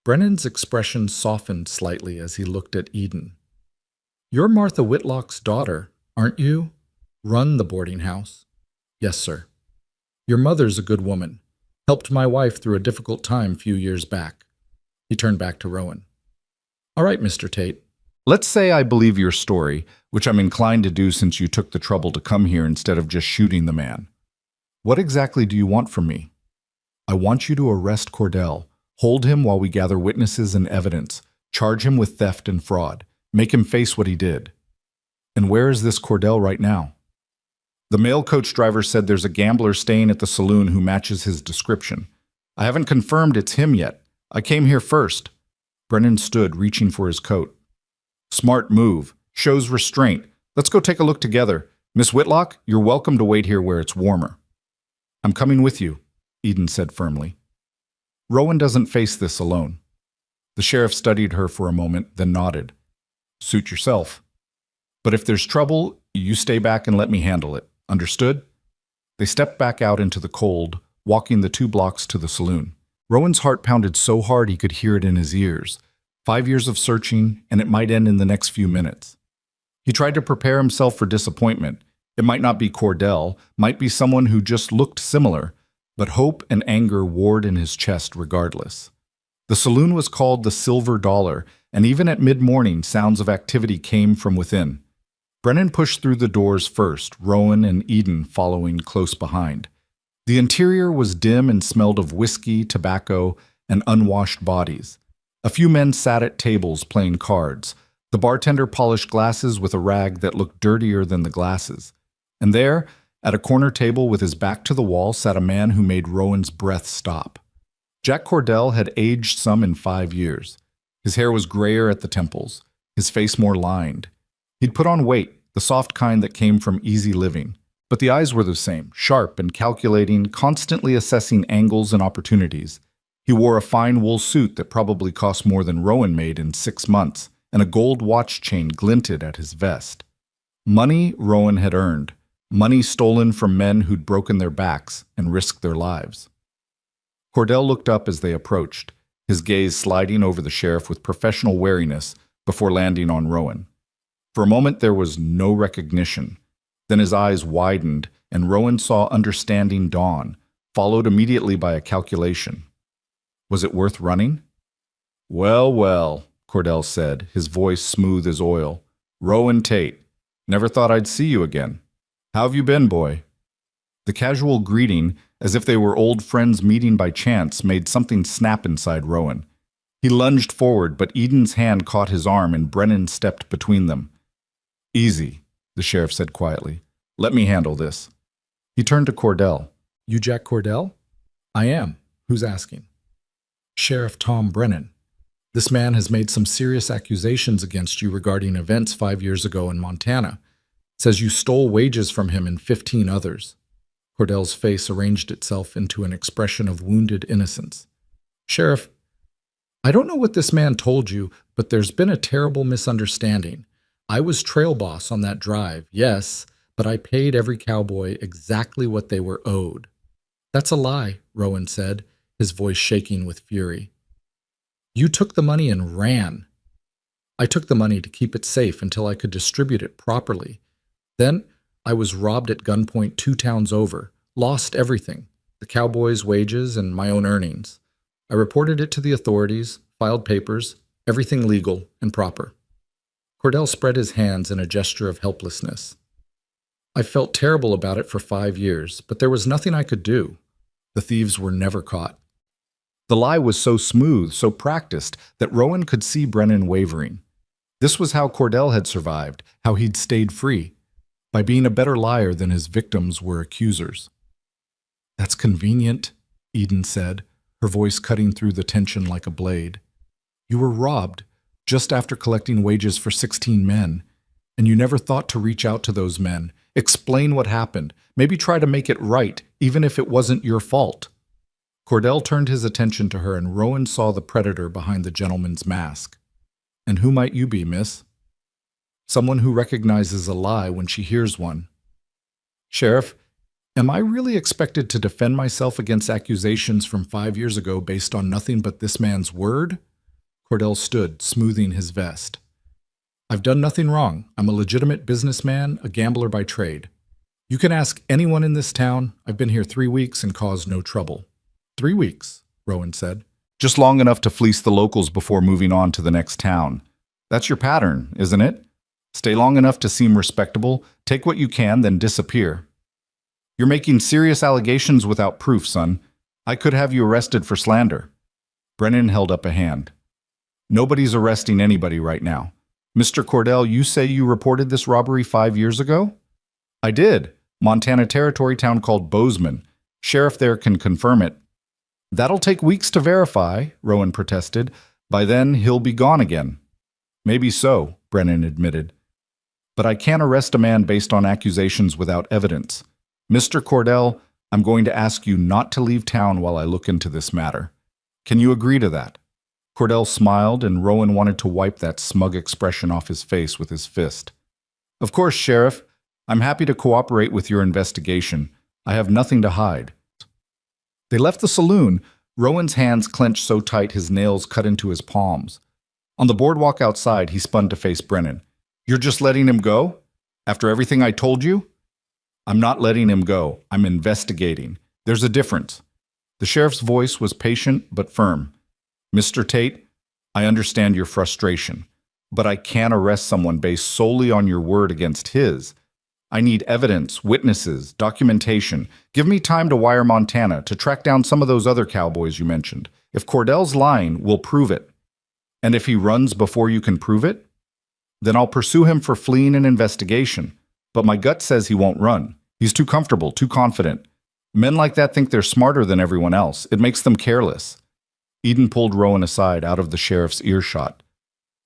Brennan's expression softened slightly as he looked at Eden. You're Martha Whitlock's daughter, aren't you? Run the boarding house. Yes, sir. Your mother's a good woman. Helped my wife through a difficult time a few years back. He turned back to Rowan. All right, Mr. Tate. Let's say I believe your story, which I'm inclined to do since you took the trouble to come here instead of just shooting the man. What exactly do you want from me? I want you to arrest Cordell, hold him while we gather witnesses and evidence, charge him with theft and fraud, make him face what he did. And where is this Cordell right now? The mail coach driver said there's a gambler staying at the saloon who matches his description. I haven't confirmed it's him yet. I came here first. Brennan stood, reaching for his coat. Smart move. Shows restraint. Let's go take a look together. Miss Whitlock, you're welcome to wait here where it's warmer. I'm coming with you, Eden said firmly. Rowan doesn't face this alone. The sheriff studied her for a moment, then nodded. Suit yourself. But if there's trouble, you stay back and let me handle it. Understood? They stepped back out into the cold, walking the 2 blocks to the saloon. Rowan's heart pounded so hard he could hear it in his ears. 5 years of searching, and it might end in the next few minutes. He tried to prepare himself for disappointment. It might not be Cordell, might be someone who just looked similar, but hope and anger warred in his chest regardless. The saloon was called the Silver Dollar, and even at mid-morning, sounds of activity came from within. Brennan pushed through the doors first, Rowan and Eden following close behind. The interior was dim and smelled of whiskey, tobacco, and unwashed bodies. A few men sat at tables playing cards. The bartender polished glasses with a rag that looked dirtier than the glasses. And there, at a corner table with his back to the wall, sat a man who made Rowan's breath stop. Jack Cordell had aged some in 5 years. His hair was grayer at the temples, his face more lined. He'd put on weight, the soft kind that came from easy living. But the eyes were the same, sharp and calculating, constantly assessing angles and opportunities. He wore a fine wool suit that probably cost more than Rowan made in 6 months, and a gold watch chain glinted at his vest. Money Rowan had earned, money stolen from men who'd broken their backs and risked their lives. Cordell looked up as they approached, his gaze sliding over the sheriff with professional wariness before landing on Rowan. For a moment there was no recognition. Then his eyes widened, and Rowan saw understanding dawn, followed immediately by a calculation. Was it worth running? Well, well, Cordell said, his voice smooth as oil. Rowan Tate. Never thought I'd see you again. How have you been, boy? The casual greeting, as if they were old friends meeting by chance, made something snap inside Rowan. He lunged forward, but Eden's hand caught his arm and Brennan stepped between them. Easy, the sheriff said quietly. Let me handle this. He turned to Cordell. You Jack Cordell? I am. Who's asking? Sheriff Tom Brennan. This man has made some serious accusations against you regarding events 5 years ago in Montana. Says you stole wages from him and 15 others. Cordell's face arranged itself into an expression of wounded innocence. Sheriff, I don't know what this man told you, but there's been a terrible misunderstanding. I was trail boss on that drive, yes, but I paid every cowboy exactly what they were owed. That's a lie, Rowan said, his voice shaking with fury. You took the money and ran. I took the money to keep it safe until I could distribute it properly. Then I was robbed at gunpoint 2 towns over, lost everything, the cowboys' wages and my own earnings. I reported it to the authorities, filed papers, everything legal and proper. Cordell spread his hands in a gesture of helplessness. I felt terrible about it for 5 years, but there was nothing I could do. The thieves were never caught. The lie was so smooth, so practiced, that Rowan could see Brennan wavering. This was how Cordell had survived, how he'd stayed free, by being a better liar than his victims were accusers. That's convenient, Eden said, her voice cutting through the tension like a blade. You were robbed just after collecting wages for 16 men, and you never thought to reach out to those men, explain what happened, maybe try to make it right, even if it wasn't your fault. Cordell turned his attention to her, and Rowan saw the predator behind the gentleman's mask. And who might you be, miss? Someone who recognizes a lie when she hears one. Sheriff, am I really expected to defend myself against accusations from 5 years ago based on nothing but this man's word? Cordell stood, smoothing his vest. I've done nothing wrong. I'm a legitimate businessman, a gambler by trade. You can ask anyone in this town. I've been here 3 weeks and caused no trouble. 3 weeks, Rowan said. Just long enough to fleece the locals before moving on to the next town. That's your pattern, isn't it? Stay long enough to seem respectable, take what you can, then disappear. You're making serious allegations without proof, son. I could have you arrested for slander. Brennan held up a hand. Nobody's arresting anybody right now. Mr. Cordell, you say you reported this robbery 5 years ago? I did. Montana Territory town called Bozeman. Sheriff there can confirm it. That'll take weeks to verify, Rowan protested. By then, he'll be gone again. Maybe so, Brennan admitted. But I can't arrest a man based on accusations without evidence. Mr. Cordell, I'm going to ask you not to leave town while I look into this matter. Can you agree to that? Cordell smiled, and Rowan wanted to wipe that smug expression off his face with his fist. Of course, Sheriff. I'm happy to cooperate with your investigation. I have nothing to hide. They left the saloon, Rowan's hands clenched so tight his nails cut into his palms. On the boardwalk outside, he spun to face Brennan. You're just letting him go? After everything I told you? I'm not letting him go. I'm investigating. There's a difference. The sheriff's voice was patient but firm. Mr. Tate, I understand your frustration, but I can't arrest someone based solely on your word against his. I need evidence, witnesses, documentation. Give me time to wire Montana, to track down some of those other cowboys you mentioned. If Cordell's lying, we'll prove it. And if he runs before you can prove it, then I'll pursue him for fleeing an investigation. But my gut says he won't run. He's too comfortable, too confident. Men like that think they're smarter than everyone else. It makes them careless. Eden pulled Rowan aside out of the sheriff's earshot.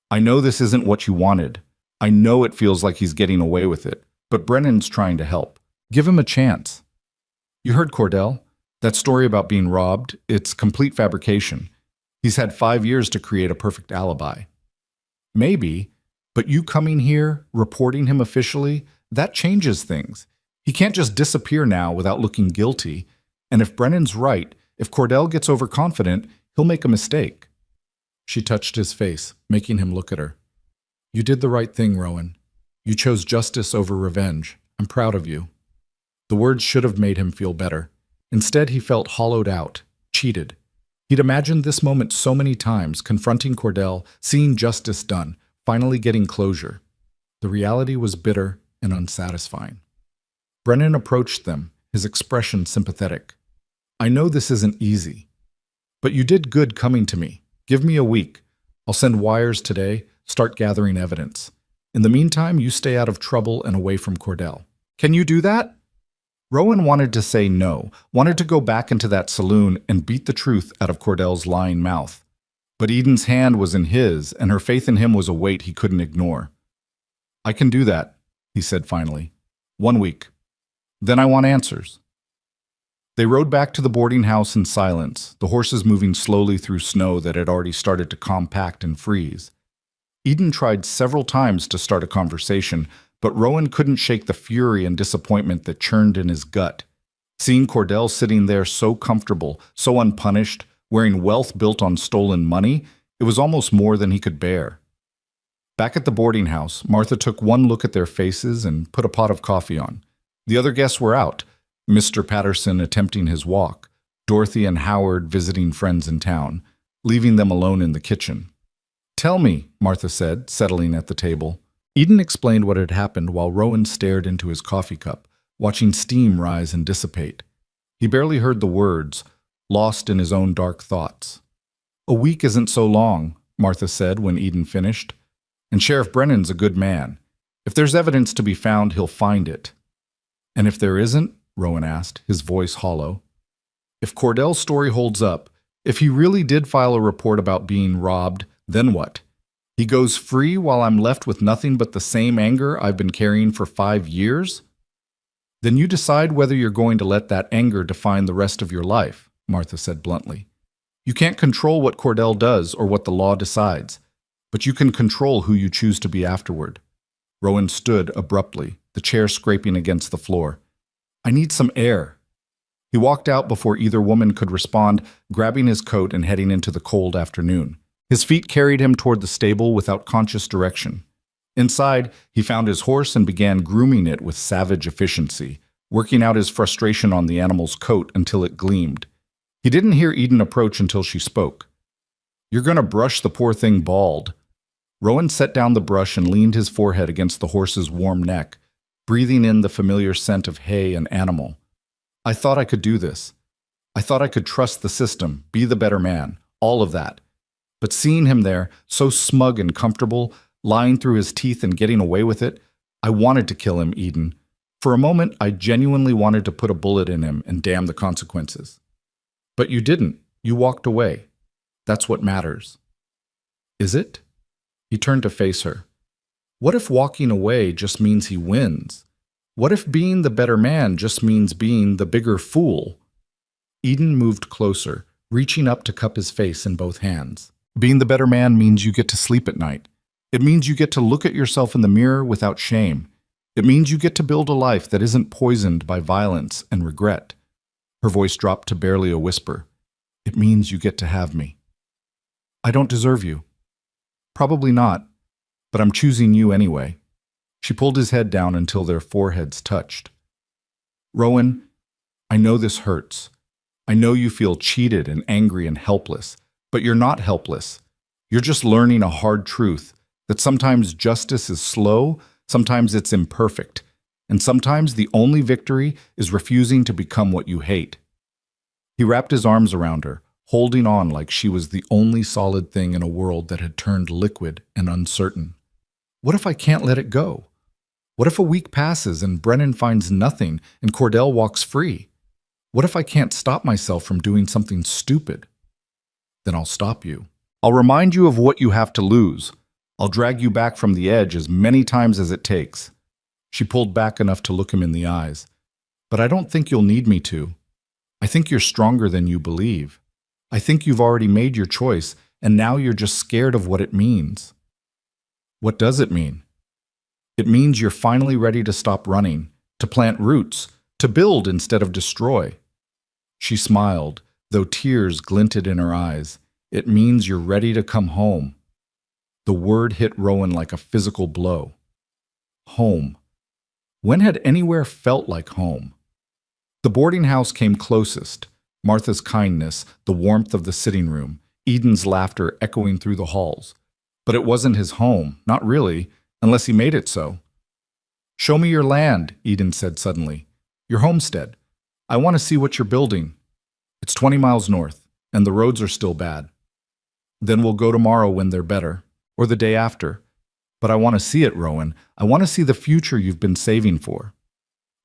I know this isn't what you wanted. I know it feels like he's getting away with it. But Brennan's trying to help. Give him a chance. You heard Cordell? That story about being robbed, it's complete fabrication. He's had 5 years to create a perfect alibi. Maybe, but you coming here, reporting him officially, that changes things. He can't just disappear now without looking guilty. And if Brennan's right, if Cordell gets overconfident, he'll make a mistake. She touched his face, making him look at her. You did the right thing, Rowan. You chose justice over revenge. I'm proud of you. The words should have made him feel better. Instead, he felt hollowed out, cheated. He'd imagined this moment so many times, confronting Cordell, seeing justice done, finally getting closure. The reality was bitter and unsatisfying. Brennan approached them, his expression sympathetic. I know this isn't easy, but you did good coming to me. Give me a week. I'll send wires today, start gathering evidence. In the meantime, you stay out of trouble and away from Cordell. Can you do that? Rowan wanted to say no, wanted to go back into that saloon and beat the truth out of Cordell's lying mouth. But Eden's hand was in his, and her faith in him was a weight he couldn't ignore. I can do that, he said finally. 1 week. Then I want answers. They rode back to the boarding house in silence, the horses moving slowly through snow that had already started to compact and freeze. Eden tried several times to start a conversation, but Rowan couldn't shake the fury and disappointment that churned in his gut. Seeing Cordell sitting there so comfortable, so unpunished, wearing wealth built on stolen money, it was almost more than he could bear. Back at the boarding house, Martha took one look at their faces and put a pot of coffee on. The other guests were out. Mr. Patterson attempting his walk, Dorothy and Howard visiting friends in town, leaving them alone in the kitchen. Tell me, Martha said, settling at the table. Eden explained what had happened while Rowan stared into his coffee cup, watching steam rise and dissipate. He barely heard the words, lost in his own dark thoughts. A week isn't so long, Martha said when Eden finished. And Sheriff Brennan's a good man. If there's evidence to be found, he'll find it. And if there isn't, Rowan asked, his voice hollow. If Cordell's story holds up, if he really did file a report about being robbed, then what? He goes free while I'm left with nothing but the same anger I've been carrying for 5 years? Then you decide whether you're going to let that anger define the rest of your life, Martha said bluntly. You can't control what Cordell does or what the law decides, but you can control who you choose to be afterward. Rowan stood abruptly, the chair scraping against the floor. I need some air. He walked out before either woman could respond, grabbing his coat and heading into the cold afternoon. His feet carried him toward the stable without conscious direction. Inside, he found his horse and began grooming it with savage efficiency, working out his frustration on the animal's coat until it gleamed. He didn't hear Eden approach until she spoke. You're going to brush the poor thing bald. Rowan set down the brush and leaned his forehead against the horse's warm neck, breathing in the familiar scent of hay and animal. I thought I could do this. I thought I could trust the system, be the better man, all of that. But seeing him there, so smug and comfortable, lying through his teeth and getting away with it, I wanted to kill him, Eden. For a moment, I genuinely wanted to put a bullet in him and damn the consequences. But you didn't. You walked away. That's what matters. Is it? He turned to face her. What if walking away just means he wins? What if being the better man just means being the bigger fool? Eden moved closer, reaching up to cup his face in both hands. Being the better man means you get to sleep at night. It means you get to look at yourself in the mirror without shame. It means you get to build a life that isn't poisoned by violence and regret. Her voice dropped to barely a whisper. It means you get to have me. I don't deserve you. Probably not, but I'm choosing you anyway. She pulled his head down until their foreheads touched. Rowan, I know this hurts. I know you feel cheated and angry and helpless, but you're not helpless. You're just learning a hard truth, that sometimes justice is slow, sometimes it's imperfect, and sometimes the only victory is refusing to become what you hate. He wrapped his arms around her, holding on like she was the only solid thing in a world that had turned liquid and uncertain. What if I can't let it go? What if a week passes and Brennan finds nothing and Cordell walks free? What if I can't stop myself from doing something stupid? Then I'll stop you. I'll remind you of what you have to lose. I'll drag you back from the edge as many times as it takes. She pulled back enough to look him in the eyes. But I don't think you'll need me to. I think you're stronger than you believe. I think you've already made your choice, and now you're just scared of what it means. What does it mean? It means you're finally ready to stop running, to plant roots, to build instead of destroy. She smiled, though tears glinted in her eyes. It means you're ready to come home. The word hit Rowan like a physical blow. Home. When had anywhere felt like home? The boarding house came closest. Martha's kindness, the warmth of the sitting room, Eden's laughter echoing through the halls. But it wasn't his home, not really, unless he made it so. Show me your land, Eden said suddenly. Your homestead. I want to see what you're building. It's 20 miles north, and the roads are still bad. Then we'll go tomorrow when they're better, or the day after. But I want to see it, Rowan. I want to see the future you've been saving for.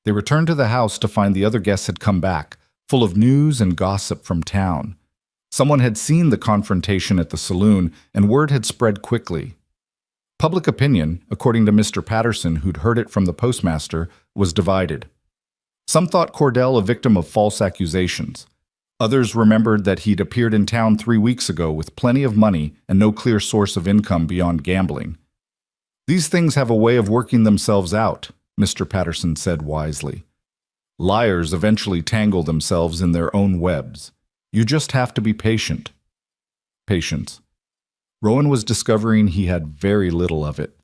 They returned to the house to find the other guests had come back, full of news and gossip from town. Someone had seen the confrontation at the saloon, and word had spread quickly. Public opinion, according to Mr. Patterson, who'd heard it from the postmaster, was divided. Some thought Cordell a victim of false accusations. Others remembered that he'd appeared in town 3 weeks ago with plenty of money and no clear source of income beyond gambling. These things have a way of working themselves out, Mr. Patterson said wisely. Liars eventually tangle themselves in their own webs. You just have to be patient. Patience. Rowan was discovering he had very little of it.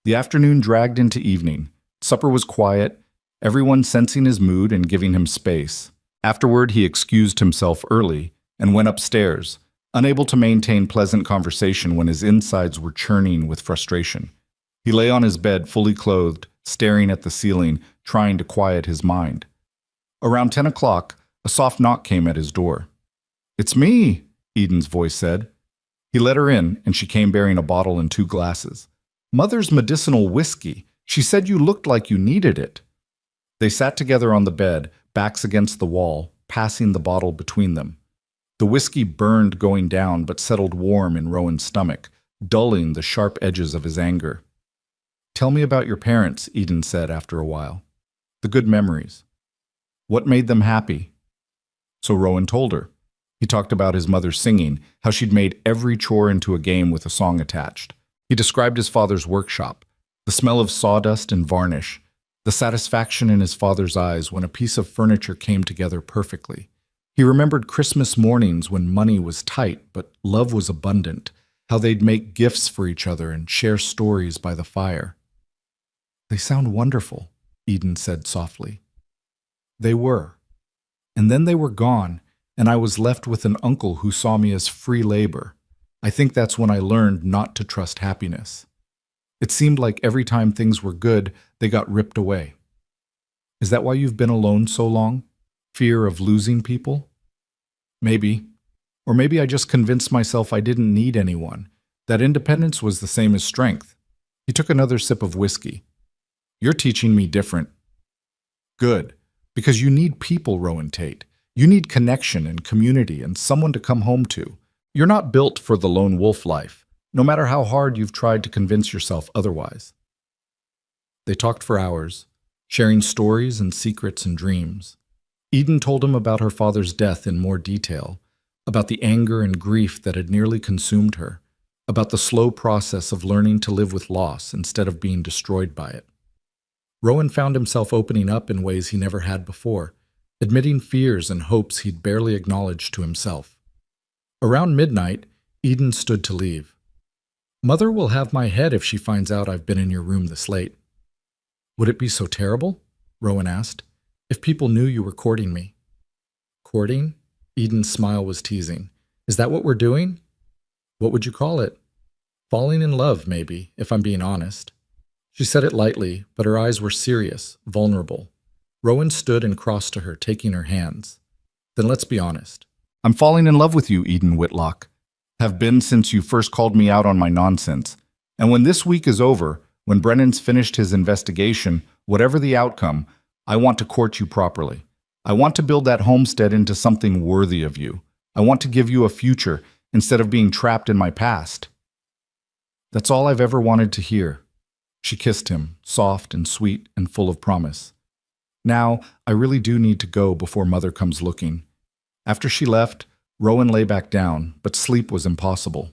The afternoon dragged into evening. Supper was quiet, everyone sensing his mood and giving him space. Afterward, he excused himself early and went upstairs, unable to maintain pleasant conversation when his insides were churning with frustration. He lay on his bed, fully clothed, staring at the ceiling, trying to quiet his mind. Around 10 o'clock, a soft knock came at his door. "It's me," Eden's voice said. He let her in, and she came bearing a bottle and 2 glasses. "Mother's medicinal whiskey. She said you looked like you needed it." They sat together on the bed, backs against the wall, passing the bottle between them. The whiskey burned going down but settled warm in Rowan's stomach, dulling the sharp edges of his anger. "Tell me about your parents," Eden said after a while. "The good memories. What made them happy?" So Rowan told her. He talked about his mother singing, how she'd made every chore into a game with a song attached. He described his father's workshop, the smell of sawdust and varnish, the satisfaction in his father's eyes when a piece of furniture came together perfectly. He remembered Christmas mornings when money was tight but love was abundant, how they'd make gifts for each other and share stories by the fire. "They sound wonderful," Eden said softly. They were. And then they were gone, and I was left with an uncle who saw me as free labor. I think that's when I learned not to trust happiness. It seemed like every time things were good, they got ripped away. Is that why you've been alone so long? Fear of losing people? Maybe. Or maybe I just convinced myself I didn't need anyone, that independence was the same as strength. He took another sip of whiskey. "You're teaching me different." "Good. Because you need people, Rowan Tate. You need connection and community and someone to come home to. You're not built for the lone wolf life, no matter how hard you've tried to convince yourself otherwise." They talked for hours, sharing stories and secrets and dreams. Eden told him about her father's death in more detail, about the anger and grief that had nearly consumed her, about the slow process of learning to live with loss instead of being destroyed by it. Rowan found himself opening up in ways he never had before, admitting fears and hopes he'd barely acknowledged to himself. Around midnight, Eden stood to leave. "Mother will have my head if she finds out I've been in your room this late." "Would it be so terrible?" Rowan asked. "If people knew you were courting me." "Courting?" Eden's smile was teasing. "Is that what we're doing?" "What would you call it?" "Falling in love, maybe, if I'm being honest." She said it lightly, but her eyes were serious, vulnerable. Rowan stood and crossed to her, taking her hands. "Then let's be honest." "I'm falling in love with you, Eden Whitlock. Have been since you first called me out on my nonsense. And when this week is over, when Brennan's finished his investigation, whatever the outcome, I want to court you properly. I want to build that homestead into something worthy of you. I want to give you a future instead of being trapped in my past." "That's all I've ever wanted to hear." She kissed him, soft and sweet and full of promise. "Now, I really do need to go before Mother comes looking." After she left, Rowan lay back down, but sleep was impossible.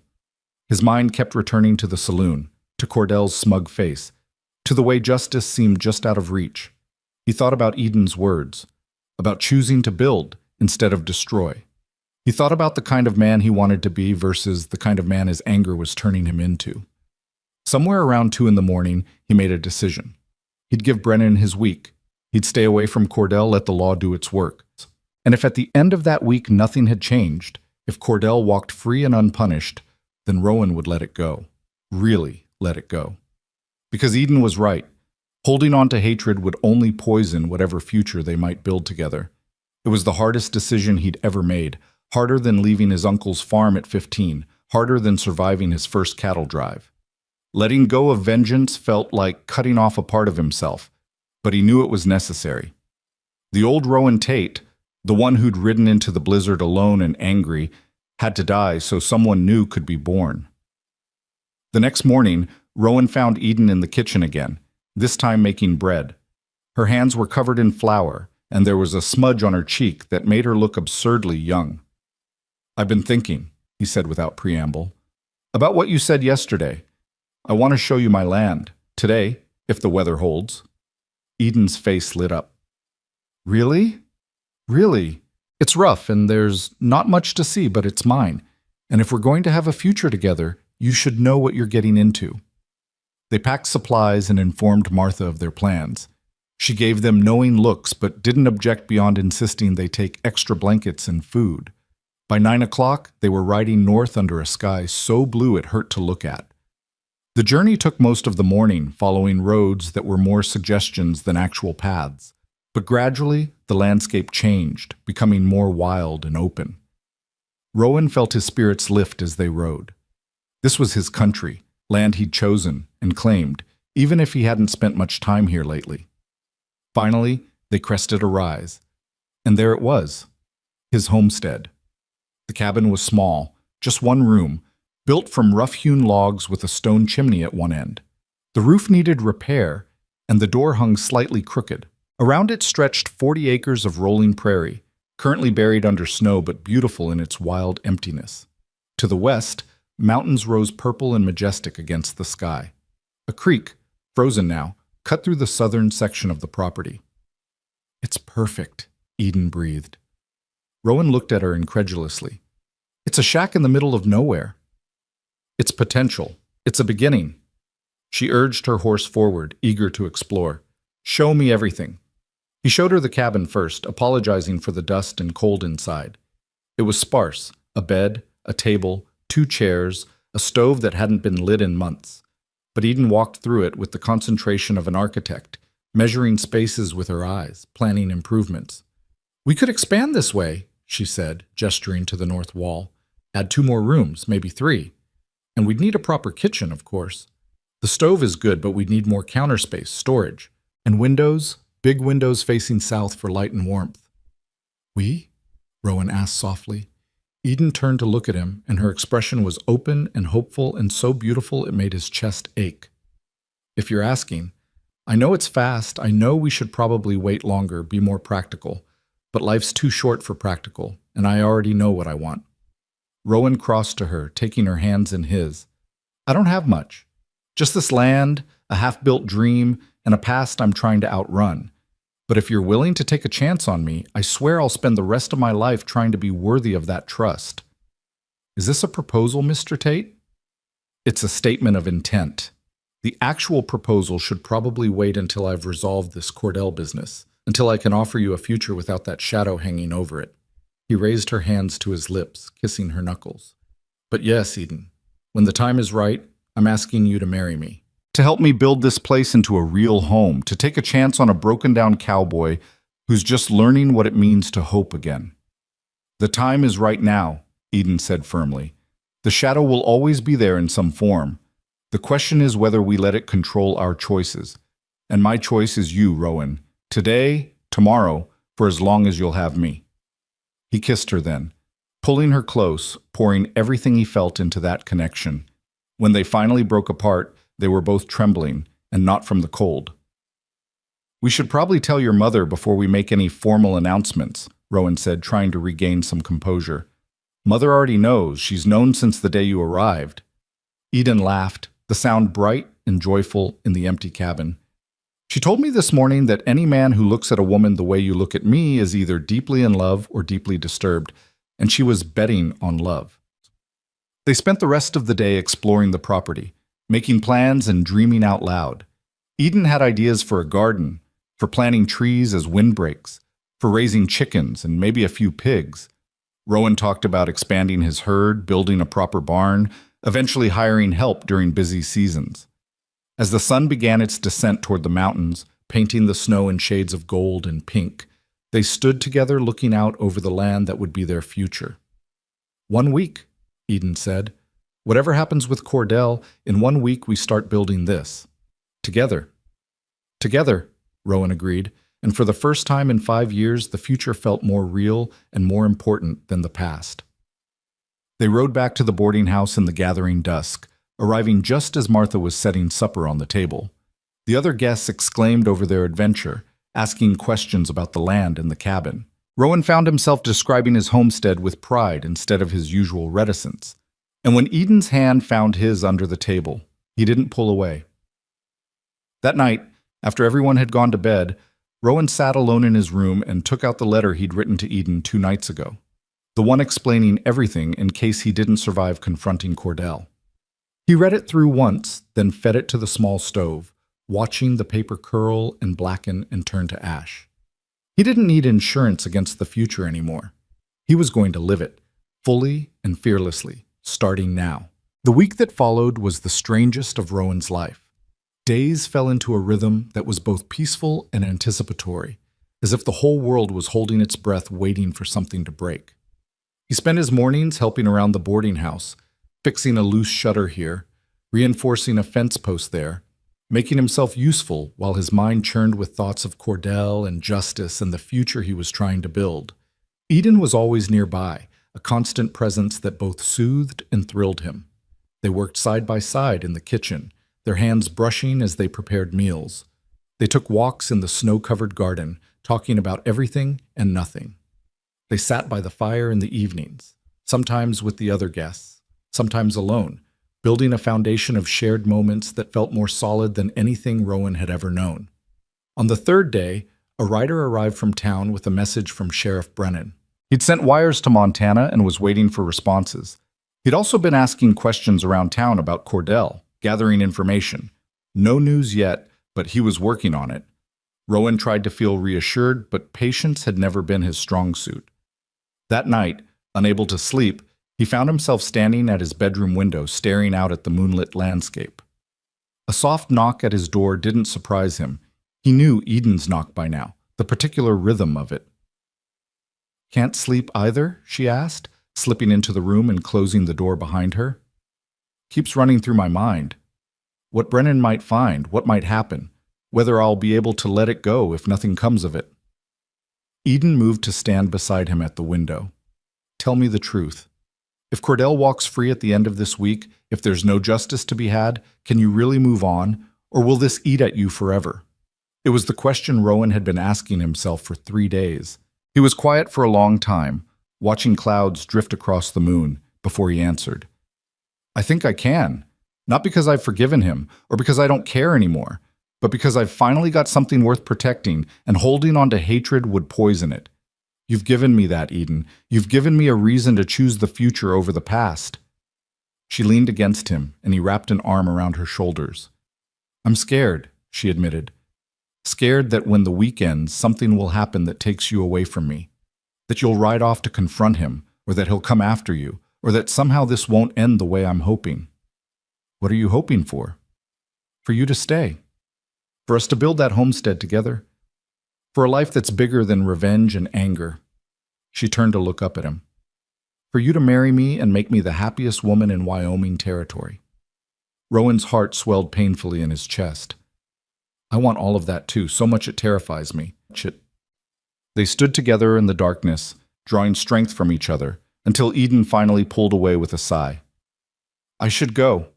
His mind kept returning to the saloon, to Cordell's smug face, to the way justice seemed just out of reach. He thought about Eden's words, about choosing to build instead of destroy. He thought about the kind of man he wanted to be versus the kind of man his anger was turning him into. Somewhere around 2 a.m, he made a decision. He'd give Brennan his week. He'd stay away from Cordell, let the law do its work. And if at the end of that week nothing had changed, if Cordell walked free and unpunished, then Rowan would let it go. Really let it go. Because Eden was right. Holding on to hatred would only poison whatever future they might build together. It was the hardest decision he'd ever made, Harder than leaving his uncle's farm at 15, harder than surviving his first cattle drive. Letting go of vengeance felt like cutting off a part of himself, but he knew it was necessary. The old Rowan Tate, the one who'd ridden into the blizzard alone and angry, had to die so someone new could be born. The next morning, Rowan found Eden in the kitchen again, this time making bread. Her hands were covered in flour, and there was a smudge on her cheek that made her look absurdly young. "I've been thinking," he said without preamble, "about what you said yesterday. I want to show you my land, today, if the weather holds." Eden's face lit up. "Really? Really? It's rough, and there's not much to see, but it's mine. And if we're going to have a future together, you should know what you're getting into." They packed supplies and informed Martha of their plans. She gave them knowing looks, but didn't object beyond insisting they take extra blankets and food. By 9 o'clock, they were riding north under a sky so blue it hurt to look at. The journey took most of the morning, following roads that were more suggestions than actual paths. But gradually, the landscape changed, becoming more wild and open. Rowan felt his spirits lift as they rode. This was his country, land he'd chosen and claimed, even if he hadn't spent much time here lately. Finally, they crested a rise. And there it was, his homestead. The cabin was small, just one room, built from rough-hewn logs with a stone chimney at one end. The roof needed repair, and the door hung slightly crooked. Around it stretched 40 acres of rolling prairie, currently buried under snow but beautiful in its wild emptiness. To the west, mountains rose purple and majestic against the sky. A creek, frozen now, cut through the southern section of the property. "It's perfect," Eden breathed. Rowan looked at her incredulously. "It's a shack in the middle of nowhere." "It's potential. It's a beginning." She urged her horse forward, eager to explore. "Show me everything." He showed her the cabin first, apologizing for the dust and cold inside. It was sparse: a bed, a table, 2 chairs, a stove that hadn't been lit in months. But Eden walked through it with the concentration of an architect, measuring spaces with her eyes, planning improvements. "We could expand this way," she said, gesturing to the north wall. "Add 2 more rooms, maybe 3. And we'd need a proper kitchen, of course. The stove is good, but we'd need more counter space, storage. And windows, big windows facing south for light and warmth." "We?" Rowan asked softly. Eden turned to look at him, and her expression was open and hopeful and so beautiful it made his chest ache. "If you're asking, I know it's fast, I know we should probably wait longer, be more practical, but life's too short for practical, and I already know what I want." Rowan crossed to her, taking her hands in his. "I don't have much. Just this land, a half-built dream, and a past I'm trying to outrun. But if you're willing to take a chance on me, I swear I'll spend the rest of my life trying to be worthy of that trust." "Is this a proposal, Mr. Tate?" "It's a statement of intent. The actual proposal should probably wait until I've resolved this Cordell business, until I can offer you a future without that shadow hanging over it." He raised her hands to his lips, kissing her knuckles. "But yes, Eden, when the time is right, I'm asking you to marry me. To help me build this place into a real home, to take a chance on a broken-down cowboy who's just learning what it means to hope again." "The time is right now," Eden said firmly. "The shadow will always be there in some form. The question is whether we let it control our choices. And my choice is you, Rowan. Today, tomorrow, for as long as you'll have me." He kissed her then, pulling her close, pouring everything he felt into that connection. When they finally broke apart, they were both trembling, and not from the cold. "We should probably tell your mother before we make any formal announcements," Rowan said, trying to regain some composure. "Mother already knows. She's known since the day you arrived." Eden laughed, the sound bright and joyful in the empty cabin. "She told me this morning that any man who looks at a woman the way you look at me is either deeply in love or deeply disturbed, and she was betting on love." They spent the rest of the day exploring the property, making plans and dreaming out loud. Eden had ideas for a garden, for planting trees as windbreaks, for raising chickens and maybe a few pigs. Rowan talked about expanding his herd, building a proper barn, eventually hiring help during busy seasons. As the sun began its descent toward the mountains, painting the snow in shades of gold and pink, they stood together looking out over the land that would be their future. 1 week, Eden said. Whatever happens with Cordell, in 1 week we start building this. Together. Together, Rowan agreed, and for the first time in 5 years, the future felt more real and more important than the past. They rode back to the boarding house in the gathering dusk, arriving just as Martha was setting supper on the table. The other guests exclaimed over their adventure, asking questions about the land and the cabin. Rowan found himself describing his homestead with pride instead of his usual reticence. And when Eden's hand found his under the table, he didn't pull away. That night, after everyone had gone to bed, Rowan sat alone in his room and took out the letter he'd written to Eden 2 nights ago, the one explaining everything in case he didn't survive confronting Cordell. He read it through once, then fed it to the small stove, watching the paper curl and blacken and turn to ash. He didn't need insurance against the future anymore. He was going to live it, fully and fearlessly, starting now. The week that followed was the strangest of Rowan's life. Days fell into a rhythm that was both peaceful and anticipatory, as if the whole world was holding its breath waiting for something to break. He spent his mornings helping around the boarding house, fixing a loose shutter here, reinforcing a fence post there, making himself useful while his mind churned with thoughts of Cordell and justice and the future he was trying to build. Eden was always nearby, a constant presence that both soothed and thrilled him. They worked side by side in the kitchen, their hands brushing as they prepared meals. They took walks in the snow-covered garden, talking about everything and nothing. They sat by the fire in the evenings, sometimes with the other guests, sometimes alone, building a foundation of shared moments that felt more solid than anything Rowan had ever known. On the third day, a rider arrived from town with a message from Sheriff Brennan. He'd sent wires to Montana and was waiting for responses. He'd also been asking questions around town about Cordell, gathering information. No news yet, but he was working on it. Rowan tried to feel reassured, but patience had never been his strong suit. That night, unable to sleep, he found himself standing at his bedroom window, staring out at the moonlit landscape. A soft knock at his door didn't surprise him. He knew Eden's knock by now, the particular rhythm of it. "Can't sleep either?" she asked, slipping into the room and closing the door behind her. "Keeps running through my mind. What Brennan might find, what might happen, whether I'll be able to let it go if nothing comes of it." Eden moved to stand beside him at the window. "Tell me the truth. If Cordell walks free at the end of this week, if there's no justice to be had, can you really move on, or will this eat at you forever?" It was the question Rowan had been asking himself for 3 days. He was quiet for a long time, watching clouds drift across the moon, before he answered. "I think I can. Not because I've forgiven him, or because I don't care anymore, but because I've finally got something worth protecting, and holding on to hatred would poison it. You've given me that, Eden. You've given me a reason to choose the future over the past." She leaned against him, and he wrapped an arm around her shoulders. "I'm scared," she admitted. "Scared that when the week ends, something will happen that takes you away from me. That you'll ride off to confront him, or that he'll come after you, or that somehow this won't end the way I'm hoping." "What are you hoping for?" "For you to stay. For us to build that homestead together. For a life that's bigger than revenge and anger." She turned to look up at him. "For you to marry me and make me the happiest woman in Wyoming territory." Rowan's heart swelled painfully in his chest. "I want all of that too, so much it terrifies me." They stood together in the darkness, drawing strength from each other, until Eden finally pulled away with a sigh. "I should go.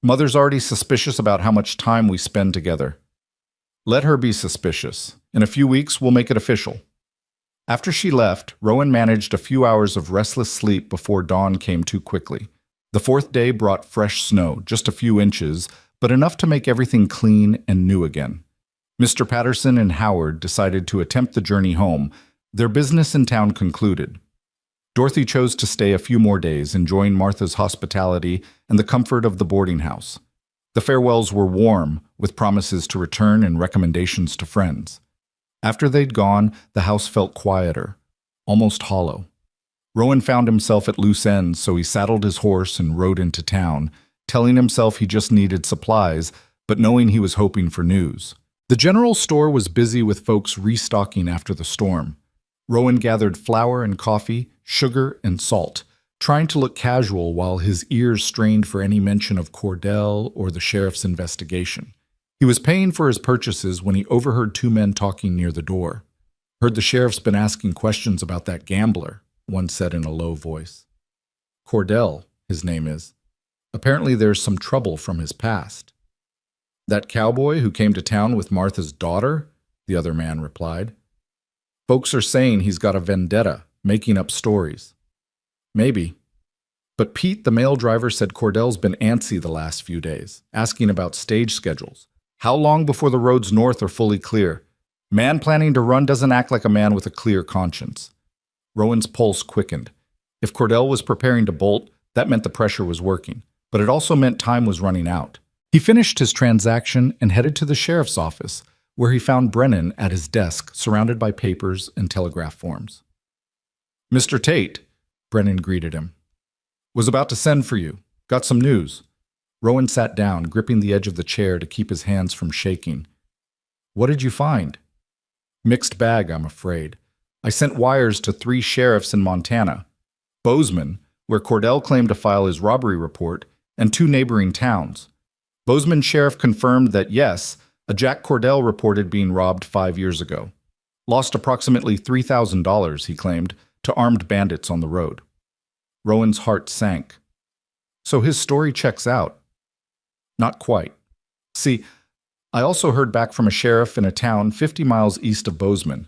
Mother's already suspicious about how much time we spend together." "Let her be suspicious. In a few weeks, we'll make it official." After she left, Rowan managed a few hours of restless sleep before dawn came too quickly. The fourth day brought fresh snow, just a few inches, but enough to make everything clean and new again. Mr. Patterson and Howard decided to attempt the journey home, their business in town concluded. Dorothy chose to stay a few more days, enjoying Martha's hospitality and the comfort of the boarding house. The farewells were warm, with promises to return and recommendations to friends. After they'd gone, the house felt quieter, almost hollow. Rowan found himself at loose ends, so he saddled his horse and rode into town, telling himself he just needed supplies, but knowing he was hoping for news. The general store was busy with folks restocking after the storm. Rowan gathered flour and coffee, sugar and salt, trying to look casual while his ears strained for any mention of Cordell or the sheriff's investigation. He was paying for his purchases when he overheard two men talking near the door. "Heard the sheriff's been asking questions about that gambler," one said in a low voice. "Cordell, his name is. Apparently there's some trouble from his past." "That cowboy who came to town with Martha's daughter?" the other man replied. "Folks are saying he's got a vendetta, making up stories." "Maybe. But Pete, the mail driver, said Cordell's been antsy the last few days, asking about stage schedules. How long before the roads north are fully clear? Man planning to run doesn't act like a man with a clear conscience." Rowan's pulse quickened. If Cordell was preparing to bolt, that meant the pressure was working, but it also meant time was running out. He finished his transaction and headed to the sheriff's office, where he found Brennan at his desk, surrounded by papers and telegraph forms. "Mr. Tate," Brennan greeted him. "Was about to send for you. Got some news." Rowan sat down, gripping the edge of the chair to keep his hands from shaking. "What did you find?" "Mixed bag, I'm afraid. I sent wires to 3 sheriffs in Montana, Bozeman, where Cordell claimed to file his robbery report, and 2 neighboring towns. Bozeman sheriff confirmed that yes, a Jack Cordell reported being robbed 5 years ago. Lost approximately $3,000, he claimed, to armed bandits on the road." Rowan's heart sank. "So his story checks out." "Not quite. See, I also heard back from a sheriff in a town 50 miles east of Bozeman.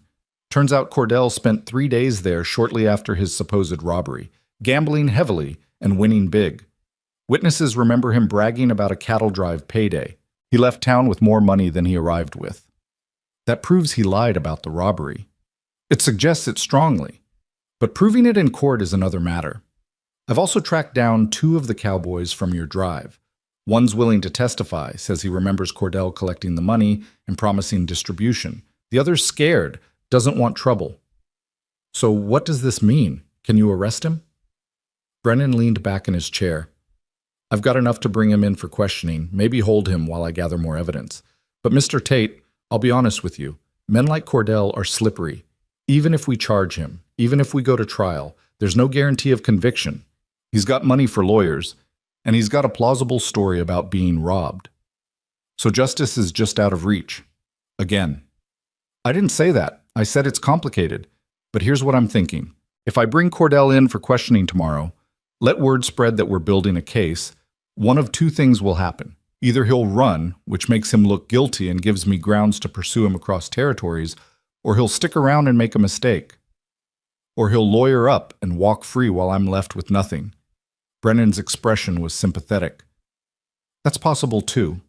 Turns out Cordell spent 3 days there shortly after his supposed robbery, gambling heavily and winning big. Witnesses remember him bragging about a cattle drive payday. He left town with more money than he arrived with. That proves he lied about the robbery. It suggests it strongly, but proving it in court is another matter. I've also tracked down 2 of the cowboys from your drive. One's willing to testify, says he remembers Cordell collecting the money and promising distribution. The other's scared, doesn't want trouble. So what does this mean? Can you arrest him?" Brennan leaned back in his chair. "I've got enough to bring him in for questioning, maybe hold him while I gather more evidence. But Mr. Tate, I'll be honest with you, men like Cordell are slippery. Even if we charge him, even if we go to trial, there's no guarantee of conviction. He's got money for lawyers, and he's got a plausible story about being robbed. So justice is just out of reach. Again." "I didn't say that. I said it's complicated. But here's what I'm thinking. If I bring Cordell in for questioning tomorrow, let word spread that we're building a case, one of 2 things will happen. Either he'll run, which makes him look guilty and gives me grounds to pursue him across territories, or he'll stick around and make a mistake. Or he'll lawyer up and walk free while I'm left with nothing." Brennan's expression was sympathetic. "That's possible too.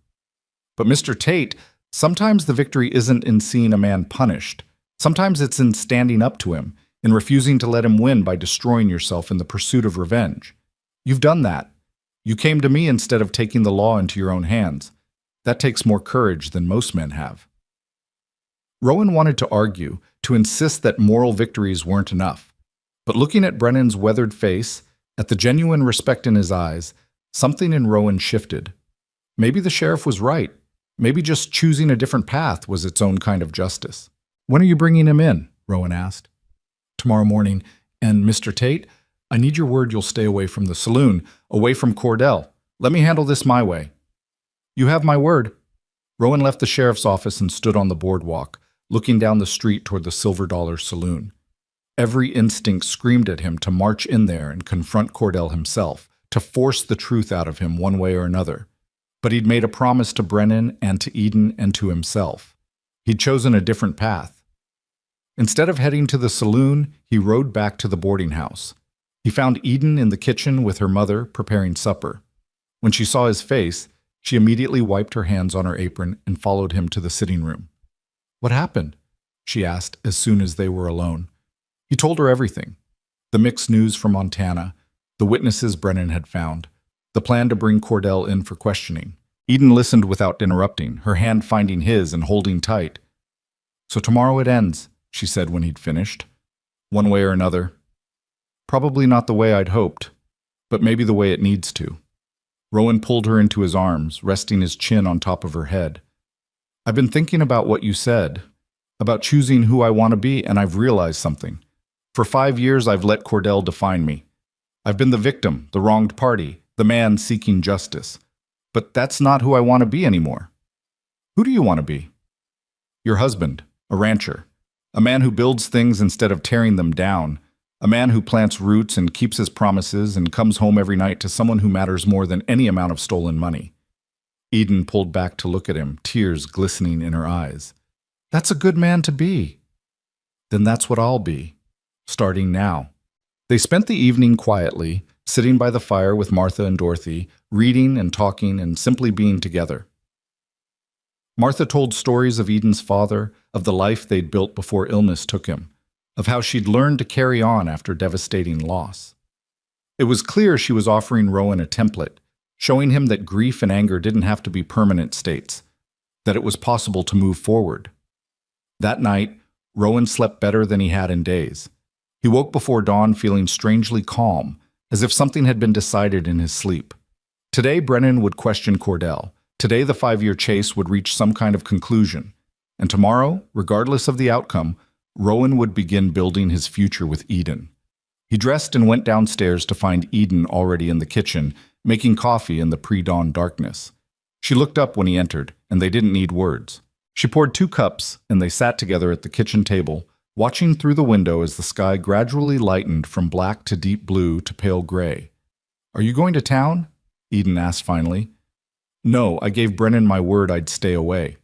But Mr. Tate, sometimes the victory isn't in seeing a man punished. Sometimes it's in standing up to him, in refusing to let him win by destroying yourself in the pursuit of revenge. You've done that. You came to me instead of taking the law into your own hands. That takes more courage than most men have." Rowan wanted to argue, to insist that moral victories weren't enough. But looking at Brennan's weathered face, at the genuine respect in his eyes, something in Rowan shifted. Maybe the sheriff was right. Maybe just choosing a different path was its own kind of justice. "When are you bringing him in?" Rowan asked. "Tomorrow morning. And Mr. Tate, I need your word you'll stay away from the saloon, away from Cordell. Let me handle this my way." "You have my word." Rowan left the sheriff's office and stood on the boardwalk, looking down the street toward the Silver Dollar Saloon. Every instinct screamed at him to march in there and confront Cordell himself, to force the truth out of him one way or another. But he'd made a promise to Brennan and to Eden and to himself. He'd chosen a different path. Instead of heading to the saloon, he rode back to the boarding house. He found Eden in the kitchen with her mother preparing supper. When she saw his face, she immediately wiped her hands on her apron and followed him to the sitting room. "What happened?" she asked as soon as they were alone. He told her everything. The mixed news from Montana, the witnesses Brennan had found, the plan to bring Cordell in for questioning. Eden listened without interrupting, her hand finding his and holding tight. "So tomorrow it ends," she said when he'd finished. "One way or another. Probably not the way I'd hoped, but maybe the way it needs to." Rowan pulled her into his arms, resting his chin on top of her head. "I've been thinking about what you said, about choosing who I want to be, and I've realized something. For 5 years I've let Cordell define me. I've been the victim, the wronged party, the man seeking justice. But that's not who I want to be anymore. Who do you want to be? Your husband, a rancher, a man who builds things instead of tearing them down, a man who plants roots and keeps his promises and comes home every night to someone who matters more than any amount of stolen money. Eden pulled back to look at him, tears glistening in her eyes. That's a good man to be. Then that's what I'll be, starting now. They spent the evening quietly, sitting by the fire with Martha and Dorothy, reading and talking and simply being together. Martha told stories of Eden's father, of the life they'd built before illness took him, of how she'd learned to carry on after devastating loss. It was clear she was offering Rowan a template, showing him that grief and anger didn't have to be permanent states, that it was possible to move forward. That night, Rowan slept better than he had in days. He woke before dawn feeling strangely calm, as if something had been decided in his sleep. Today, Brennan would question Cordell. Today, the 5-year chase would reach some kind of conclusion. And tomorrow, regardless of the outcome, Rowan would begin building his future with Eden. He dressed and went downstairs to find Eden already in the kitchen, making coffee in the pre-dawn darkness. She looked up when he entered, and they didn't need words. She poured 2 cups, and they sat together at the kitchen table, watching through the window as the sky gradually lightened from black to deep blue to pale gray. "Are you going to town?" Eden asked finally. "No, I gave Brennan my word I'd stay away."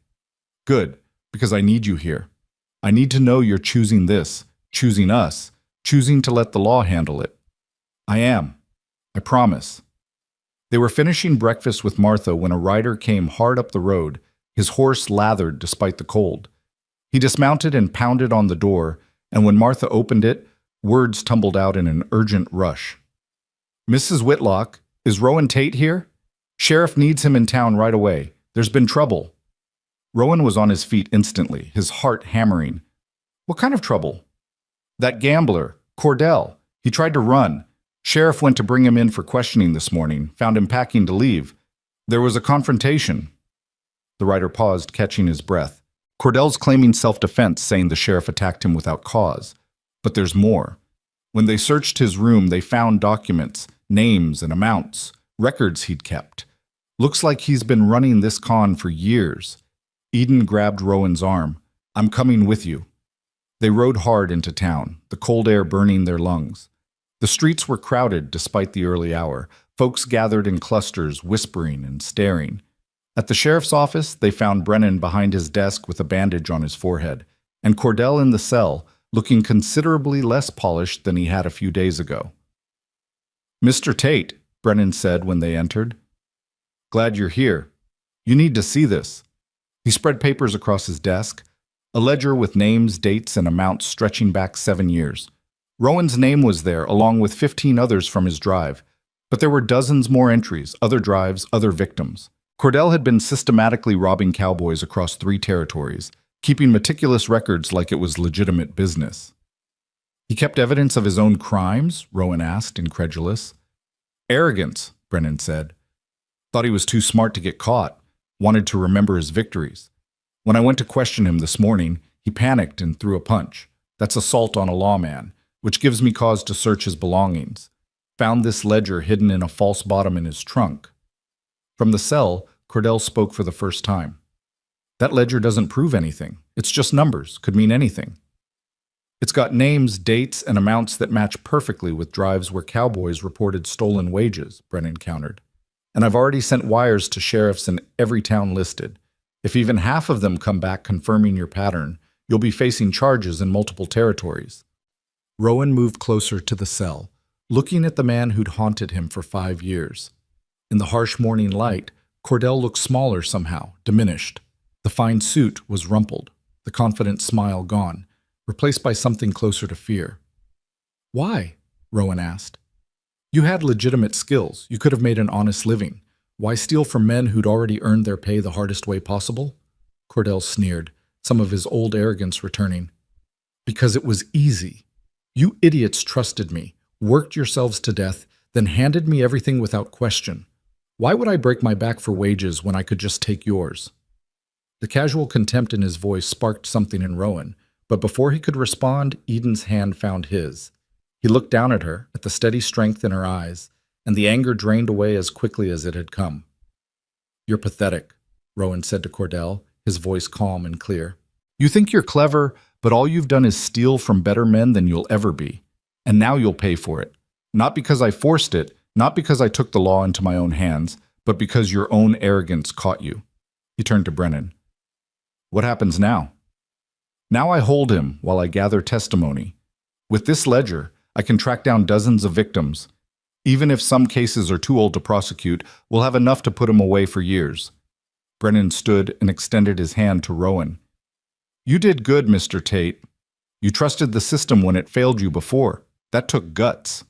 "Good, because I need you here. I need to know you're choosing this, choosing us, choosing to let the law handle it." "I am. I promise." They were finishing breakfast with Martha when a rider came hard up the road, his horse lathered despite the cold. He dismounted and pounded on the door, and when Martha opened it, words tumbled out in an urgent rush. "Mrs. Whitlock, is Rowan Tate here? Sheriff needs him in town right away. There's been trouble." Rowan was on his feet instantly, his heart hammering. "What kind of trouble?" "That gambler, Cordell. He tried to run. Sheriff went to bring him in for questioning this morning, found him packing to leave. There was a confrontation." The rider paused, catching his breath. "Cordell's claiming self-defense, saying the sheriff attacked him without cause. But there's more. When they searched his room, they found documents, names and amounts, records he'd kept. Looks like he's been running this con for years." Eden grabbed Rowan's arm. "I'm coming with you." They rode hard into town, the cold air burning their lungs. The streets were crowded despite the early hour. Folks gathered in clusters, whispering and staring. At the sheriff's office, they found Brennan behind his desk with a bandage on his forehead, and Cordell in the cell, looking considerably less polished than he had a few days ago. "Mr. Tate," Brennan said when they entered. "Glad you're here. You need to see this." He spread papers across his desk, a ledger with names, dates, and amounts stretching back 7 years. Rowan's name was there, along with 15 others from his drive. But there were dozens more entries, other drives, other victims. Cordell had been systematically robbing cowboys across 3 territories, keeping meticulous records like it was legitimate business. "He kept evidence of his own crimes?" Rowan asked, incredulous. "Arrogance," Brennan said. "Thought he was too smart to get caught. Wanted to remember his victories. When I went to question him this morning, he panicked and threw a punch. That's assault on a lawman, which gives me cause to search his belongings. Found this ledger hidden in a false bottom in his trunk." From the cell, Cordell spoke for the first time. "That ledger doesn't prove anything. It's just numbers. Could mean anything." "It's got names, dates, and amounts that match perfectly with drives where cowboys reported stolen wages," Brennan countered. "And I've already sent wires to sheriffs in every town listed. If even half of them come back confirming your pattern, you'll be facing charges in multiple territories." Rowan moved closer to the cell, looking at the man who'd haunted him for 5 years. In the harsh morning light, Cordell looked smaller somehow, diminished. The fine suit was rumpled, the confident smile gone, replaced by something closer to fear. "Why?" Rowan asked. "You had legitimate skills. You could have made an honest living. Why steal from men who'd already earned their pay the hardest way possible?" Cordell sneered, some of his old arrogance returning. "Because it was easy. You idiots trusted me, worked yourselves to death, then handed me everything without question. Why would I break my back for wages when I could just take yours?" The casual contempt in his voice sparked something in Rowan, but before he could respond, Eden's hand found his. He looked down at her, at the steady strength in her eyes, and the anger drained away as quickly as it had come. "You're pathetic," Rowan said to Cordell, his voice calm and clear. "You think you're clever, but all you've done is steal from better men than you'll ever be. And now you'll pay for it. Not because I forced it, not because I took the law into my own hands, but because your own arrogance caught you." He turned to Brennan. "What happens now?" "Now I hold him while I gather testimony. With this ledger, I can track down dozens of victims. Even if some cases are too old to prosecute, we'll have enough to put him away for years." Brennan stood and extended his hand to Rowan. "You did good, Mr. Tate. You trusted the system when it failed you before. That took guts."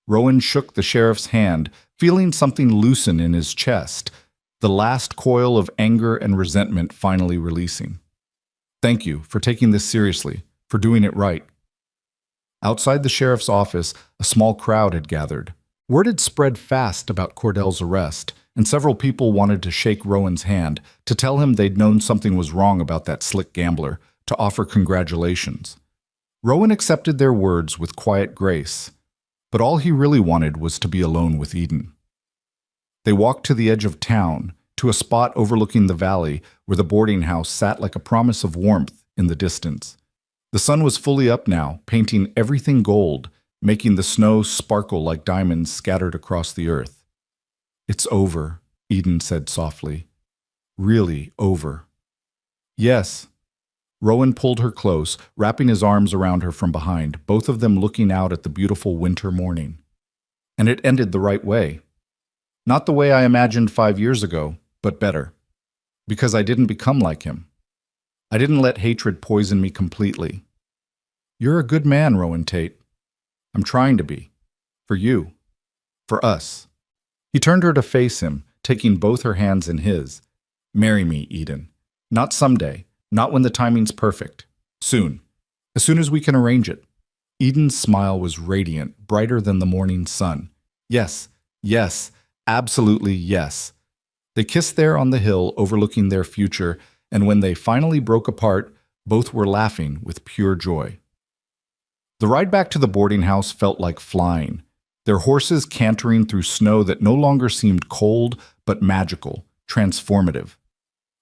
Rowan shook the sheriff's hand, feeling something loosen in his chest, the last coil of anger and resentment finally releasing. "Thank you for taking this seriously, for doing it right." Outside the sheriff's office, a small crowd had gathered. Word had spread fast about Cordell's arrest, and several people wanted to shake Rowan's hand, to tell him they'd known something was wrong about that slick gambler, to offer congratulations. Rowan accepted their words with quiet grace, but all he really wanted was to be alone with Eden. They walked to the edge of town, to a spot overlooking the valley where the boarding house sat like a promise of warmth in the distance. The sun was fully up now, painting everything gold, making the snow sparkle like diamonds scattered across the earth. "It's over," Eden said softly. "Really over." "Yes." Rowan pulled her close, wrapping his arms around her from behind, both of them looking out at the beautiful winter morning. "And it ended the right way. Not the way I imagined 5 years ago, but better. Because I didn't become like him. I didn't let hatred poison me completely. You're a good man, Rowan Tate. I'm trying to be. For you. For us." He turned her to face him, taking both her hands in his. "Marry me, Eden. Not someday. Not when the timing's perfect. Soon. As soon as we can arrange it." Eden's smile was radiant, brighter than the morning sun. Yes, yes, absolutely yes. They kissed there on the hill overlooking their future, and when they finally broke apart, both were laughing with pure joy. The ride back to the boarding house felt like flying, their horses cantering through snow that no longer seemed cold, but magical, transformative.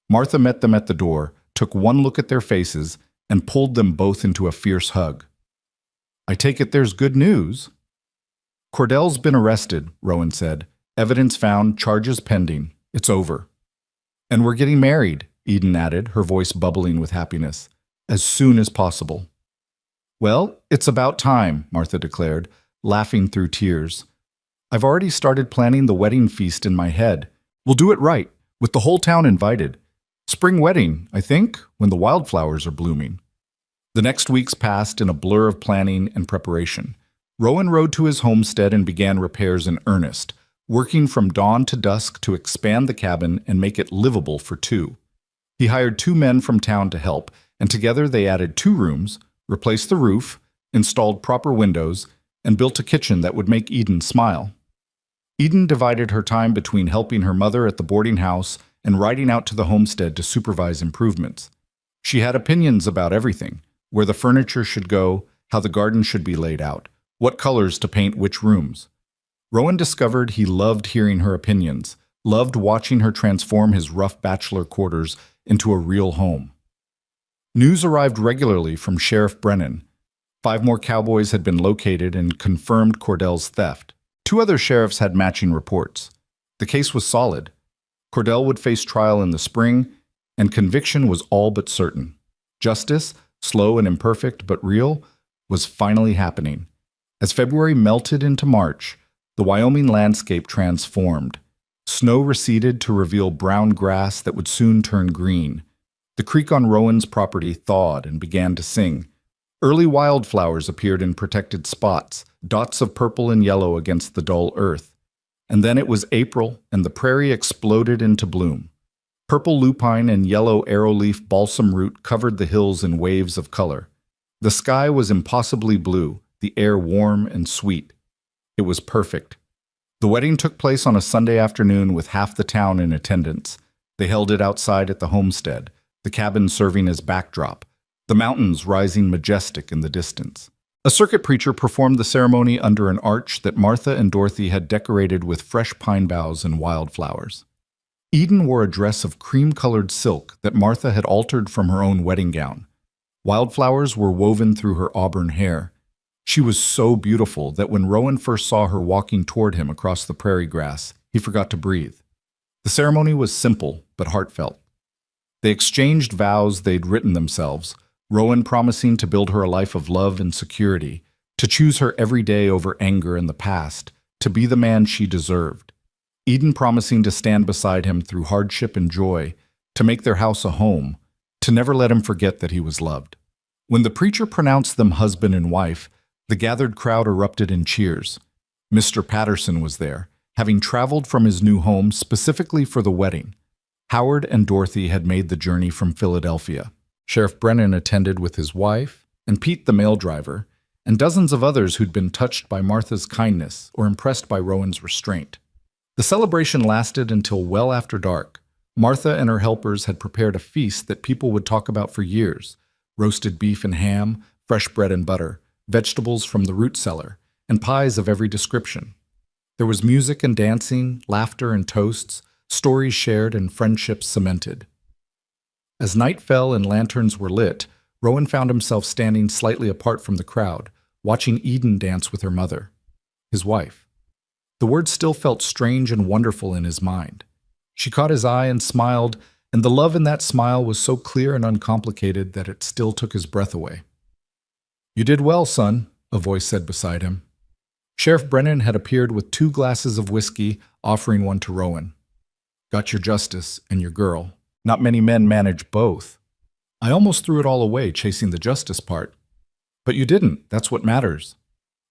Martha met them at the door, took one look at their faces, and pulled them both into a fierce hug. "I take it there's good news?" "Cordell's been arrested," Rowan said. "Evidence found, charges pending. It's over." "And we're getting married," Eden added, her voice bubbling with happiness. "As soon as possible." "Well, it's about time," Martha declared, laughing through tears. "I've already started planning the wedding feast in my head. We'll do it right, with the whole town invited. Spring wedding, I think, when the wildflowers are blooming." The next weeks passed in a blur of planning and preparation. Rowan rode to his homestead and began repairs in earnest, working from dawn to dusk to expand the cabin and make it livable for two. He hired 2 men from town to help, and together they added 2 rooms, replaced the roof, installed proper windows, and built a kitchen that would make Eden smile. Eden divided her time between helping her mother at the boarding house and riding out to the homestead to supervise improvements. She had opinions about everything, where the furniture should go, how the garden should be laid out, what colors to paint which rooms. Rowan discovered he loved hearing her opinions, loved watching her transform his rough bachelor quarters into a real home. News arrived regularly from Sheriff Brennan. 5 more cowboys had been located and confirmed Cordell's theft. 2 other sheriffs had matching reports. The case was solid. Cordell would face trial in the spring, and conviction was all but certain. Justice, slow and imperfect but real, was finally happening. As February melted into March, the Wyoming landscape transformed. Snow receded to reveal brown grass that would soon turn green. The creek on Rowan's property thawed and began to sing. Early wildflowers appeared in protected spots, dots of purple and yellow against the dull earth. And then it was April, and the prairie exploded into bloom. Purple lupine and yellow arrowleaf balsam root covered the hills in waves of color. The sky was impossibly blue, the air warm and sweet. It was perfect. The wedding took place on a Sunday afternoon with half the town in attendance. They held it outside at the homestead, the cabin serving as backdrop, the mountains rising majestic in the distance. A circuit preacher performed the ceremony under an arch that Martha and Dorothy had decorated with fresh pine boughs and wildflowers. Eden wore a dress of cream-colored silk that Martha had altered from her own wedding gown. Wildflowers were woven through her auburn hair. She was so beautiful that when Rowan first saw her walking toward him across the prairie grass, he forgot to breathe. The ceremony was simple but heartfelt. They exchanged vows they'd written themselves, Rowan promising to build her a life of love and security, to choose her every day over anger in the past, to be the man she deserved. Eden promising to stand beside him through hardship and joy, to make their house a home, to never let him forget that he was loved. When the preacher pronounced them husband and wife, the gathered crowd erupted in cheers. Mr. Patterson was there, having traveled from his new home specifically for the wedding. Howard and Dorothy had made the journey from Philadelphia. Sheriff Brennan attended with his wife, and Pete the mail driver, and dozens of others who'd been touched by Martha's kindness or impressed by Rowan's restraint. The celebration lasted until well after dark. Martha and her helpers had prepared a feast that people would talk about for years: roasted beef and ham, fresh bread and butter, vegetables from the root cellar, and pies of every description. There was music and dancing, laughter and toasts, stories shared and friendships cemented. As night fell and lanterns were lit, Rowan found himself standing slightly apart from the crowd, watching Eden dance with her mother, his wife. The words still felt strange and wonderful in his mind. She caught his eye and smiled, and the love in that smile was so clear and uncomplicated that it still took his breath away. "You did well, son," a voice said beside him. Sheriff Brennan had appeared with 2 glasses of whiskey, offering one to Rowan. "Got your justice and your girl. Not many men manage both. I almost threw it all away chasing the justice part. But you didn't, that's what matters."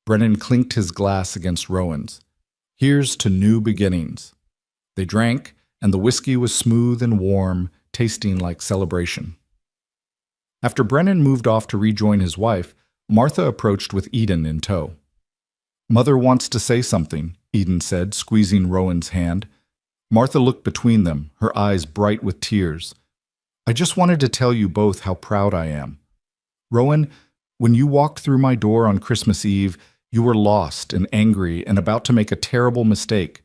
Brennan clinked his glass against Rowan's. "Here's to new beginnings." They drank, and the whiskey was smooth and warm, tasting like celebration. After Brennan moved off to rejoin his wife, Martha approached with Eden in tow. "Mother wants to say something," Eden said, squeezing Rowan's hand. Martha looked between them, her eyes bright with tears. "I just wanted to tell you both how proud I am. Rowan, when you walked through my door on Christmas Eve, you were lost and angry and about to make a terrible mistake.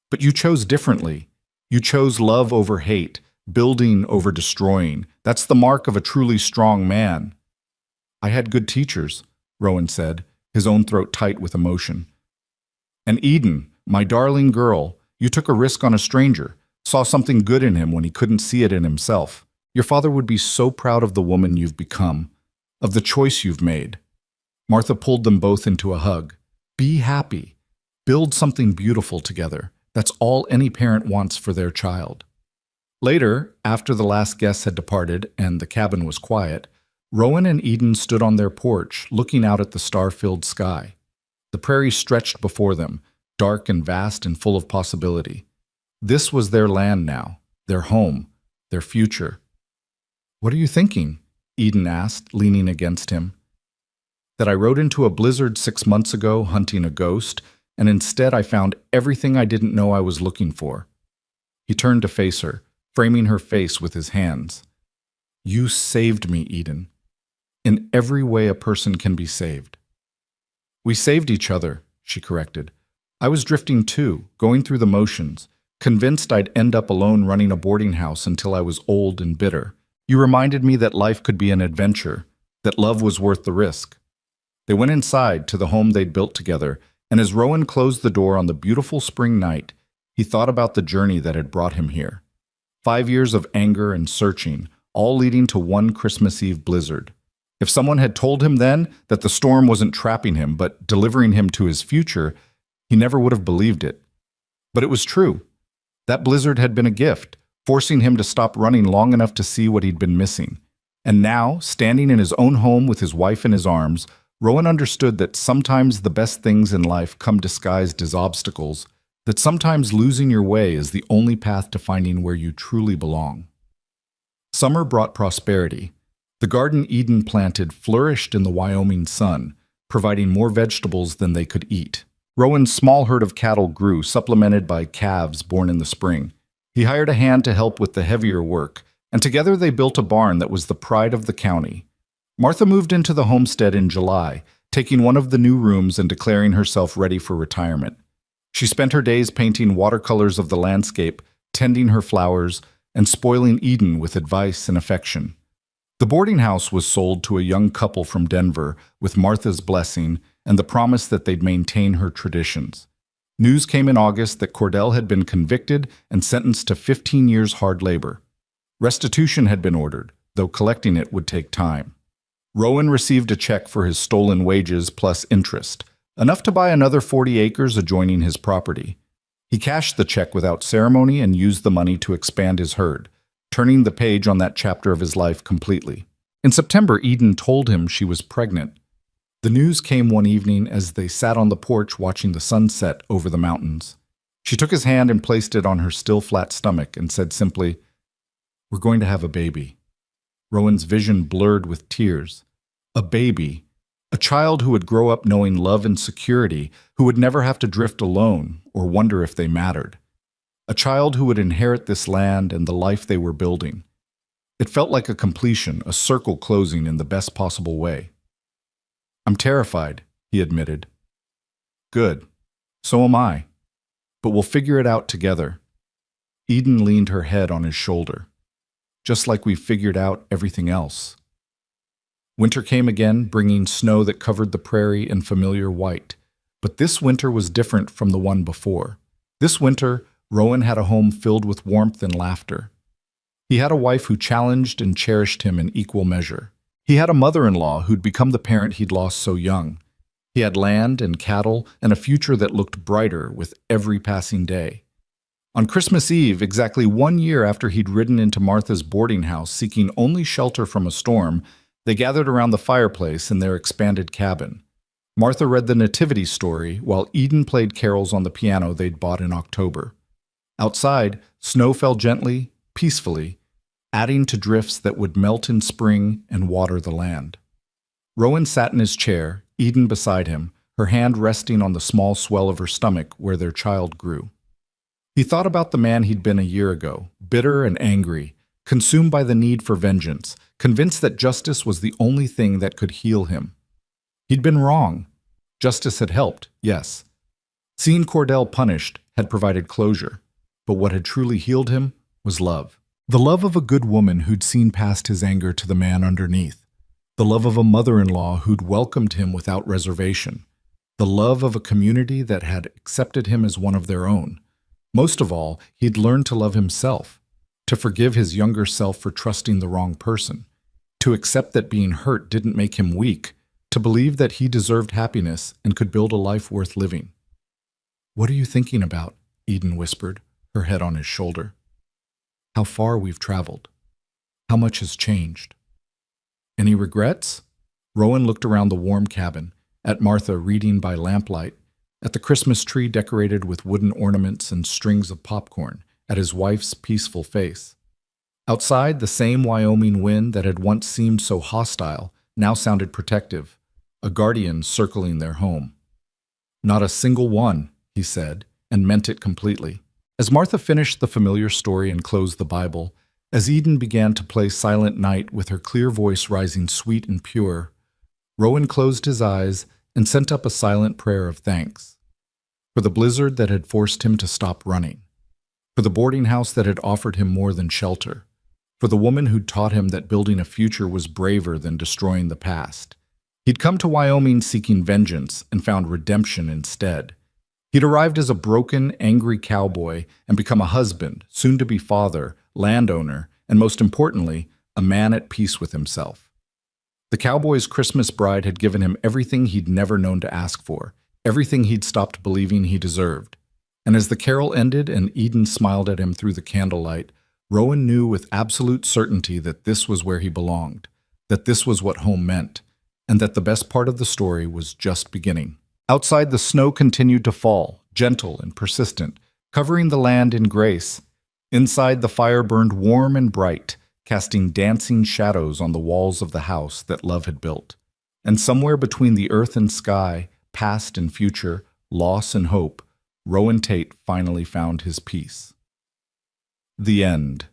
But you chose differently. You chose love over hate, building over destroying. That's the mark of a truly strong man." "I had good teachers," Rowan said, his own throat tight with emotion. "And Eden, my darling girl, you took a risk on a stranger, saw something good in him when he couldn't see it in himself. Your father would be so proud of the woman you've become, of the choice you've made." Martha pulled them both into a hug. "Be happy. Build something beautiful together. That's all any parent wants for their child." Later, after the last guests had departed and the cabin was quiet, Rowan and Eden stood on their porch, looking out at the star-filled sky. The prairie stretched before them, dark and vast and full of possibility. This was their land now, their home, their future. "What are you thinking?" Eden asked, leaning against him. "That I rode into a blizzard 6 months ago hunting a ghost, and instead I found everything I didn't know I was looking for." He turned to face her, framing her face with his hands. "You saved me, Eden. In every way a person can be saved." "We saved each other," she corrected. "I was drifting too, going through the motions, convinced I'd end up alone running a boarding house until I was old and bitter. You reminded me that life could be an adventure, that love was worth the risk." They went inside to the home they'd built together, and as Rowan closed the door on the beautiful spring night, he thought about the journey that had brought him here. 5 years of anger and searching, all leading to one Christmas Eve blizzard. If someone had told him then that the storm wasn't trapping him but delivering him to his future, he never would have believed it. But it was true. That blizzard had been a gift, forcing him to stop running long enough to see what he'd been missing. And now, standing in his own home with his wife in his arms, Rowan understood that sometimes the best things in life come disguised as obstacles, that sometimes losing your way is the only path to finding where you truly belong. Summer brought prosperity. The garden Eden planted flourished in the Wyoming sun, providing more vegetables than they could eat. Rowan's small herd of cattle grew, supplemented by calves born in the spring. He hired a hand to help with the heavier work, and together they built a barn that was the pride of the county. Martha moved into the homestead in July, taking one of the new rooms and declaring herself ready for retirement. She spent her days painting watercolors of the landscape, tending her flowers, and spoiling Eden with advice and affection. The boarding house was sold to a young couple from Denver with Martha's blessing and the promise that they'd maintain her traditions. News came in August that Cordell had been convicted and sentenced to 15 years hard labor. Restitution had been ordered, though collecting it would take time. Rowan received a check for his stolen wages plus interest, enough to buy another 40 acres adjoining his property. He cashed the check without ceremony and used the money to expand his herd, turning the page on that chapter of his life completely. In September, Eden told him she was pregnant. The news came one evening as they sat on the porch watching the sunset over the mountains. She took his hand and placed it on her still flat stomach and said simply, "We're going to have a baby." Rowan's vision blurred with tears. A baby. A child who would grow up knowing love and security, who would never have to drift alone or wonder if they mattered. A child who would inherit this land and the life they were building. It felt like a completion, a circle closing in the best possible way. "I'm terrified," he admitted. "Good. So am I. But we'll figure it out together." Eden leaned her head on his shoulder. "Just like we figured out everything else." Winter came again, bringing snow that covered the prairie in familiar white. But this winter was different from the one before. This winter, Rowan had a home filled with warmth and laughter. He had a wife who challenged and cherished him in equal measure. He had a mother-in-law who'd become the parent he'd lost so young. He had land and cattle and a future that looked brighter with every passing day. On Christmas Eve, exactly 1 year after he'd ridden into Martha's boarding house seeking only shelter from a storm, they gathered around the fireplace in their expanded cabin. Martha read the nativity story while Eden played carols on the piano they'd bought in October. Outside, snow fell gently, peacefully, adding to drifts that would melt in spring and water the land. Rowan sat in his chair, Eden beside him, her hand resting on the small swell of her stomach where their child grew. He thought about the man he'd been a year ago, bitter and angry, consumed by the need for vengeance, convinced that justice was the only thing that could heal him. He'd been wrong. Justice had helped, yes. Seeing Cordell punished had provided closure. But what had truly healed him was love. The love of a good woman who'd seen past his anger to the man underneath. The love of a mother-in-law who'd welcomed him without reservation. The love of a community that had accepted him as one of their own. Most of all, he'd learned to love himself, to forgive his younger self for trusting the wrong person, to accept that being hurt didn't make him weak, to believe that he deserved happiness and could build a life worth living. "What are you thinking about?" Eden whispered, her head on his shoulder. "How far we've traveled. How much has changed. Any regrets?" Rowan looked around the warm cabin, at Martha reading by lamplight, at the Christmas tree decorated with wooden ornaments and strings of popcorn, at his wife's peaceful face. Outside, the same Wyoming wind that had once seemed so hostile now sounded protective, a guardian circling their home. "Not a single one," he said, and meant it completely. As Martha finished the familiar story and closed the Bible, as Eden began to play Silent Night with her clear voice rising sweet and pure, Rowan closed his eyes and sent up a silent prayer of thanks. For the blizzard that had forced him to stop running. For the boarding house that had offered him more than shelter. For the woman who'd taught him that building a future was braver than destroying the past. He'd come to Wyoming seeking vengeance and found redemption instead. He'd arrived as a broken, angry cowboy and become a husband, soon-to-be father, landowner, and most importantly, a man at peace with himself. The cowboy's Christmas bride had given him everything he'd never known to ask for, everything he'd stopped believing he deserved. And as the carol ended and Eden smiled at him through the candlelight, Rowan knew with absolute certainty that this was where he belonged, that this was what home meant, and that the best part of the story was just beginning. Outside, the snow continued to fall, gentle and persistent, covering the land in grace. Inside, the fire burned warm and bright, casting dancing shadows on the walls of the house that love had built. And somewhere between the earth and sky, past and future, loss and hope, Rowan Tate finally found his peace. The end.